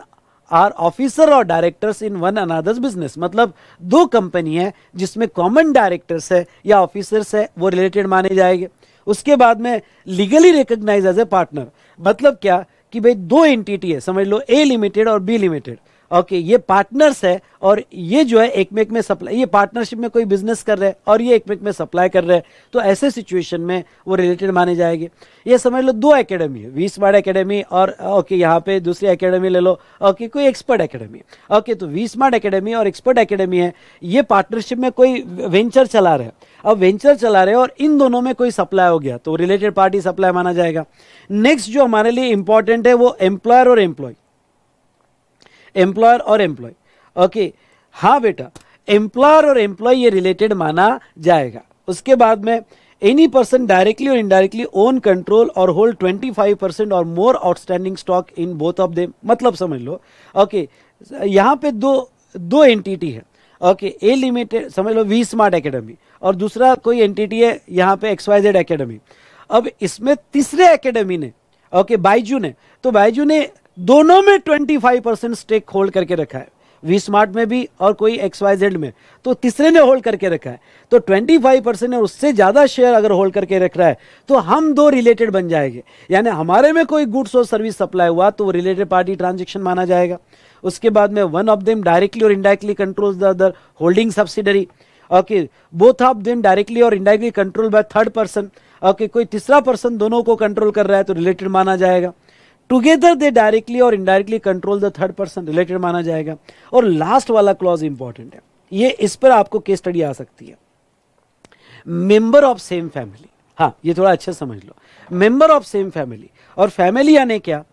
are officer और directors in one another's business, मतलब दो कंपनी है जिसमें कॉमन डायरेक्टर्स है या ऑफिसर्स है, वो रिलेटेड माने जाएंगे। उसके बाद में legally recognize as a partner, मतलब क्या कि भाई दो एंटिटी है, समझ लो ए लिमिटेड और बी लिमिटेड, ओके, ये पार्टनर्स है और ये जो है एक में एक में सप्लाई, ये पार्टनरशिप में कोई बिजनेस कर रहे हैं और ये एक में एक में सप्लाई कर रहे हैं, तो ऐसे सिचुएशन में वो रिलेटेड माने जाएंगे। ये समझ लो दो एकेडमी है, वी स्मार्ट एकेडमी और ओके यहाँ पे दूसरी एकेडमी ले लो, ओके, कोई एक्सपर्ट एकेडमी, ओके, तो वी स्मार्ट एकेडमी और एक्सपर्ट एकेडमी है, ये पार्टनरशिप में कोई वेंचर चला रहे हैं। अब वेंचर चला रहे हैं और इन दोनों में कोई सप्लाई हो गया तो रिलेटेड पार्टी सप्लाई माना जाएगा। नेक्स्ट जो हमारे लिए इंपॉर्टेंट है वो एम्प्लॉयर और एम्प्लॉय, एम्प्लॉयर और एम्प्लॉय। ओके, हाँ बेटा, एम्प्लॉयर और एम्प्लॉय ये रिलेटेड माना जाएगा। उसके बाद में एनी पर्सन डायरेक्टली और इनडायरेक्टली ओन, कंट्रोल और होल्ड 25% और more outstanding stock in both of them, मतलब समझ लो ओके, यहाँ पे दो एंटिटी है, ओके, ए लिमिटेड समझ लो वी स्मार्ट एकेडमी और दूसरा कोई एंटिटी है यहाँ पे XYZ एकेडमी। अब इसमें तीसरे एकेडमी ने, ओके, बायजू ने, तो बायजू ने दोनों में 25% स्टेक होल्ड करके रखा है, वी स्मार्ट में भी और कोई XYZ में, तो तीसरे ने होल्ड करके रखा है, तो 25% और उससे ज्यादा शेयर अगर होल्ड करके रख रहा है तो हम दो रिलेटेड बन जाएंगे, यानी हमारे में कोई गुड्स और सर्विस सप्लाई हुआ तो वो रिलेटेड पार्टी ट्रांजेक्शन माना जाएगा। उसके बाद में वन ऑफ देम डायरेक्टली और indirectly controls the other holding subsidiary, okay, both of them directly और indirectly control by third person, okay, कोई तीसरा पर्सन दोनों को कंट्रोल कर रहा है तो रिलेटेड माना जाएगा। टुगेदर दे डायरेक्टली और indirectly control the third person, related माना जाएगा। और लास्ट वाला क्लॉज इंपॉर्टेंट है, ये इस पर आपको केस स्टडी आ सकती है। मेंबर ऑफ सेम फैमिली, हाँ ये थोड़ा अच्छा समझ लो, मेंबर ऑफ सेम फैमिली, और फैमिली यानी क्या,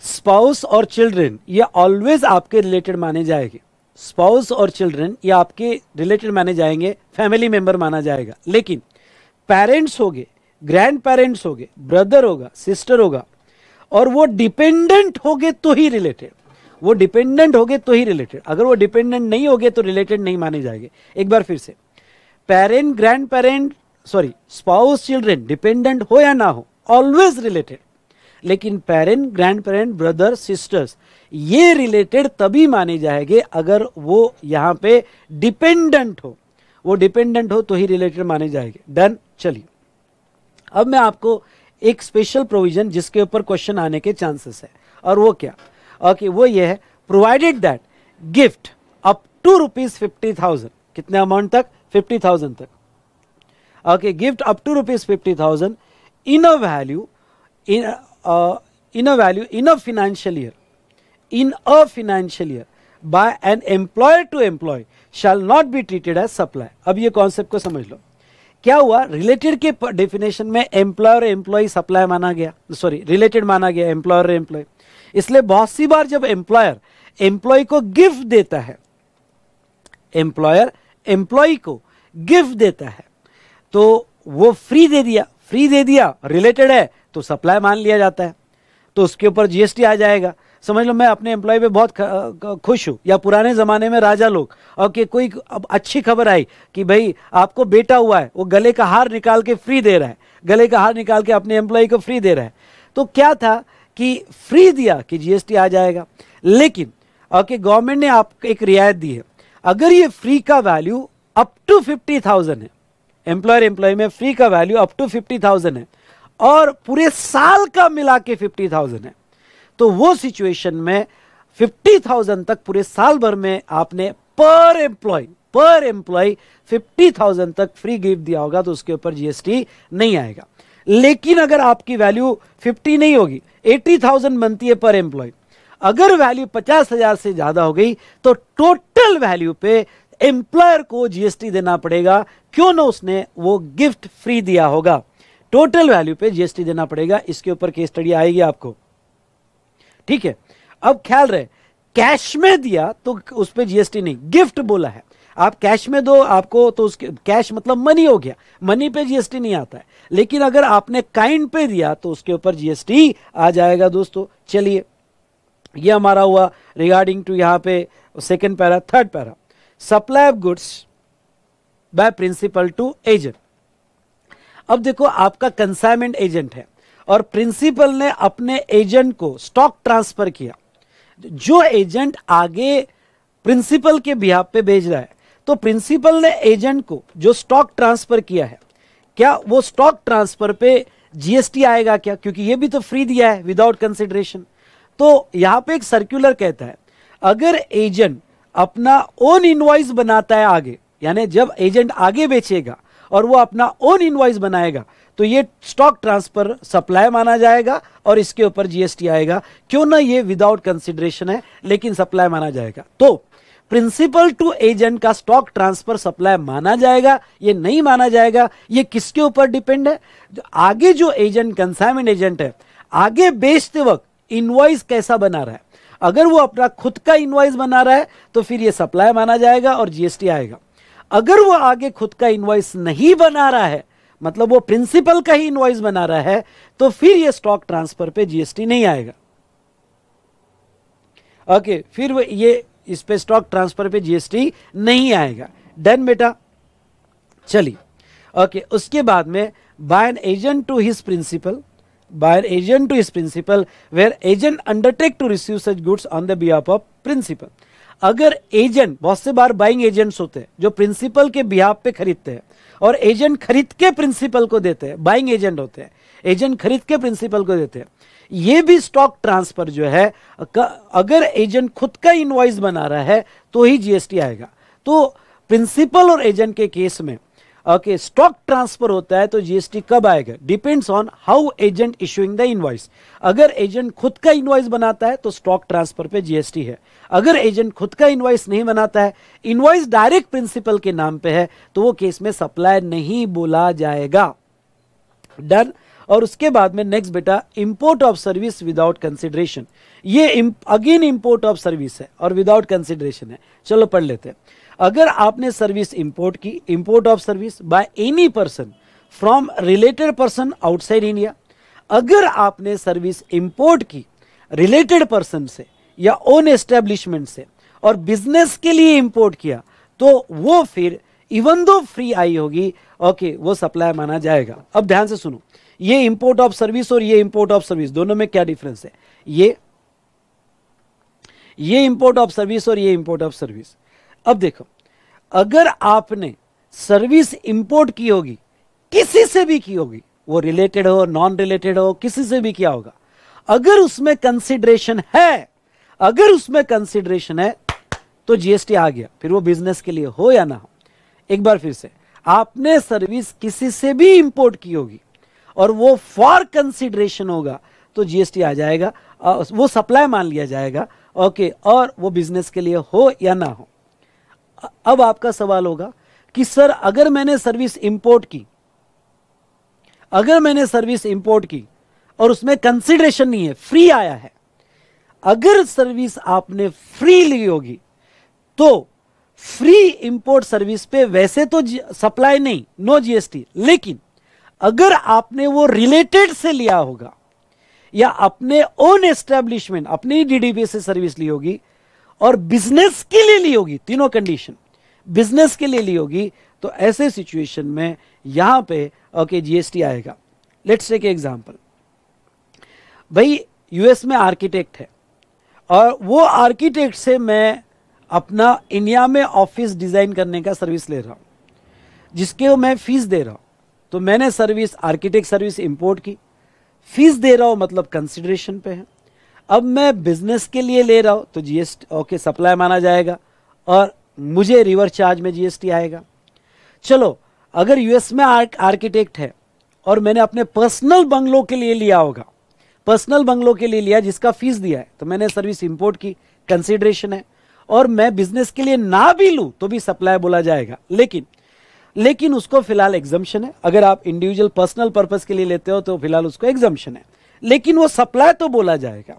स्पाउस और चिल्ड्रन, ये ऑलवेज आपके रिलेटेड माने जाएंगे। स्पाउस और चिल्ड्रन ये आपके रिलेटेड माने जाएंगे, फैमिली मेंबर माना जाएगा। लेकिन पेरेंट्स होगे, ग्रैंड पेरेंट्स होगे, ब्रदर होगा, सिस्टर होगा, और वो डिपेंडेंट होगे तो ही रिलेटेड, वो डिपेंडेंट होगे तो ही रिलेटेड, अगर वो डिपेंडेंट नहीं होगे तो रिलेटेड नहीं माने जाएंगे। एक बार फिर से, parent, grand parent, sorry, spouse, children, dependent हो या ना हो, ऑलवेज रिलेटेड। लेकिन parent, grand parent, brother, sisters, ये रिलेटेड तभी माने जाएंगे अगर वो यहां पे डिपेंडेंट हो, वो डिपेंडेंट हो तो ही रिलेटेड माने जाएंगे। डन। चलिए अब मैं आपको एक स्पेशल प्रोविजन जिसके ऊपर क्वेश्चन आने के चांसेस है, और वो क्या, ओके, वो ये है, provided that gift up to ₹50,000, कितने अमाउंट तक, 50,000 तक, okay, gift up to ₹50,000 in a value, in a financial year by an employer to employee shall not be treated as supply। अब ये कॉन्सेप्ट को समझ लो, क्या हुआ, रिलेटेड के डेफिनेशन में एम्प्लॉयर एम्प्लॉय सप्लाई माना गया, सॉरी रिलेटेड माना गया, एम्प्लॉयर एम्प्लॉय। इसलिए बहुत सी बार जब एम्प्लॉयर एम्प्लॉय को गिफ्ट देता है, एम्प्लॉयर एम्प्लॉय को गिफ्ट देता है, तो वो फ्री दे दिया, फ्री दे दिया, रिलेटेड है तो सप्लाई मान लिया जाता है, तो उसके ऊपर जीएसटी आ जाएगा। समझ लो मैं अपने एम्प्लॉय पे बहुत खुश हूं, या पुराने जमाने में राजा लोग, और कि कोई अब अच्छी खबर आई कि भाई आपको बेटा हुआ है, वो गले का हार निकाल के फ्री दे रहा है, गले का हार निकाल के अपने एम्प्लॉय को फ्री दे रहा है, तो क्या था कि फ्री दिया कि जीएसटी आ जाएगा। लेकिन ओके, गवर्नमेंट ने आपको एक रियायत दी है, अगर ये फ्री का वैल्यू अप टू 50,000 है, एम्प्लॉयर एम्प्लॉय में फ्री का वैल्यू अप टू 50,000 है और पूरे साल का मिला के 50,000 है, तो वो सिचुएशन में 50,000 तक पूरे साल भर में आपने पर एम्प्लॉय 50,000 तक फ्री गिफ्ट दिया होगा तो उसके ऊपर जीएसटी नहीं आएगा। लेकिन अगर आपकी वैल्यू 50 नहीं होगी, 80,000 बनती है पर एम्प्लॉय, अगर वैल्यू 50,000 से ज्यादा हो गई तो टोटल वैल्यू पे एम्प्लॉयर को जीएसटी देना पड़ेगा, क्यों ना उसने वो गिफ्ट फ्री दिया होगा, टोटल वैल्यू पे जीएसटी देना पड़ेगा। इसके ऊपर केस स्टडी आएगी आपको, ठीक है। अब ख्याल रहे, कैश में दिया तो उस पे जीएसटी नहीं, गिफ्ट बोला है, आप कैश में दो आपको तो उसके, कैश मतलब मनी हो गया, मनी पे जीएसटी नहीं आता है। लेकिन अगर आपने काइंड पे दिया तो उसके ऊपर जीएसटी आ जाएगा दोस्तों। चलिए ये हमारा हुआ रिगार्डिंग टू यहां पे second para. Third para, supply of goods by principal to agent. अब देखो आपका कंसाइनमेंट एजेंट है और प्रिंसिपल ने अपने एजेंट को स्टॉक ट्रांसफर किया, जो एजेंट आगे प्रिंसिपल के बिहाफ पे भेज रहा है, तो प्रिंसिपल ने एजेंट को जो स्टॉक ट्रांसफर किया है, क्या वो स्टॉक ट्रांसफर पे जीएसटी आएगा क्या, क्योंकि ये भी तो फ्री दिया है विदाउट कंसिडरेशन। तो यहां पे एक सर्कुलर कहता है, अगर एजेंट अपना ओन इनवॉइस बनाता है आगे, यानी जब एजेंट आगे बेचेगा और वो अपना ओन इनवॉइस बनाएगा तो ये स्टॉक ट्रांसफर सप्लाई माना जाएगा और इसके ऊपर जीएसटी आएगा, क्यों ना ये विदाउट कंसिडरेशन है लेकिन सप्लाई माना जाएगा। तो प्रिंसिपल टू एजेंट का स्टॉक ट्रांसफर सप्लाई माना जाएगा, ये नहीं माना जाएगा, ये किसके ऊपर डिपेंड है, आगे जो एजेंट कंसाइनमेंट एजेंट है आगे बेचते वक्त इनवॉइस कैसा बना रहा है, अगर वो अपना खुद का इनवॉइस बना रहा है तो फिर ये सप्लाई माना जाएगा और जीएसटी आएगा। अगर वो आगे खुद का इनवॉइस नहीं बना रहा है, मतलब वो प्रिंसिपल का ही इनवॉइस बना रहा है, तो फिर ये स्टॉक ट्रांसफर पे जीएसटी नहीं आएगा। ओके, फिर वो ये इस पे स्टॉक ट्रांसफर पे जीएसटी नहीं आएगा। डन बेटा। चलिए ओके, उसके बाद में by an agent to his principal by an agent to his principal where agent undertake to receive such goods on the behalf of principal। अगर एजेंट, बहुत से बार बाइंग एजेंट्स होते हैं जो प्रिंसिपल के बिहाफ पे खरीदते हैं और एजेंट खरीद के प्रिंसिपल को देते हैं, बाइंग एजेंट होते हैं, एजेंट खरीद के प्रिंसिपल को देते हैं। ये भी स्टॉक ट्रांसफर जो है, अगर एजेंट खुद का इनवॉइस बना रहा है तो ही जीएसटी आएगा। तो प्रिंसिपल और एजेंट के केस में ओके स्टॉक ट्रांसफर होता है तो जीएसटी कब आएगा, depends on how agent issuing the invoice. अगर एजेंट खुद का इनवॉइस बनाता है तो स्टॉक ट्रांसफर पे जीएसटी है। अगर एजेंट खुद का इनवॉइस नहीं बनाता है, इनवॉइस डायरेक्ट प्रिंसिपल के नाम पे है, तो वो केस में सप्लाई नहीं बोला जाएगा। डन। और उसके बाद में नेक्स्ट बेटा, import of service without consideration. ये अगेन इंपोर्ट ऑफ सर्विस है और विदाउट कंसिडरेशन है। चलो पढ़ लेते हैं। अगर आपने सर्विस इंपोर्ट की, import of service by any person from related person outside India. अगर आपने सर्विस इंपोर्ट की रिलेटेड पर्सन से या ओन एस्टेब्लिशमेंट से और बिजनेस के लिए इंपोर्ट किया, तो वो फिर इवन दो फ्री आई होगी, ओके वो सप्लाई माना जाएगा। अब ध्यान से सुनो, ये इंपोर्ट ऑफ सर्विस और ये इंपोर्ट ऑफ सर्विस दोनों में क्या डिफरेंस है। ये इंपोर्ट ऑफ सर्विस और ये इंपोर्ट ऑफ सर्विस। अब देखो, अगर आपने सर्विस इंपोर्ट की होगी, किसी से भी की होगी, वो रिलेटेड हो नॉन रिलेटेड हो, किसी से भी किया होगा, अगर उसमें कंसिडरेशन है, अगर उसमें कंसिडरेशन है तो जीएसटी आ गया, फिर वो बिजनेस के लिए हो या ना हो। एक बार फिर से, आपने सर्विस किसी से भी इंपोर्ट की होगी और वो फॉर कंसिडरेशन होगा तो जीएसटी आ जाएगा, वो सप्लाई मान लिया जाएगा, ओके, और वो बिजनेस के लिए हो या ना हो। अब आपका सवाल होगा कि सर अगर मैंने सर्विस इंपोर्ट की, अगर मैंने सर्विस इंपोर्ट की और उसमें कंसिडरेशन नहीं है, फ्री आया है, अगर सर्विस आपने फ्री ली होगी तो फ्री इंपोर्ट सर्विस पे वैसे तो सप्लाई नहीं, नो जीएसटी। लेकिन अगर आपने वो रिलेटेड से लिया होगा या अपने ओन एस्टेब्लिशमेंट, अपनी डीडीपी से सर्विस ली होगी और बिजनेस के लिए ली होगी, तीनों कंडीशन बिजनेस के लिए ली होगी, तो ऐसे सिचुएशन में यहां पे ओके जीएसटी आएगा। Let's take example. भाई यूएस में आर्किटेक्ट है और वो आर्किटेक्ट से मैं अपना इंडिया में ऑफिस डिजाइन करने का सर्विस ले रहा हूं, जिसके मैं फीस दे रहा हूं। तो मैंने सर्विस आर्किटेक्ट सर्विस इंपोर्ट की, फीस दे रहा हूं मतलब कंसिडरेशन पे है। अब मैं बिजनेस के लिए ले रहा हूं तो जीएसटी ओके सप्लाई माना जाएगा और मुझे रिवर्स चार्ज में जीएसटी आएगा। चलो अगर यूएस में आर्किटेक्ट है और मैंने अपने पर्सनल बंगलों के लिए लिया होगा, पर्सनल बंगलों के लिए लिया जिसका फीस दिया है, तो मैंने सर्विस इंपोर्ट की, कंसिडरेशन है, और मैं बिजनेस के लिए ना भी लूं तो भी सप्लाई बोला जाएगा। लेकिन उसको फिलहाल एग्जम्पशन है। अगर आप इंडिविजुअल पर्सनल पर्पस के लिए लेते हो तो फिलहाल उसको एग्जम्पशन है, लेकिन वो सप्लाई तो बोला जाएगा।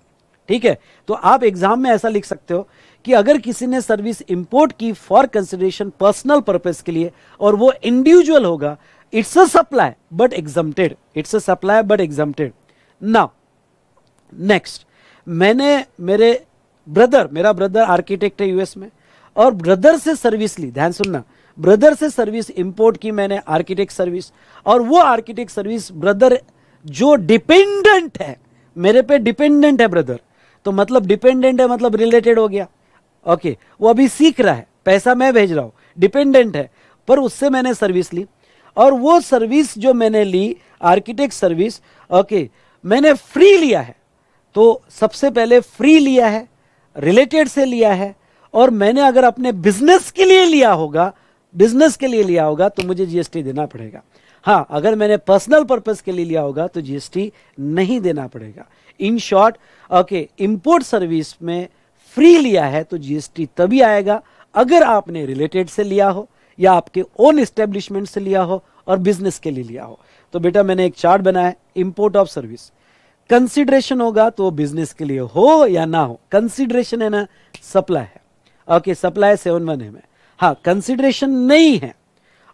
ठीक है, तो आप एग्जाम में ऐसा लिख सकते हो कि अगर किसी ने सर्विस इंपोर्ट की फॉर कंसिडरेशन पर्सनल पर्पस के लिए और वो इंडिविजुअल होगा, it's a supply but exempted, it's a supply but exempted. Now next, मैंने मेरा ब्रदर आर्किटेक्ट है यूएस में और ब्रदर से सर्विस ली, ध्यान सुनना, ब्रदर से सर्विस इंपोर्ट की मैंने आर्किटेक्ट सर्विस, और वो आर्किटेक्ट सर्विस ब्रदर जो डिपेंडेंट है, मेरे पे डिपेंडेंट है ब्रदर, तो मतलब डिपेंडेंट है मतलब रिलेटेड हो गया। ओके, वो अभी सीख रहा है, पैसा मैं भेज रहा हूं, डिपेंडेंट है, पर उससे मैंने सर्विस ली और वो सर्विस जो मैंने ली आर्किटेक्ट सर्विस, ओके, मैंने फ्री लिया है। तो सबसे पहले फ्री लिया है, रिलेटेड से लिया है, और मैंने अगर अपने बिजनेस के लिए लिया होगा, बिजनेस के लिए लिया होगा तो मुझे जीएसटी देना पड़ेगा। हाँ, अगर मैंने पर्सनल पर्पस के लिए लिया होगा तो जीएसटी नहीं देना पड़ेगा। In short, okay, import service में फ्री लिया है तो जीएसटी तभी आएगा अगर आपने रिलेटेड से लिया हो या आपके ओन एस्टेब्लिशमेंट से लिया हो और बिजनेस के लिए लिया हो। तो बेटा मैंने एक चार्ट बनाया, इंपोर्ट ऑफ सर्विस, कंसिडरेशन होगा तो बिजनेस के लिए हो या ना हो। कंसिडरेशन है ना, सप्लाई है, ओके, सप्लाई 7(1) है में। हाँ, कंसिडरेशन नहीं है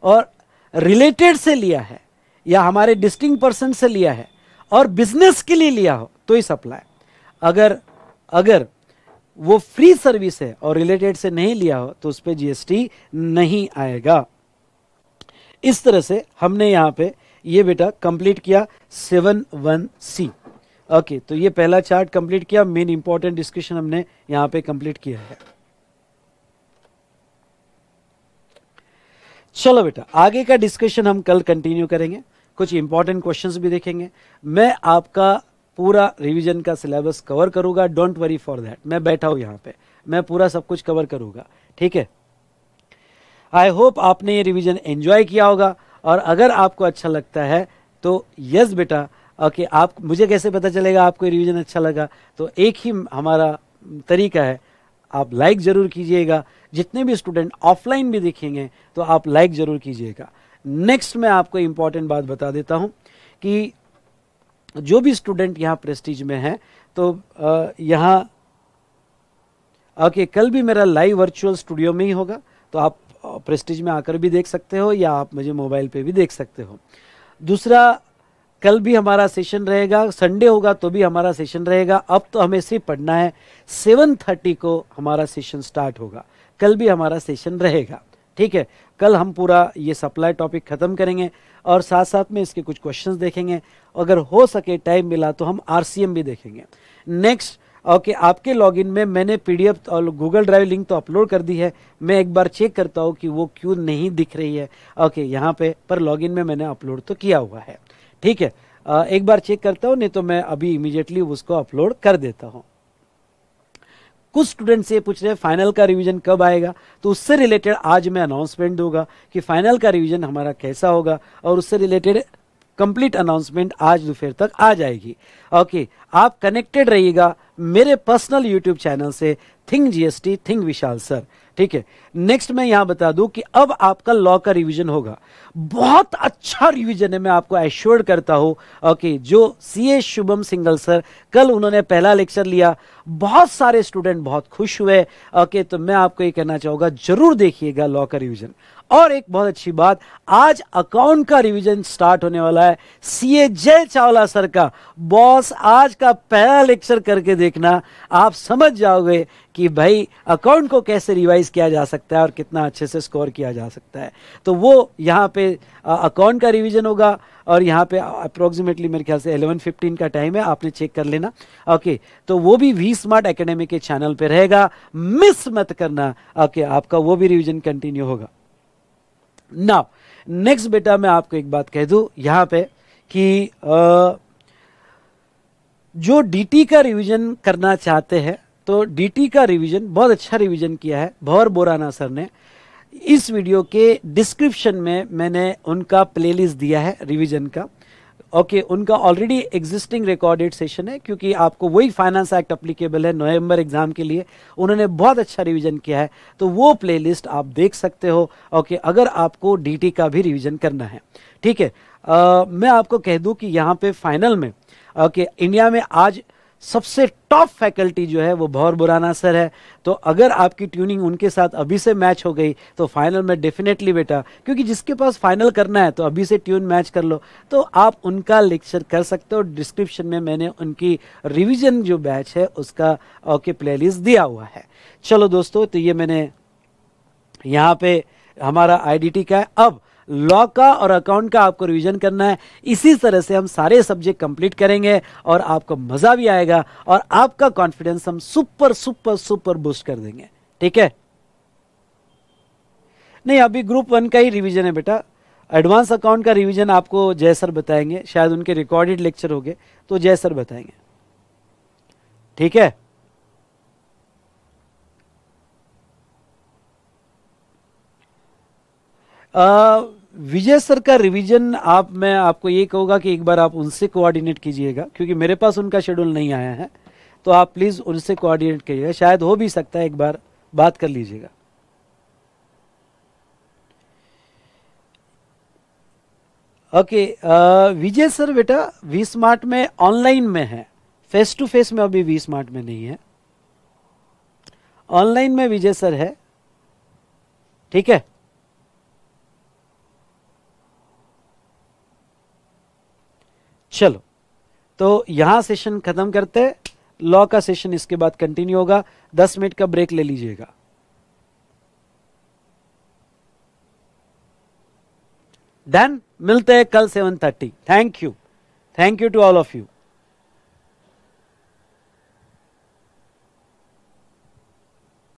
और रिलेटेड से लिया है या हमारे डिस्टिंक्ट पर्सन से लिया है और बिजनेस के लिए लिया हो तो ही सप्लाई। अगर वो फ्री सर्विस है और रिलेटेड से नहीं लिया हो तो उस पर जीएसटी नहीं आएगा। इस तरह से हमने यहां पे ये बेटा कंप्लीट किया 7-1C। ओके, तो ये पहला चार्ट कंप्लीट किया, मेन इंपॉर्टेंट डिस्कशन हमने यहां पे कंप्लीट किया है। चलो बेटा, आगे का डिस्कशन हम कल कंटिन्यू करेंगे, कुछ इंपॉर्टेंट क्वेश्चंस भी देखेंगे। मैं आपका पूरा रिवीजन का सिलेबस कवर करूंगा, डोंट वरी फॉर दैट। मैं बैठा हूं यहां पे, मैं पूरा सब कुछ कवर करूंगा, ठीक है। आई होप आपने ये रिवीजन एंजॉय किया होगा, और अगर आपको अच्छा लगता है तो यस बेटा, ओके। आप मुझे कैसे पता चलेगा आपको रिवीजन अच्छा लगा? तो एक ही हमारा तरीका है, आप लाइक जरूर कीजिएगा। जितने भी स्टूडेंट ऑफलाइन भी देखेंगे तो आप लाइक जरूर कीजिएगा। नेक्स्ट मैं आपको इंपॉर्टेंट बात बता देता हूं कि जो भी स्टूडेंट यहाँ प्रेस्टीज में है, तो यहाँ ओके, कल भी मेरा लाइव वर्चुअल स्टूडियो में ही होगा, तो आप प्रेस्टीज में आकर भी देख सकते हो, या आप मुझे मोबाइल पे भी देख सकते हो। दूसरा, कल भी हमारा सेशन रहेगा, संडे होगा तो भी हमारा सेशन रहेगा। अब तो हमें सिर्फ पढ़ना है, 7:30 को हमारा सेशन स्टार्ट होगा, कल भी हमारा सेशन रहेगा, ठीक है। कल हम पूरा ये सप्लाई टॉपिक खत्म करेंगे, और साथ साथ में इसके कुछ क्वेश्चंस देखेंगे। अगर हो सके टाइम मिला तो हम आरसीएम भी देखेंगे। नेक्स्ट, ओके, आपके लॉगिन में मैंने पीडीएफ और गूगल ड्राइव लिंक तो अपलोड कर दी है। मैं एक बार चेक करता हूँ कि वो क्यों नहीं दिख रही है। ओके, यहाँ पे पर लॉगिन में मैंने अपलोड तो किया हुआ है, ठीक है। एक बार चेक करता हूँ, नहीं तो मैं अभी इमीडिएटली उसको अपलोड कर देता हूँ। कुछ स्टूडेंट्स ये पूछ रहे हैं फाइनल का रिवीजन कब आएगा, तो उससे रिलेटेड आज मैं अनाउंसमेंट दूंगा कि फाइनल का रिवीजन हमारा कैसा होगा, और उससे रिलेटेड कंप्लीट अनाउंसमेंट आज दोपहर तक आ जाएगी। ओके, आप कनेक्टेड रहिएगा मेरे पर्सनल यूट्यूब चैनल से, थिंक जीएसटी, थिंक विशाल सर, ठीक है। नेक्स्ट मैं यहां बता दूं कि अब आपका लॉ का रिवीजन होगा, बहुत अच्छा रिवीजन है, मैं आपको एश्योर्ड करता हूं। ओके, जो सीए शुभम सिंगल सर, कल उन्होंने पहला लेक्चर लिया, बहुत सारे स्टूडेंट बहुत खुश हुए। ओके, तो मैं आपको ये कहना चाहूंगा, जरूर देखिएगा लॉ का रिवीजन। और एक बहुत अच्छी बात, आज अकाउंट का रिवीजन स्टार्ट होने वाला है, सीए जय चावला सर का। बॉस, आज का पहला लेक्चर करके देखना, आप समझ जाओगे कि भाई अकाउंट को कैसे रिवाइज किया जा सकता है और कितना अच्छे से स्कोर किया जा सकता है। तो वो यहाँ पे अकाउंट का रिवीजन होगा, और यहाँ पे अप्रोक्सीमेटली मेरे ख्याल से 11:15 का टाइम है, आपने चेक कर लेना। ओके, तो वो भी वी स्मार्ट एकेडमी के चैनल पे रहेगा, मिस मत करना। ओके, आपका वो भी रिवीजन कंटिन्यू होगा। नाउ नेक्स्ट बेटा, मैं आपको एक बात कह दूं यहाँ पे कि जो डीटी का रिवीजन करना चाहते हैं, तो डीटी का रिवीजन बहुत अच्छा रिवीजन किया है भंवर बोराना सर ने। इस वीडियो के डिस्क्रिप्शन में मैंने उनका प्लेलिस्ट दिया है रिवीजन का। ओके, उनका ऑलरेडी एग्जिस्टिंग रिकॉर्डेड सेशन है, क्योंकि आपको वही फाइनेंस एक्ट अप्लीकेबल है नवंबर एग्जाम के लिए। उन्होंने बहुत अच्छा रिवीजन किया है, तो वो प्लेलिस्ट आप देख सकते हो। ओके, अगर आपको डीटी का भी रिवीजन करना है, ठीक है। मैं आपको कह दूं कि यहाँ पे फाइनल में ओके, इंडिया में आज सबसे टॉप फैकल्टी जो है वो भंवर बोराना सर है। तो अगर आपकी ट्यूनिंग उनके साथ अभी से मैच हो गई तो फाइनल में डेफिनेटली बेटा, क्योंकि जिसके पास फाइनल करना है तो अभी से ट्यून मैच कर लो, तो आप उनका लेक्चर कर सकते हो। डिस्क्रिप्शन में मैंने उनकी रिवीजन जो बैच है उसका ओके प्लेलिस्ट दिया हुआ है। चलो दोस्तों, तो ये मैंने यहाँ पे हमारा आईडीटी का है। अब लॉ का और अकाउंट का आपको रिवीजन करना है। इसी तरह से हम सारे सब्जेक्ट कंप्लीट करेंगे और आपको मजा भी आएगा, और आपका कॉन्फिडेंस हम सुपर सुपर सुपर बूस्ट कर देंगे, ठीक है। नहीं, अभी ग्रुप 1 का ही रिवीजन है बेटा। एडवांस अकाउंट का रिवीजन आपको जय सर बताएंगे, शायद उनके रिकॉर्डेड लेक्चर हो गए तो जय सर बताएंगे, ठीक है। विजय सर का रिवीजन मैं आपको ये कहूँगा कि एक बार आप उनसे कोऑर्डिनेट कीजिएगा, क्योंकि मेरे पास उनका शेड्यूल नहीं आया है, तो आप प्लीज़ उनसे कोऑर्डिनेट कीजिएगा। शायद हो भी सकता है, एक बार बात कर लीजिएगा। ओके, विजय सर बेटा वी स्मार्ट में ऑनलाइन में है, फेस टू फेस में अभी वी स्मार्ट में नहीं है, ऑनलाइन में विजय सर है, ठीक है। चलो, तो यहां सेशन खत्म करते हैं। लॉ का सेशन इसके बाद कंटिन्यू होगा। 10 मिनट का ब्रेक ले लीजिएगा। डन। मिलते हैं कल 7:30। Thank you to all of you.